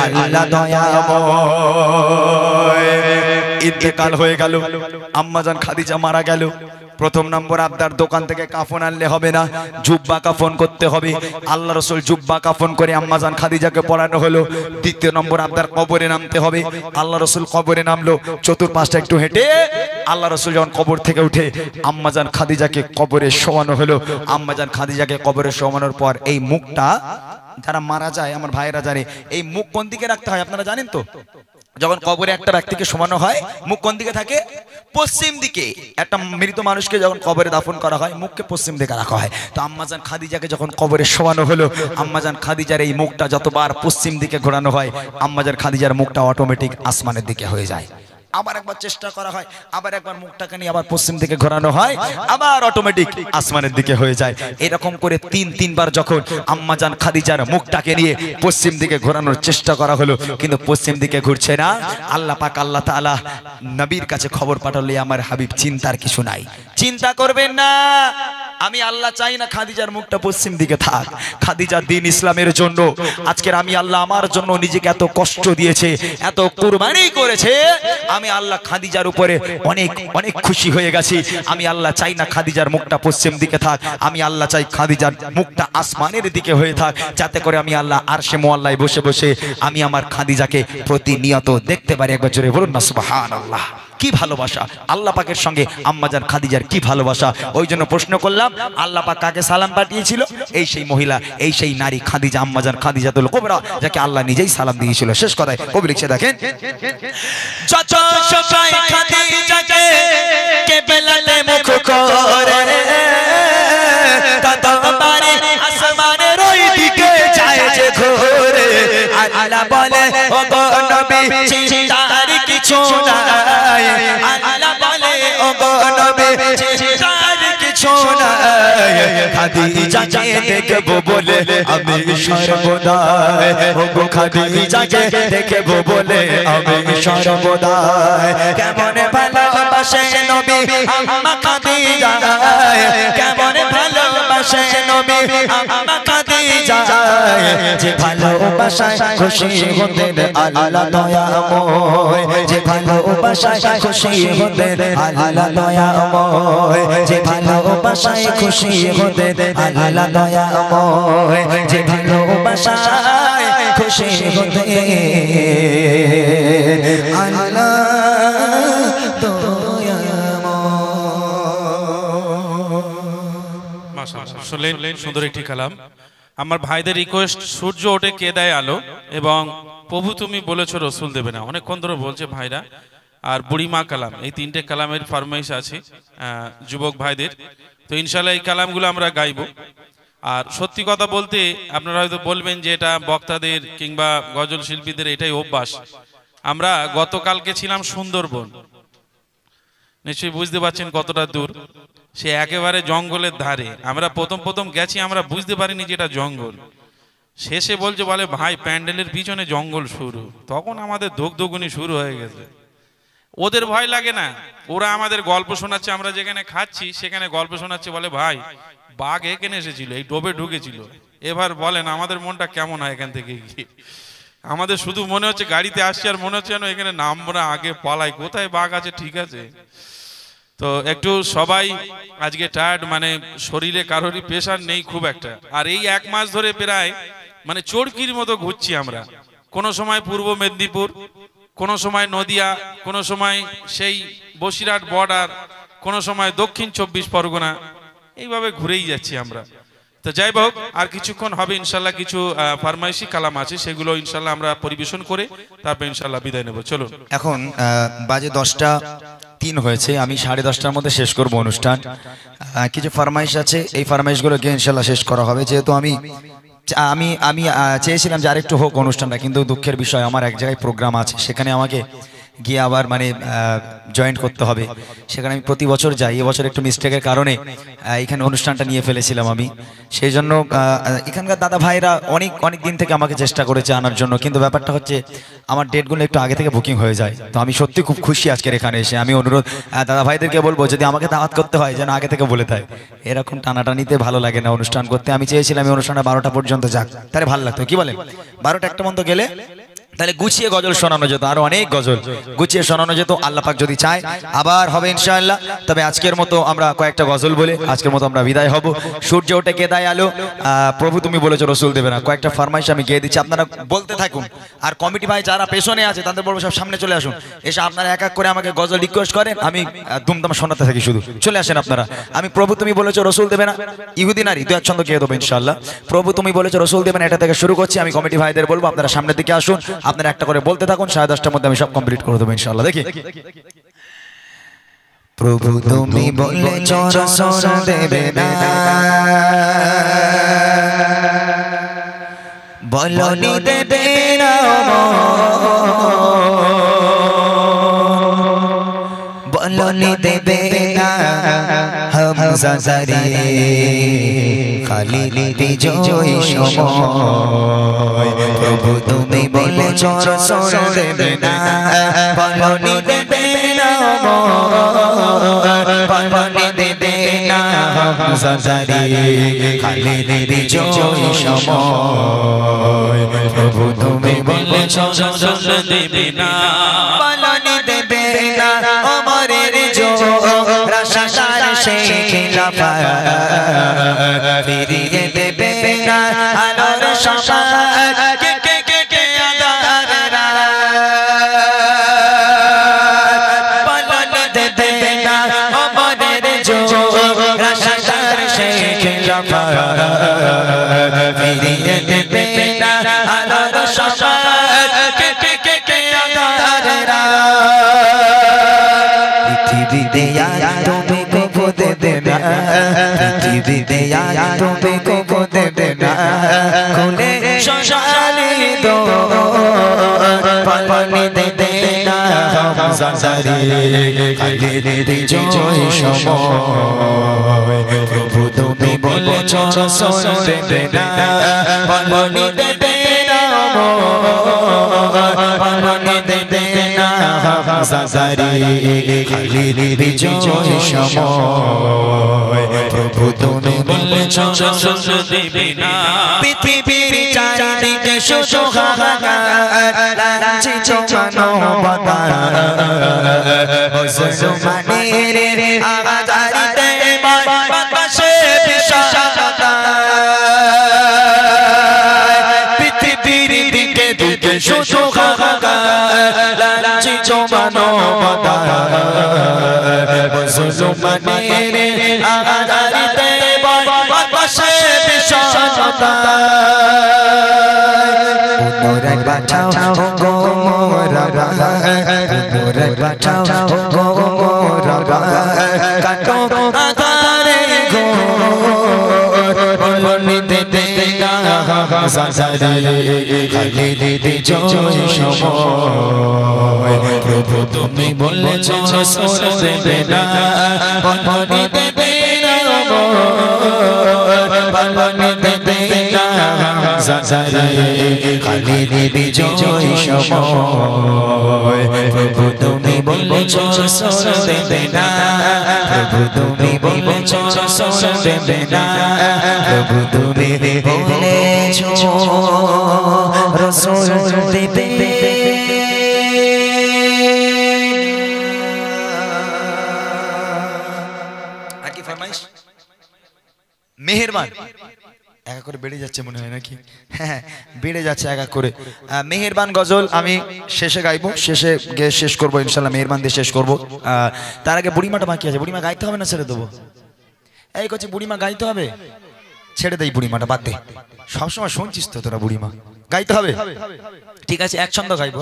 আল্লাহ দয়াময়। ইন্তেকাল হয়ে গেল, আম্মাজান খাদিজা মারা গেল। প্রথম নম্বর আবদার, দোকান থেকে কাফন আনলে হবে না, জুব্বা কাফন করতে হবে। আল্লাহ রাসূল জুব্বা কাফন করে আম্মাজান খাদিজাকে পরানো হলো। দ্বিতীয় নম্বর আবদার, কবরে নামতে হবে। আল্লাহ রাসূল কবরে নামলো, চতুর্পাশটা একটু হেঁটে আল্লাহ রাসূল যখন কবর থেকে উঠে আম্মাজান খাদিজাকে কবরে শোয়ানো হলো। আম্মাজান খাদিজাকে কবরে শোয়ানোর পর এই মুখটা, যারা মারা যায় আমার ভাইয়েরা জানে, এই মুখ কোন দিকে রাখতে হয় আপনারা জানেন তো? যখন কবরে একটা ব্যক্তিকে শোয়ানো হয়, মুখ কোন দিকে থাকে? পশ্চিম দিকে। একটা মৃত মানুষকে যখন কবরে দাফন করা হয়, মুখকে পশ্চিম দিকে রাখা হয়। তো আম্মাজান খাদিজাকে যখন কবরে শোয়ানো হলো, আম্মাজান খাদিজার এই মুখটা যতবার পশ্চিম দিকে ঘোরানো হয়, আম্মাজান খাদিজার মুখটা অটোমেটিক আসমানের দিকে হয়ে যায়। আবার একবার চেষ্টা করা হয়, আবার একবার মুখটাকে নিয়ে আবার পশ্চিম দিকে ঘোরানো হয়, আবার অটোমেটিক আসমানের দিকে হয়ে যায়। এরকম করে তিনবার যখন আম্মাজান খাদিজার মুখটাকে নিয়ে পশ্চিম দিকে ঘোরানোর চেষ্টা করা হলো, কিন্তু পশ্চিম দিকে ঘুরছে না। আল্লাহ পাক আল্লাহ তাআলা নবীর কাছে খবর পাঠালে, আমার হাবিব চিন্তার কিছু নাই, চিন্তা করবেন না, আমি আল্লাহ চাই না খাদিজার মুখটা পশ্চিম দিকে থাক। খাদিজা দ্বীন ইসলামের জন্য আজকের আমি আল্লাহ আমার জন্য নিজেকে এত কষ্ট দিয়েছে, এত কুরবানি করেছে, আমি আল্লাহ খাদিজার উপরে অনেক অনেক খুশি হয়ে গেছি। আমি আল্লাহ চাই না খাদিজার মুখটা পশ্চিম দিকে থাক, আমি আল্লাহ চাই খাদিজার মুখটা আসমানের দিকে হয়ে থাক, যাতে করে আমি আল্লাহ আরশে মুআল্লায় বসে বসে আমি আমার খাদিজাকে প্রতিনিয়ত দেখতে পারি। একবার জোরে বলুন না সুবহানাল্লাহ। কি ভালোবাসা আল্লাহ পাকের সঙ্গে আম্মাজান খাদিজার, কি ভালোবাসা। ওই জন্য প্রশ্ন করলাম, আল্লাহ পাক কাকে সালাম পাঠিয়েছিল? এই সেই মহিলা, এই সেই নারী খাদিজা, আম্মাজান খাদিজাতুল কুবরা, যাকে আল্লাহ নিজেই সালাম দিয়েছিল। শেষ কথায় কবি লিখছে দেখেন, যত সবাই খাদিজাকে কেবলাতে মুখ করে, ততবারে আসমানের ওই দিকে যায় যে ঘোরে। আল্লাহ বলে ও গো নবী চিন্তার কিছু নাই, আল্লাহ বলে ও গো নবী চিন্তার কিছু নাই, খাদিজাকে দেখবো বলে আমি সর্বদাই, ও গো খাদিজাকে দেখবো বলে আমি সর্বদাই। কেমন ভালোবাসে নবী আম্মা খাদিজা, কেমন ভালোবাসে নবী আম্মা খাদিজা, যে ভালোবাসায় খুশি হতেন আল্লাহ দয়াময়, যে ভালোবাসায় খুশি হতেন আল্লাহ দয়াময়, যে ভালোবাসায় খুশি হতেন আল্লাহ দয়াময়, যে ভালোবাসায় খুশি হতেন আল্লাহ দয়াময়। মাশাআল্লাহ, শুনলেন সুন্দর একটি কালাম। আমার ভাইদের রিকোয়েস্ট, সূর্য ওঠে কে দেয় আলো, এবং প্রভু তুমি বলেছো রসুল দেবে না, অনেকক্ষণ ধরে বলছে ভাইরা। আর বুড়িমা কালাম, এই তিনটে কালামের ফরমাইশ আছে যুবক ভাইদের। তো ইনশাল্লাহ এই কালামগুলো আমরা গাইবো। আর সত্যি কথা বলতে আপনারা হয়তো বলবেন যে এটা বক্তাদের কিংবা গজল শিল্পীদের এটাই অভ্যাস, আমরা গতকালকে ছিলাম সুন্দরবন, নিশ্চয়ই বুঝতে পারছেন কতটা দূর, সে একেবারে জঙ্গলের ধারে। আমরা প্রথম গেছি, আমরা বুঝতে পারিনি যে এটা জঙ্গল। শেষে বলছে, বলে ভাই প্যান্ডেলের পিছনে জঙ্গল শুরু। তখন আমাদের দোগদোগুনি শুরু হয়ে গেছে। ওদের ভয় লাগে না, ওরা আমাদের গল্প শোনাচ্ছে, আমরা যেখানে খাচ্ছি সেখানে গল্প শোনাচ্ছে, বলে ভাই বাঘ এখানে এসেছিল, এই ডোবে ঢুকেছিল। এবার বলেন আমাদের মনটা কেমন হয় এখান থেকে গিয়ে? আমাদের শুধু মনে হচ্ছে গাড়িতে আসছি আর মনে হচ্ছে যেন এখানে নামবো না, আগে পালাই, কোথায় বাঘ আছে। ঠিক আছে, তো একটু সবাই আজকে টায়ার্ড, মানে শরীরে কারোরই প্রেশার নেই খুব একটা। আর এই 1 মাস ধরে প্রায় মানে চরকির মতো ঘুরছি আমরা। কোনো সময় পূর্ব মেদিনীপুর, কোনো সময় নদিয়া, কোনো সময় সেই বসিরহাট বর্ডার, কোনো সময় দক্ষিণ 24 পরগনা, এইভাবে ঘুরেই যাচ্ছি আমরা। তো যাই হোক, আর কিছুক্ষণ হবে ইনশাল্লাহ, কিছু ফরমাইশি কালাম আছে, সেগুলো ইনশাল্লাহ আমরা পরিবেশন করে তারপর ইনশাল্লাহ বিদায় নেব। চলুন, এখন বাজে 10টা 3 হয়েছে, আমি 10:30টার মধ্যে শেষ করব অনুষ্ঠান। কিছু ফরমাইশ আছে, এই ফরমাইশগুলোকে ইনশাল্লাহ শেষ করা হবে। যেহেতু আমি চেয়েছিলাম যে আরেকটু হোক অনুষ্ঠানটা, কিন্তু দুঃখের বিষয় আমার এক জায়গায় প্রোগ্রাম আছে, সেখানে আমাকে গিয়ে আবার মানে জয়েন করতে হবে। সেখানে আমি প্রতি বছর যাই, এবছর একটু মিস্টেকের কারণে এখানে অনুষ্ঠানটা নিয়ে ফেলেছিলাম আমি। সেই জন্য এখানকার দাদা ভাইরা অনেক দিন থেকে আমাকে চেষ্টা করেছে আনার জন্য, কিন্তু ব্যাপারটা হচ্ছে আমার ডেটগুলো একটু আগে থেকে বুকিং হয়ে যায়। তো আমি সত্যি খুব খুশি আজকের এখানে এসে। আমি অনুরোধ দাদা ভাইদেরকে বলবো, যদি আমাকে দাওয়াত করতে হয় যেন আগে থেকে বলে দেয়, এরকম টানাটানিতে ভালো লাগে না অনুষ্ঠান করতে। আমি চেয়েছিলাম এই অনুষ্ঠানটা 12টা পর্যন্ত যাক, তাহলে ভালো লাগতো। কি বলেন? 12টা-1টা পর্যন্ত গেলে তাহলে গুছিয়ে গজল শোনানো যেত, আরো অনেক গজল গুছিয়ে শোনানো যেত। আল্লাহ পাক যদি চায় আবার হবে ইনশাআল্লাহ। তবে আজকের মতো আমরা কয়েকটা গজল বলে আজকের মতো আমরা বিদায় হব। সূর্য ওঠে কেদায় আলো, প্রভু তুমি বলেছো রসুল দেবে না, কয়েকটা ফরমাইশ আমি গিয়ে দিচ্ছি, আপনারা বলতে থাকুন। আর কমিটি ভাই যারা পেছনে আছে তাদের বলবো সব সামনে চলে আসুন, এসে আপনারা এক এক করে আমাকে গজল রিকোয়েস্ট করেন, আমি দুমদাম শোনাতে থাকি, শুধু চলে আসেন আপনারা। আমি প্রভু তুমি বলেছো রসুল দেবে না, ইহুদি নারী 2-1 ছন্দ গিয়ে দেবো ইনশাআল্লাহ। প্রভু তুমি বলেছো রসুল দেবে না, এটা থেকে শুরু করছি। আমি কমিটি ভাইদের বলবো আপনারা সামনের দিকে আসুন, আপনারা একটা করে বলতে থাকুন। 10:30টার মধ্যে আমি সব কমপ্লিট করে দেবো ইনশাআল্লাহ। দেখি, প্রভু তুমি বলেছো রসুল দেবে না, বলনি দেবে না, বলনি দেবে না, হামজা জারি খালিদ বিজয় সময়। প্রভু তুমি বলেছো রসুল দেবে না, বলনি দেবে না, বলনি দেবে না, হামজা জারি খালিদ বিজয় সময়। প্রভু তুমি বলেছো রসুল দেবে না, বলনি দেবে না, ওমরের জো রাশাদার শেখ খিলাফা ফিরিয়ে দেবে না, আলোর শাফাত কে কে কে কে আদার রাত, বলনি দেবে না, ওমরের জো রাশাদার শেখ খিলাফা ফিরিয়ে দেবে না, আলোর শাফাত কে কে কে কে আদার রাত। পৃথিবীতে তুমি কবু দেবে না, পৃথিবীতে তুমি কবু দেবে না, খুলে সংসারে দো পালনি দেবে না, হামজা জারি খালিদ বিজয় সময়। প্রভু তুমি বলেছো রসুল দেবে না, পালনি দেবে না, পালনি দেবে না, হামজা জারি খালিদ বিজয় সময়। প্রভু তুমি বলেছো রসুল দেবে না, পৃথিবীর চারিদিকে শুধু হাহাকার, লাঞ্ছিত মানবতা মুসলমানের আজারিতে বাতাসে বিষাদতা। পৃথিবীর দিকে দিকে শুধু হাহাকার, লাঞ্ছিত মানবতা মুসলমানের আজারিতে বাতাসে বিষাদতা। পুনরায় বাঁচাও গো মোরা ভাই, পুনরায় বাঁচাও গো মোরা ভাই, কাটো আধারে ঘোর, বলনি দেবে না, সাজারে খালি দিতে জয় সময় প্রভু তুমি বলেছ সোর দেবে না বন্ধনে দেবে না বন্ধনে দেবে না সাজারে খালি দিতে জয় সময় প্রভু তুমি বলেছ সোর দেবে না প্রভু তুমি বলেছ সোর দেবে না প্রভু তুমি বলেছ রসূল দেবে আর কি ফরমাইশ মেহেরবান একা করে বেড়ে যাচ্ছে মনে হয় নাকি হ্যাঁ বেড়ে যাচ্ছে একা করে মেহেরবান গজল আমি শেষে গাইবো শেষে গিয়ে শেষ করবো ইনশাল্লাহ মেহেরবান দিয়ে শেষ করবো তার আগে বুড়িমাটা বাকি আছে বুড়িমা গাইতে হবে না ছেড়ে দেবো এই করছি বুড়িমা গাইতে হবে ছেড়ে দেই বুড়িমাটা বাদ দে সবসময় শুনছিস তো তোরা বুড়িমা গাইতে হবে ঠিক আছে এক ছন্দ গাইবো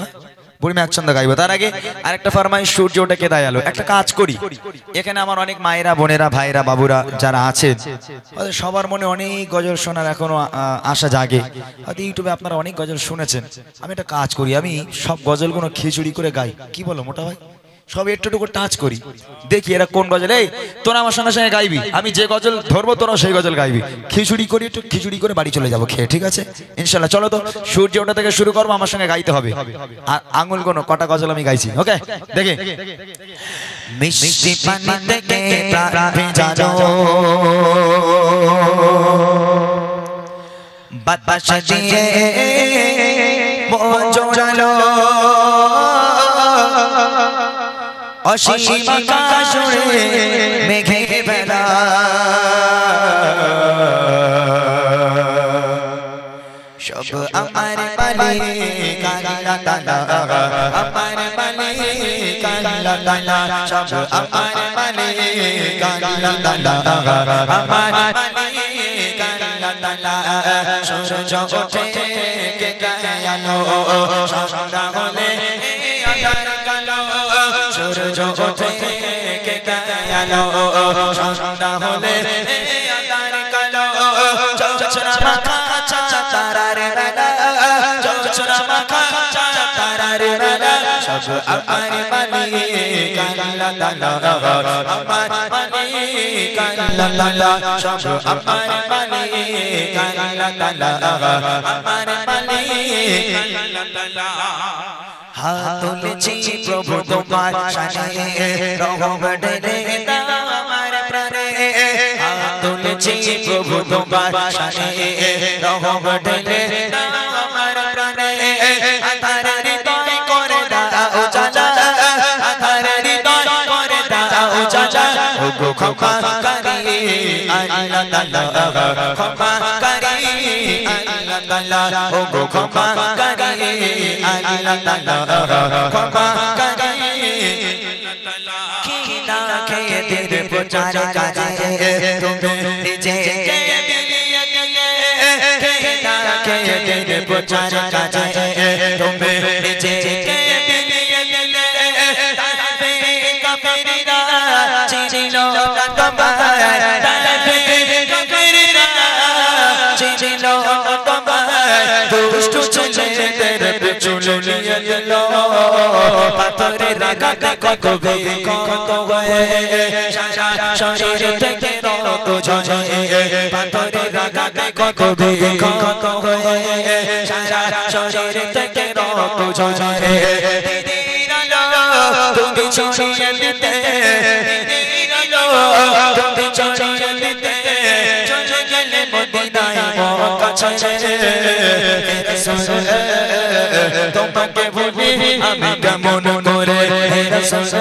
বুড়িমা এক ছন্দ গাইবো তার আগে আরেকটা ফরমাইশ সূর্য ওটা কে দেয় আলো একটা কাজ করি এখানে আমার অনেক মায়েরা বোনেরা ভাইরা বাবুরা যারা আছেন সবার মনে অনেক গজল শোনার এখনো আশা জাগে হয়তো ইউটিউবে আপনারা অনেক গজল শুনেছেন আমি একটা কাজ করি আমি সব গজলগুলো খিচুড়ি করে গাই কি বলো মোটা ভাই সব একটু টাচ করি দেখি এরা কোন গজল এই তোরা আমার সঙ্গে সঙ্গে গাইবি আমি যে গজল ধরবো তোরা সেই গজল গাইবি খিচুড়ি করি একটু খিচুড়ি করে বাড়ি চলে যাবো খেয়ে ঠিক আছে ইনশাল্লাহ চলো তো সূর্য ওটা থেকে শুরু করবো আমার সঙ্গে গাইতে হবে আর আঙুল কোনো কটা গজল আমি গাইছি ওকে দেখে মিষ্টি পানি থেকে প্রাণ ভেজানো বাতাস দিয়ে মন জোড়ালো অসীম আকাশ জুড়ে মেঘে ভেলা সব আমার মালিক আল্লাহ তাআলা আমার মালিক আল্লাহ তাআলা সব আমার মালিক আল্লাহ তাআলা আমার মালিক আল্লাহ তাআলা সূর্য ওঠে কে গায়ালো সন্ধ্যা হলে আধার কালো সূর্য ওঠে কে গায়ালো সন্ধ্যা হলে আধার কালো চোচরা মাখা তারার বেলা চোচরা মাখা তারার বেলা সব আমার মালিক আল্লাহ তাআলা আমার মালিক আল্লাহ তাআলা সব আমার মালিক আল্লাহ তাআলা আমার মালিক আল্লাহ তাআলা হাত তুলেছি প্রভু তোমার শানে রহম ঢেলে দাও আমার প্রাণে হাত তুলেছি প্রভু তোমার শানে রহম ঢেলে দাও আমার প্রাণে আধার হৃদয় করে দাও জানা আধার হৃদয় করে দাও জানা ওগো ক্ষমা করি আল্লাহ তাআলা ক্ষমা করি আল্লাহ তাআলা ওগো ক্ষমা করি আল্লাহ তাআলা ক্ষমা করি কি না খেয়ে তেরে প্রচার কাজে তুমি নিজেকে বিলিয়ে দিলে কি না খেয়ে তেরে প্রচার কাজে তুমি নিজেকে বিলিয়ে দিলে তারপরে কাফিররা চিনিল না তোমায় তারপরে কাফিররা চিনিল না তোমায় দুষ্ট ছেলেদের পিছু নিয়ে গেল পাথরের আঘাতে কত বিক্ষত হয়ে শরীর থেকে রক্ত ঝরে পাথরের আঘাতে কত বিক্ষত হয়ে শরীর থেকে রক্ত ঝরে দিদির আলো তুমি ছড়িয়ে দিতে দিদির আলো তুমি ছড়িয়ে দিতে চলে গেলে মদিনায় মক্কা ছেড়ে রাসূল তোমাকে ভুলি আমি কেমন করে রাসূল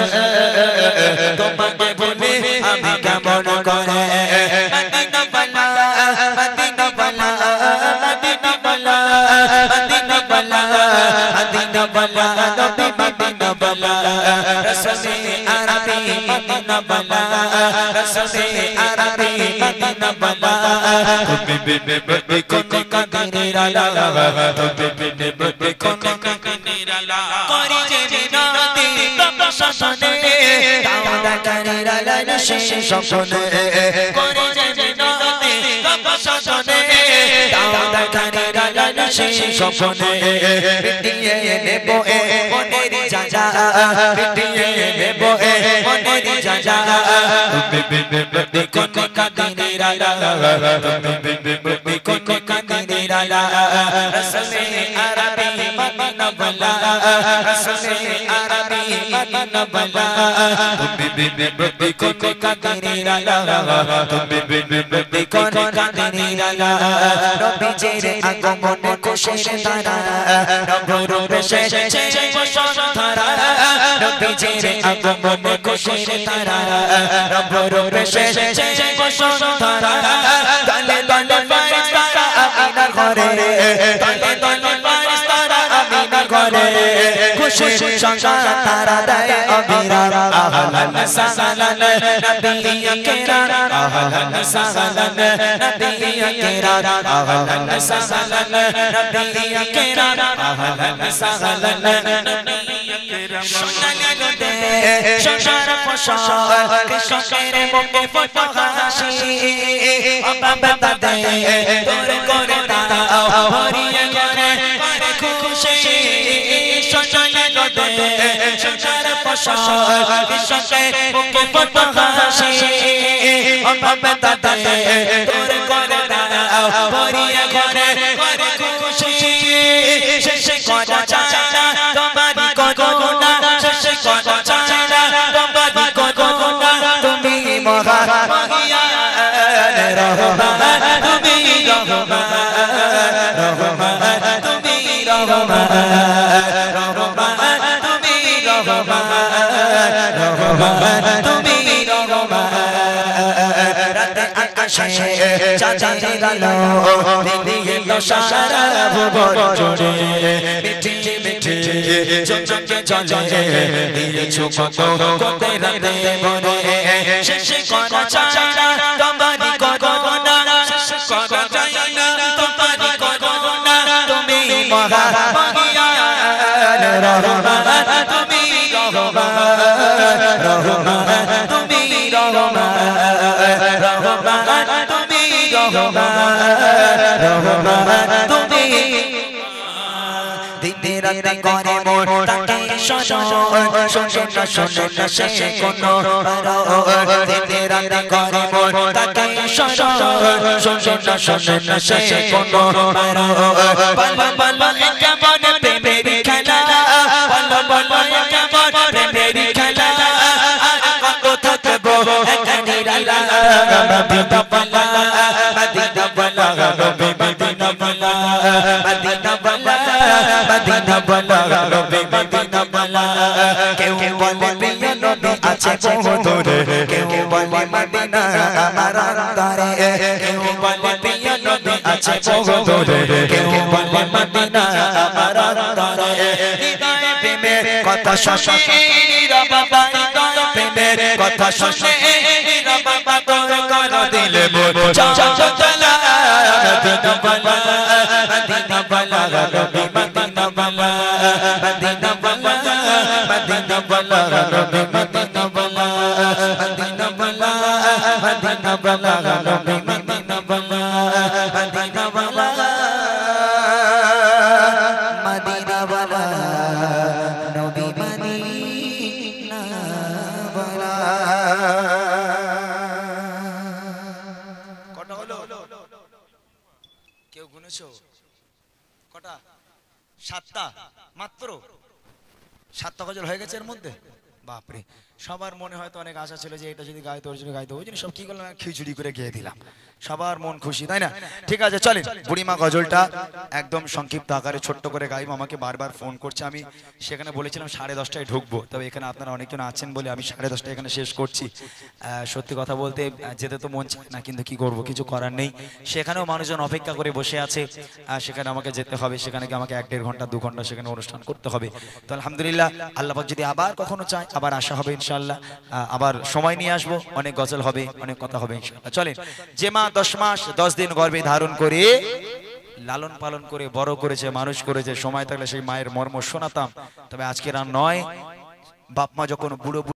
তোমাকে ভুলি আমি কেমন করে মদিনা বালা মদিনা বালা মদিনা বালা মদিনা বালা মদিনা বালা নবী মদিনা বালা রাসূল আরবি মদিনা বালা রাসূল আরবি মদিনা বালা তুমি বিনে বদি কোন কাদির আলা তুমি বিনে বদি কোন কাদির আলা করি যে বিনতি তব শাসনে দাওদা কাদির আলা শেষ স্বপ্নে করি যে বিনতি তব শাসনে দাওদা দেখানি রাজান সেই স্বপ্নে পিটিয়ে নেব এ মনের জাজা পিটিয়ে নেব এ মনের জাজা তুমি কোন কাদিনী রাজা তুমি কোন কাদিনী রাজা রসলে আরবি মদিনা বলা রসলে আরবি মদিনা বলা তুমি কোন কাদিনী রাজা তুমি কোন কাদিনী রাজা নবীজির আগমনে খুশির তারা নবরূপে সেজেছে বসুন্ধরা নবীজির আগমনে খুশির তারা নবরূপে সেজেছে বসুন্ধরা দলে দলে ফারিস্তারা আমিনার ঘরে দলে দলে ফারিস্তারা আমিনার ঘরে খুশির সংসার তারা দেয় অবিরাম আহলান সাহলান নবী আকরাম আহলান সাহলান নবী আকরাম আহলান সাহলান নবী আকরাম আহলান সাহলান নবী আকরাম সোনালি রোদে সংসার ফসল কৃষকের মুখে ফোটা হাসি বাবা দে তোর করে দাও হরিয়ে করে খুশি সোনালি রোদে সংসার ফসল কৃষকের মুখে ফোটা হাসি বাবা দে তোর করে দাও হরিয়ে করে খুশি শেষে করা চায় না তোমারি করুণা শেষে করা চায় না তোমারি করুণা তুমি মহান মহিয়ান রহমান তুমি রহমান রহমান তুমি রহমান রহমান তুমি রহমান রহমান তুমি রহমান রাতে আকাশে চাঁদের আলো দিদিয়ে সারা ভুবন জুড়ে মিঠি মিঠি চোখে জলে দিয়েছো কত কত রাতে বনে শেষে করা চায় না তোমারি করুণা শেষে করা চায় না তোমারি করুণা তুমি মহান মহিয়ান রহমান তুমি রহমান রহমান তুমি রহমান রহমান তুমি রহমান রহমান তুমি দিনে রাতে করে মোর তাকে শোনো না সে কোনো দিনে রাতে করে মোর তাকে শোনো না সে কোনো বল বল কেমন প্রেমের খেলা বল বল কেমন প্রেমের খেলা কত থাকবো এখানে রালা মদিনা বলা মদিনা বলা রবি মদিনা বলা মদিনা বলা মদিনা বলা রবি মদিনা বলা কেউ বলে প্রিয় নবী আছে বহু দূরে কেউ বলে মদিনা আমার অন্তরে কেউ বলে প্রিয় নবী আছে বহু দূরে কেউ বলে মদিনা আমার অন্তরে হৃদয়ে প্রেমের কথা শুনে বাবা হৃদয়ে প্রেমের কথা শুনে বাবা তোর কর দিলে মোর চঞ্চলা মদিনা বলা মদিনা বলা রবি মদিনা বলা মদিনা বলা মদিনা বলা রবি মদিনা বলা মদিনা বলা মদিনা বলা রবি মদিনা বলা মদিনা বলা মদিনা বলা নবী মদিনা বলা কটা হলো কেউ গুনেছো কটা সাতটা মাত্র সাতটা গজল হয়ে গেছে এর মধ্যে বাপরে সবার মনে হয়তো অনেক আশা ছিল যে এটা যদি গাইতে ওর জন্য গাইতে ওই জন্য সব কি করলাম খিচুড়ি করে গেয়ে দিলাম সবার মন খুশি তাই না ঠিক আছে চলেন বুড়িমা গজলটা একদম সংক্ষিপ্ত আকারে ছোট্ট করে গাইব আমাকে বারবার ফোন করছে আমি সেখানে বলেছিলাম 10:30টায় ঢুকবো তবে এখানে আপনারা অনেকজন আছেন বলে আমি 10:30টায় এখানে শেষ করছি সত্যি কথা বলতে যেতে তো মন চায় না কিন্তু কি করব কিছু করার নেই সেখানেও মানুষজন অপেক্ষা করে বসে আছে সেখানে আমাকে যেতে হবে সেখানে গিয়ে আমাকে 1-1.5 ঘন্টা 2 ঘন্টা সেখানে অনুষ্ঠান করতে হবে তো আলহামদুলিল্লাহ আল্লাহ পাক যদি আবার কখনো চায় আবার আসা হবে ইনশাআল্লাহ আবার সময় নিয়ে আসবো অনেক গজল হবে অনেক কথা হবে ইনশাআল্লাহ চলেন যে মা 10 মাস 10 দিন গর্ভে ধারণ করে লালন পালন করে বড় করেছে মানুষ করেছে সময় থাকলে সেই মায়ের মর্ম শোনাতাম তবে আজকের আর নয় বাপ মা যখন বুড়ো